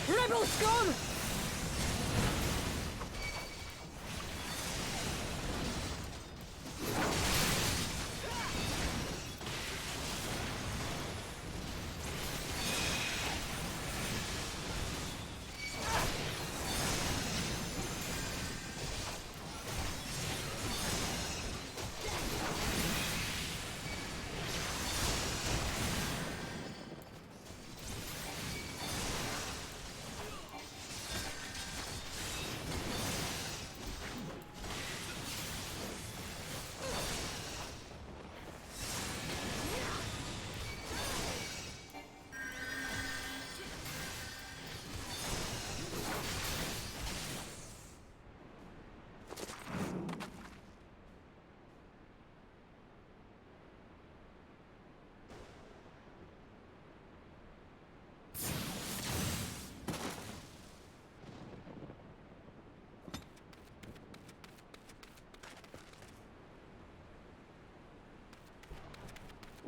Rebel scum!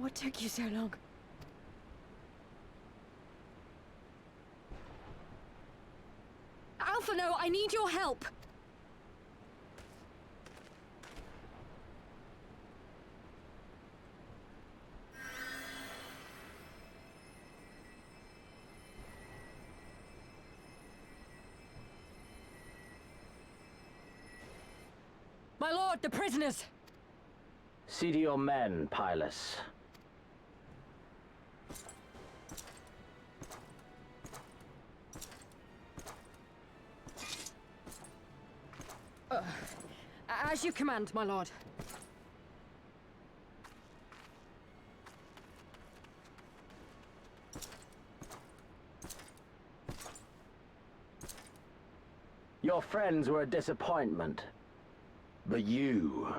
What took you so long? Alpha, no, I need your help! My lord, the prisoners! See to your men, Pylus. As you command, my lord. Your friends were a disappointment. But you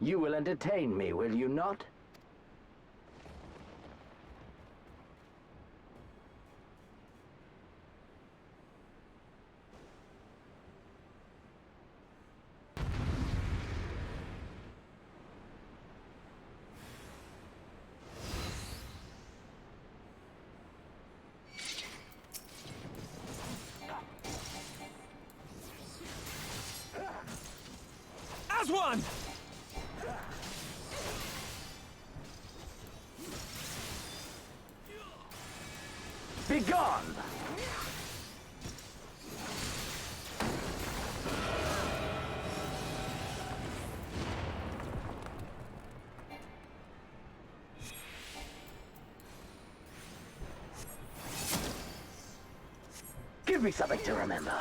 will entertain me, will you not? As one! Be gone! Give me something to remember.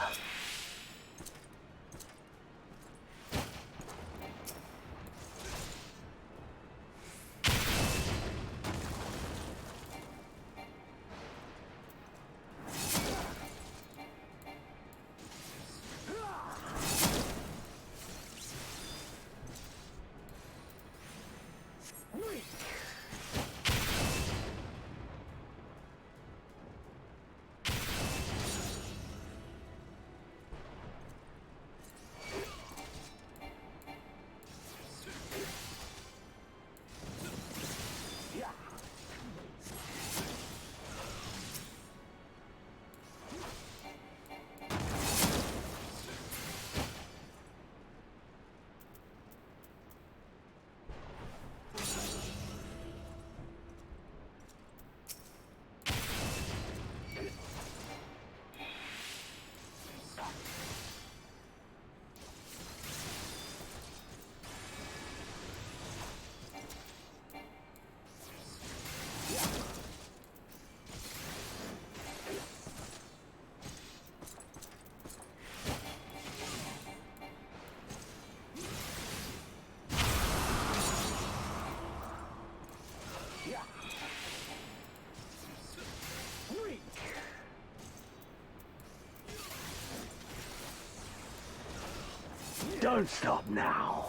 Don't stop now.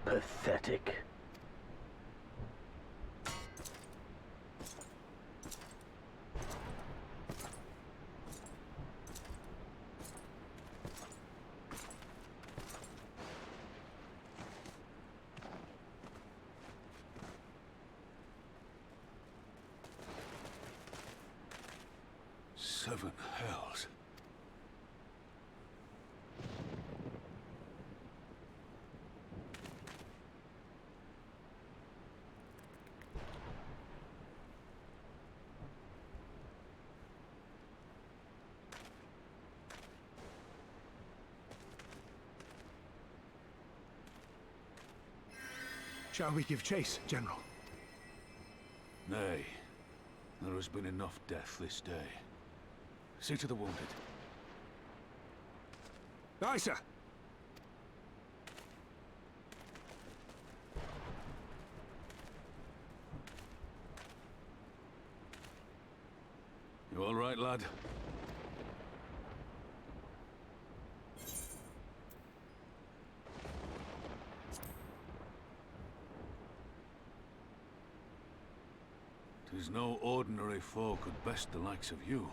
Pathetic. Seven hells. Shall we give chase, General? Nay. There has been enough death this day. See to the wounded. Aye, sir. You all right, lad? Tis no ordinary foe could best the likes of you.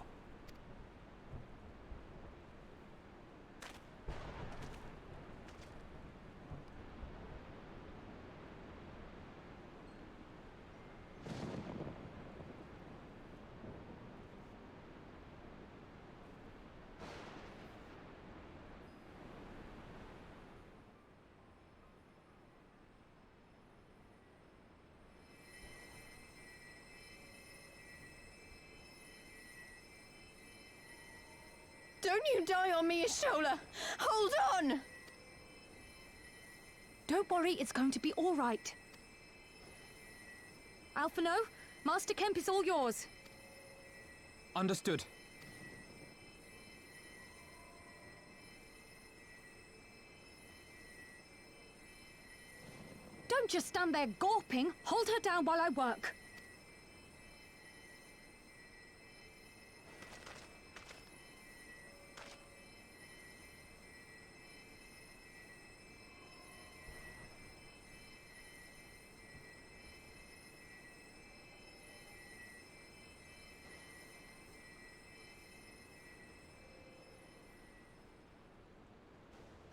Don't you die on me, Ashola! Hold on! Don't worry, it's going to be all right. Alphino, Master Kemp is all yours. Understood. Don't just stand there gawping. Hold her down while I work.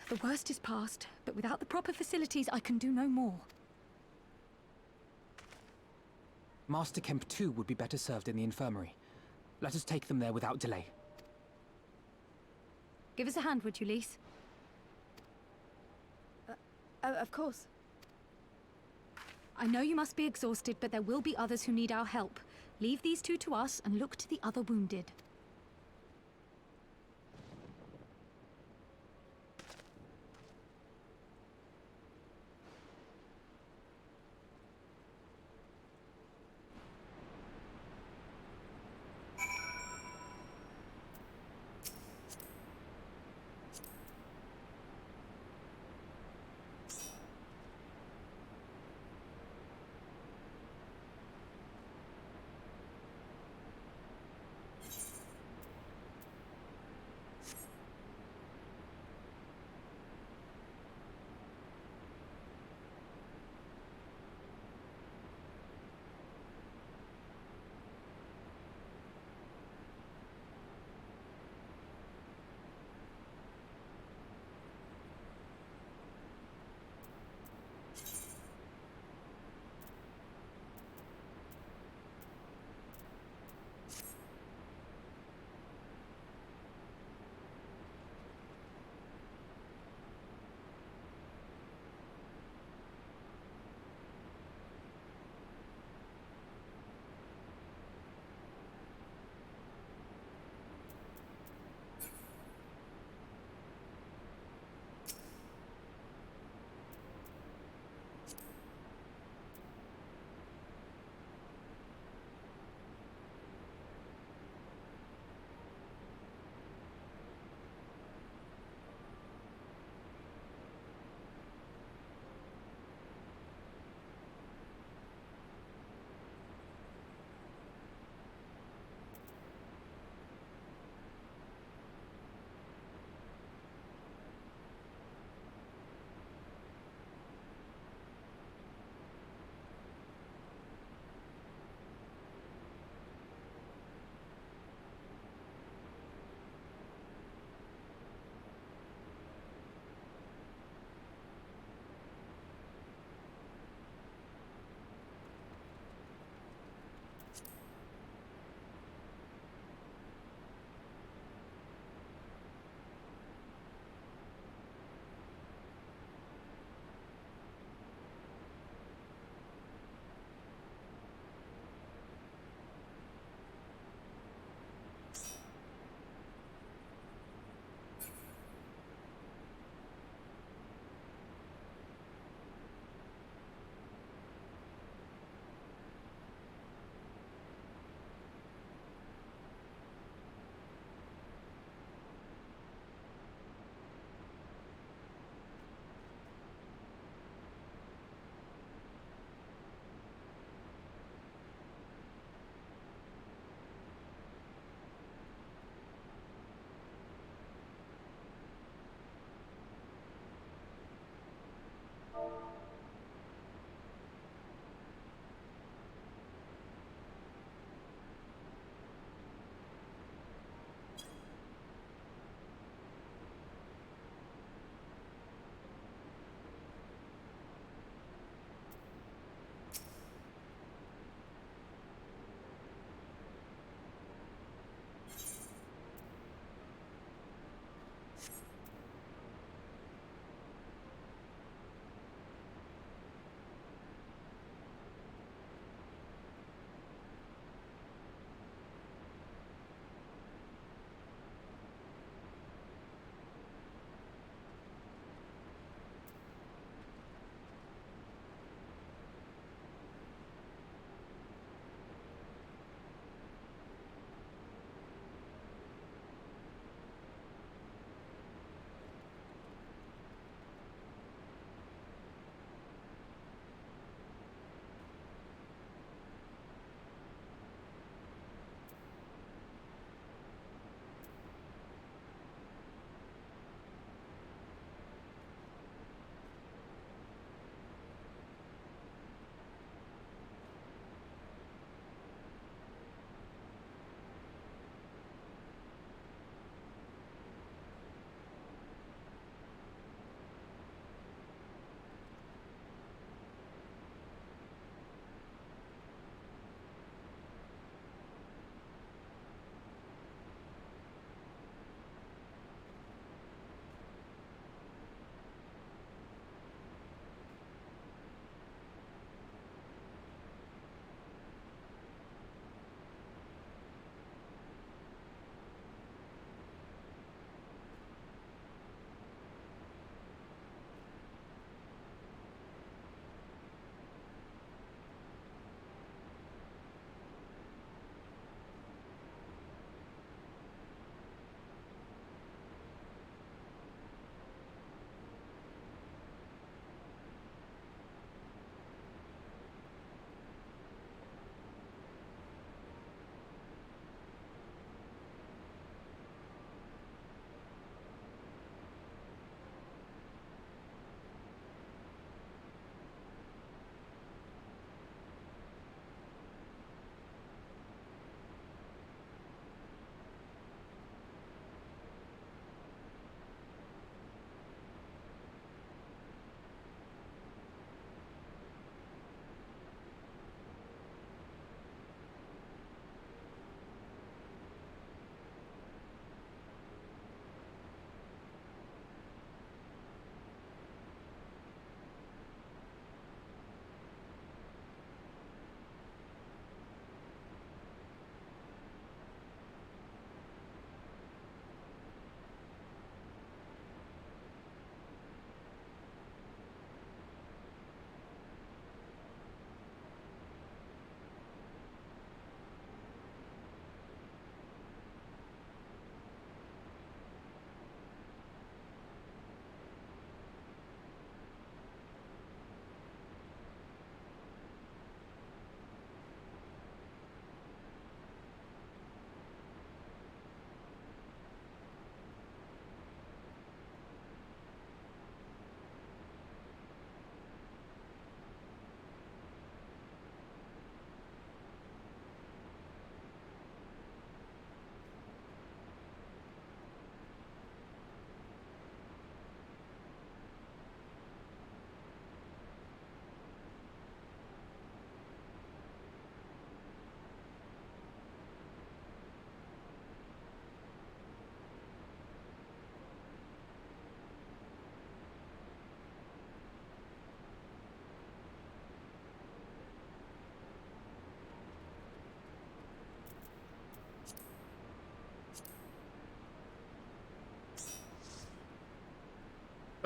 The worst is past, but without the proper facilities, I can do no more. Master Kemp too would be better served in the infirmary. Let us take them there without delay. Give us a hand, would you, Lise? Of course. I know you must be exhausted, but there will be others who need our help. Leave these two to us and look to the other wounded.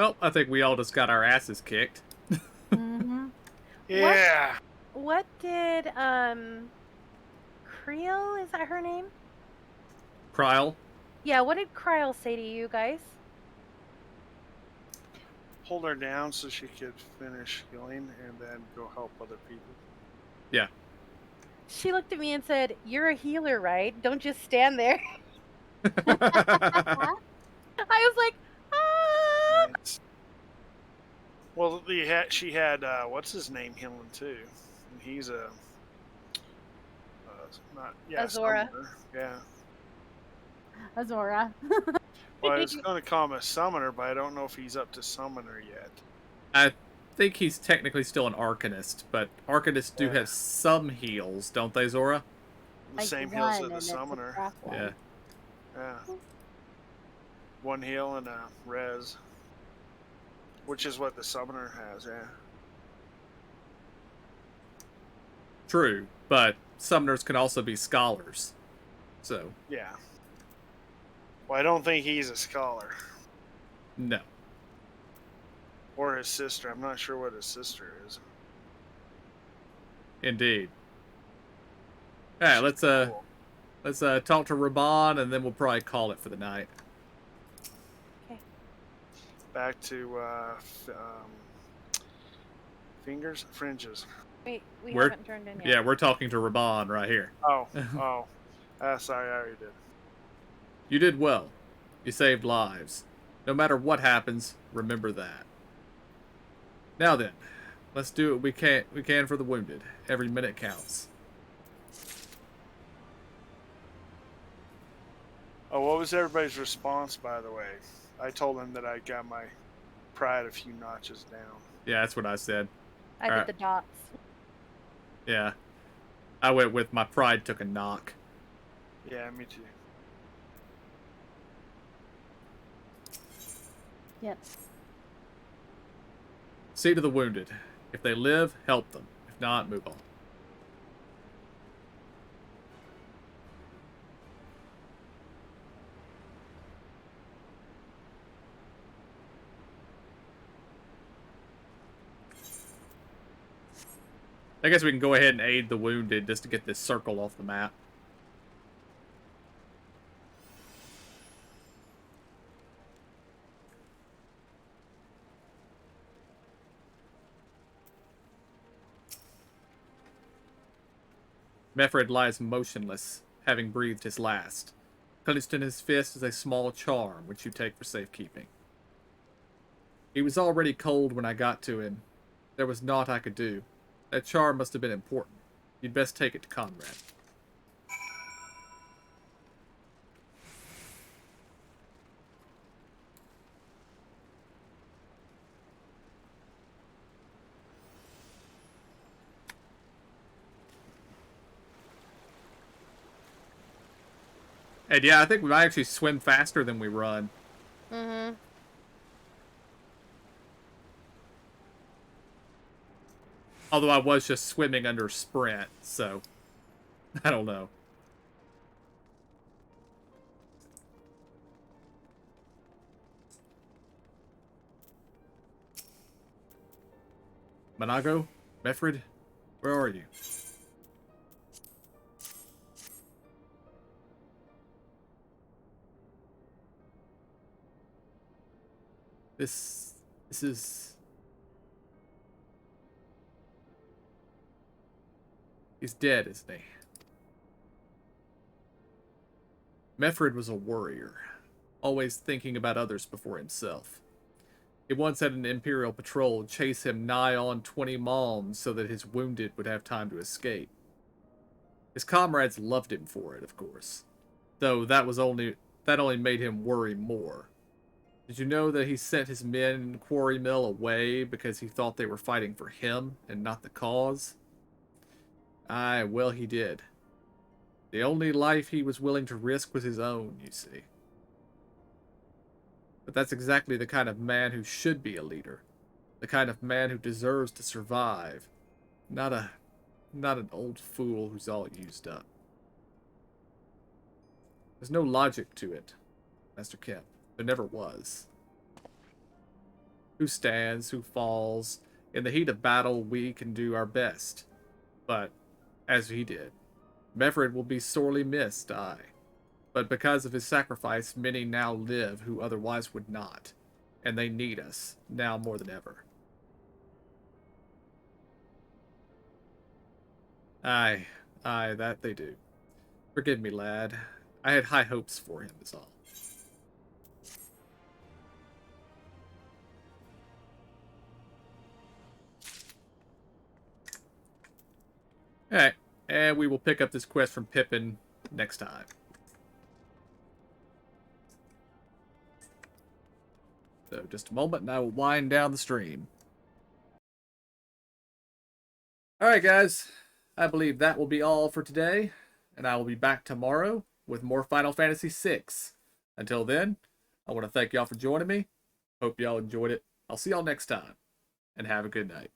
Well, I think we all just got our asses kicked. Mm-hmm. Yeah. What did Creel, is that her name? Kryl? Yeah, what did Cryle say to you guys? Hold her down so she could finish healing and then go help other people. Yeah. She looked at me and said, "You're a healer, right? Don't just stand there." I was like, Nice. Well, she had what's his name healing too, and he's a not Azora. summoner. Yeah. Azora. Well, I was going to call him a summoner, but I don't know if he's up to summoner yet. I think he's technically still an Arcanist, but Arcanists do Yeah. have some heals, don't they, Zora? The same heals as the summoner. Yeah. Yeah. One heal and a res. Which is what the summoner has, yeah. True, but summoners can also be scholars. So, Yeah. Well, I don't think he's a scholar. no. Or his sister. I'm not sure what his sister is. Indeed. Alright, let's talk to Raban and then we'll probably call it for the night. Back to fringes. Wait, we We're- haven't turned in yet. Yeah, we're talking to Raban right here. Oh. Sorry, I already did. You did well. You saved lives. No matter what happens, remember that. Now then, let's do what we can for the wounded. Every minute counts. Oh, what was everybody's response, by the way? I told them that I got my pride a few notches down. Yeah, that's what I said. I did Alright. the dots. Yeah. I went with my pride took a knock. Yeah, me too. Yep. See to the wounded. If they live, help them. If not, move on. I guess we can go ahead and aid the wounded just to get this circle off the map. Mefred lies motionless, having breathed his last. Clenched in his fist is a small charm, which you take for safekeeping. He was already cold when I got to him. There was naught I could do. That charm must have been important. You'd best take it to Conrad. And yeah, I think we might actually swim faster than we run. Mm-hmm. Although I was just swimming under sprint, so I don't know. Manago? Mefred? Where are you? This is... He's dead, isn't he? Mefred was a warrior, always thinking about others before himself. He once had an Imperial patrol chase him nigh on 20 malms so that his wounded would have time to escape. His comrades loved him for it, of course, though that only made him worry more. Did you know that he sent his men in Quarry Mill away because he thought they were fighting for him and not the cause? Aye, well he did. The only life he was willing to risk was his own, you see. But that's exactly the kind of man who should be a leader. The kind of man who deserves to survive. Not an old fool who's all used up. There's no logic to it, Master Kemp. There never was. Who stands, who falls. In the heat of battle, we can do our best. But, as he did, Mevrid will be sorely missed, aye. But because of his sacrifice, many now live who otherwise would not. And they need us, now more than ever. Aye, that they do. Forgive me, lad. I had high hopes for him, is all. Alright, and we will pick up this quest from Pippin next time. So, just a moment, and I will wind down the stream. Alright, guys. I believe that will be all for today, and I will be back tomorrow with more Final Fantasy VI. Until then, I want to thank y'all for joining me. Hope y'all enjoyed it. I'll see y'all next time, and have a good night.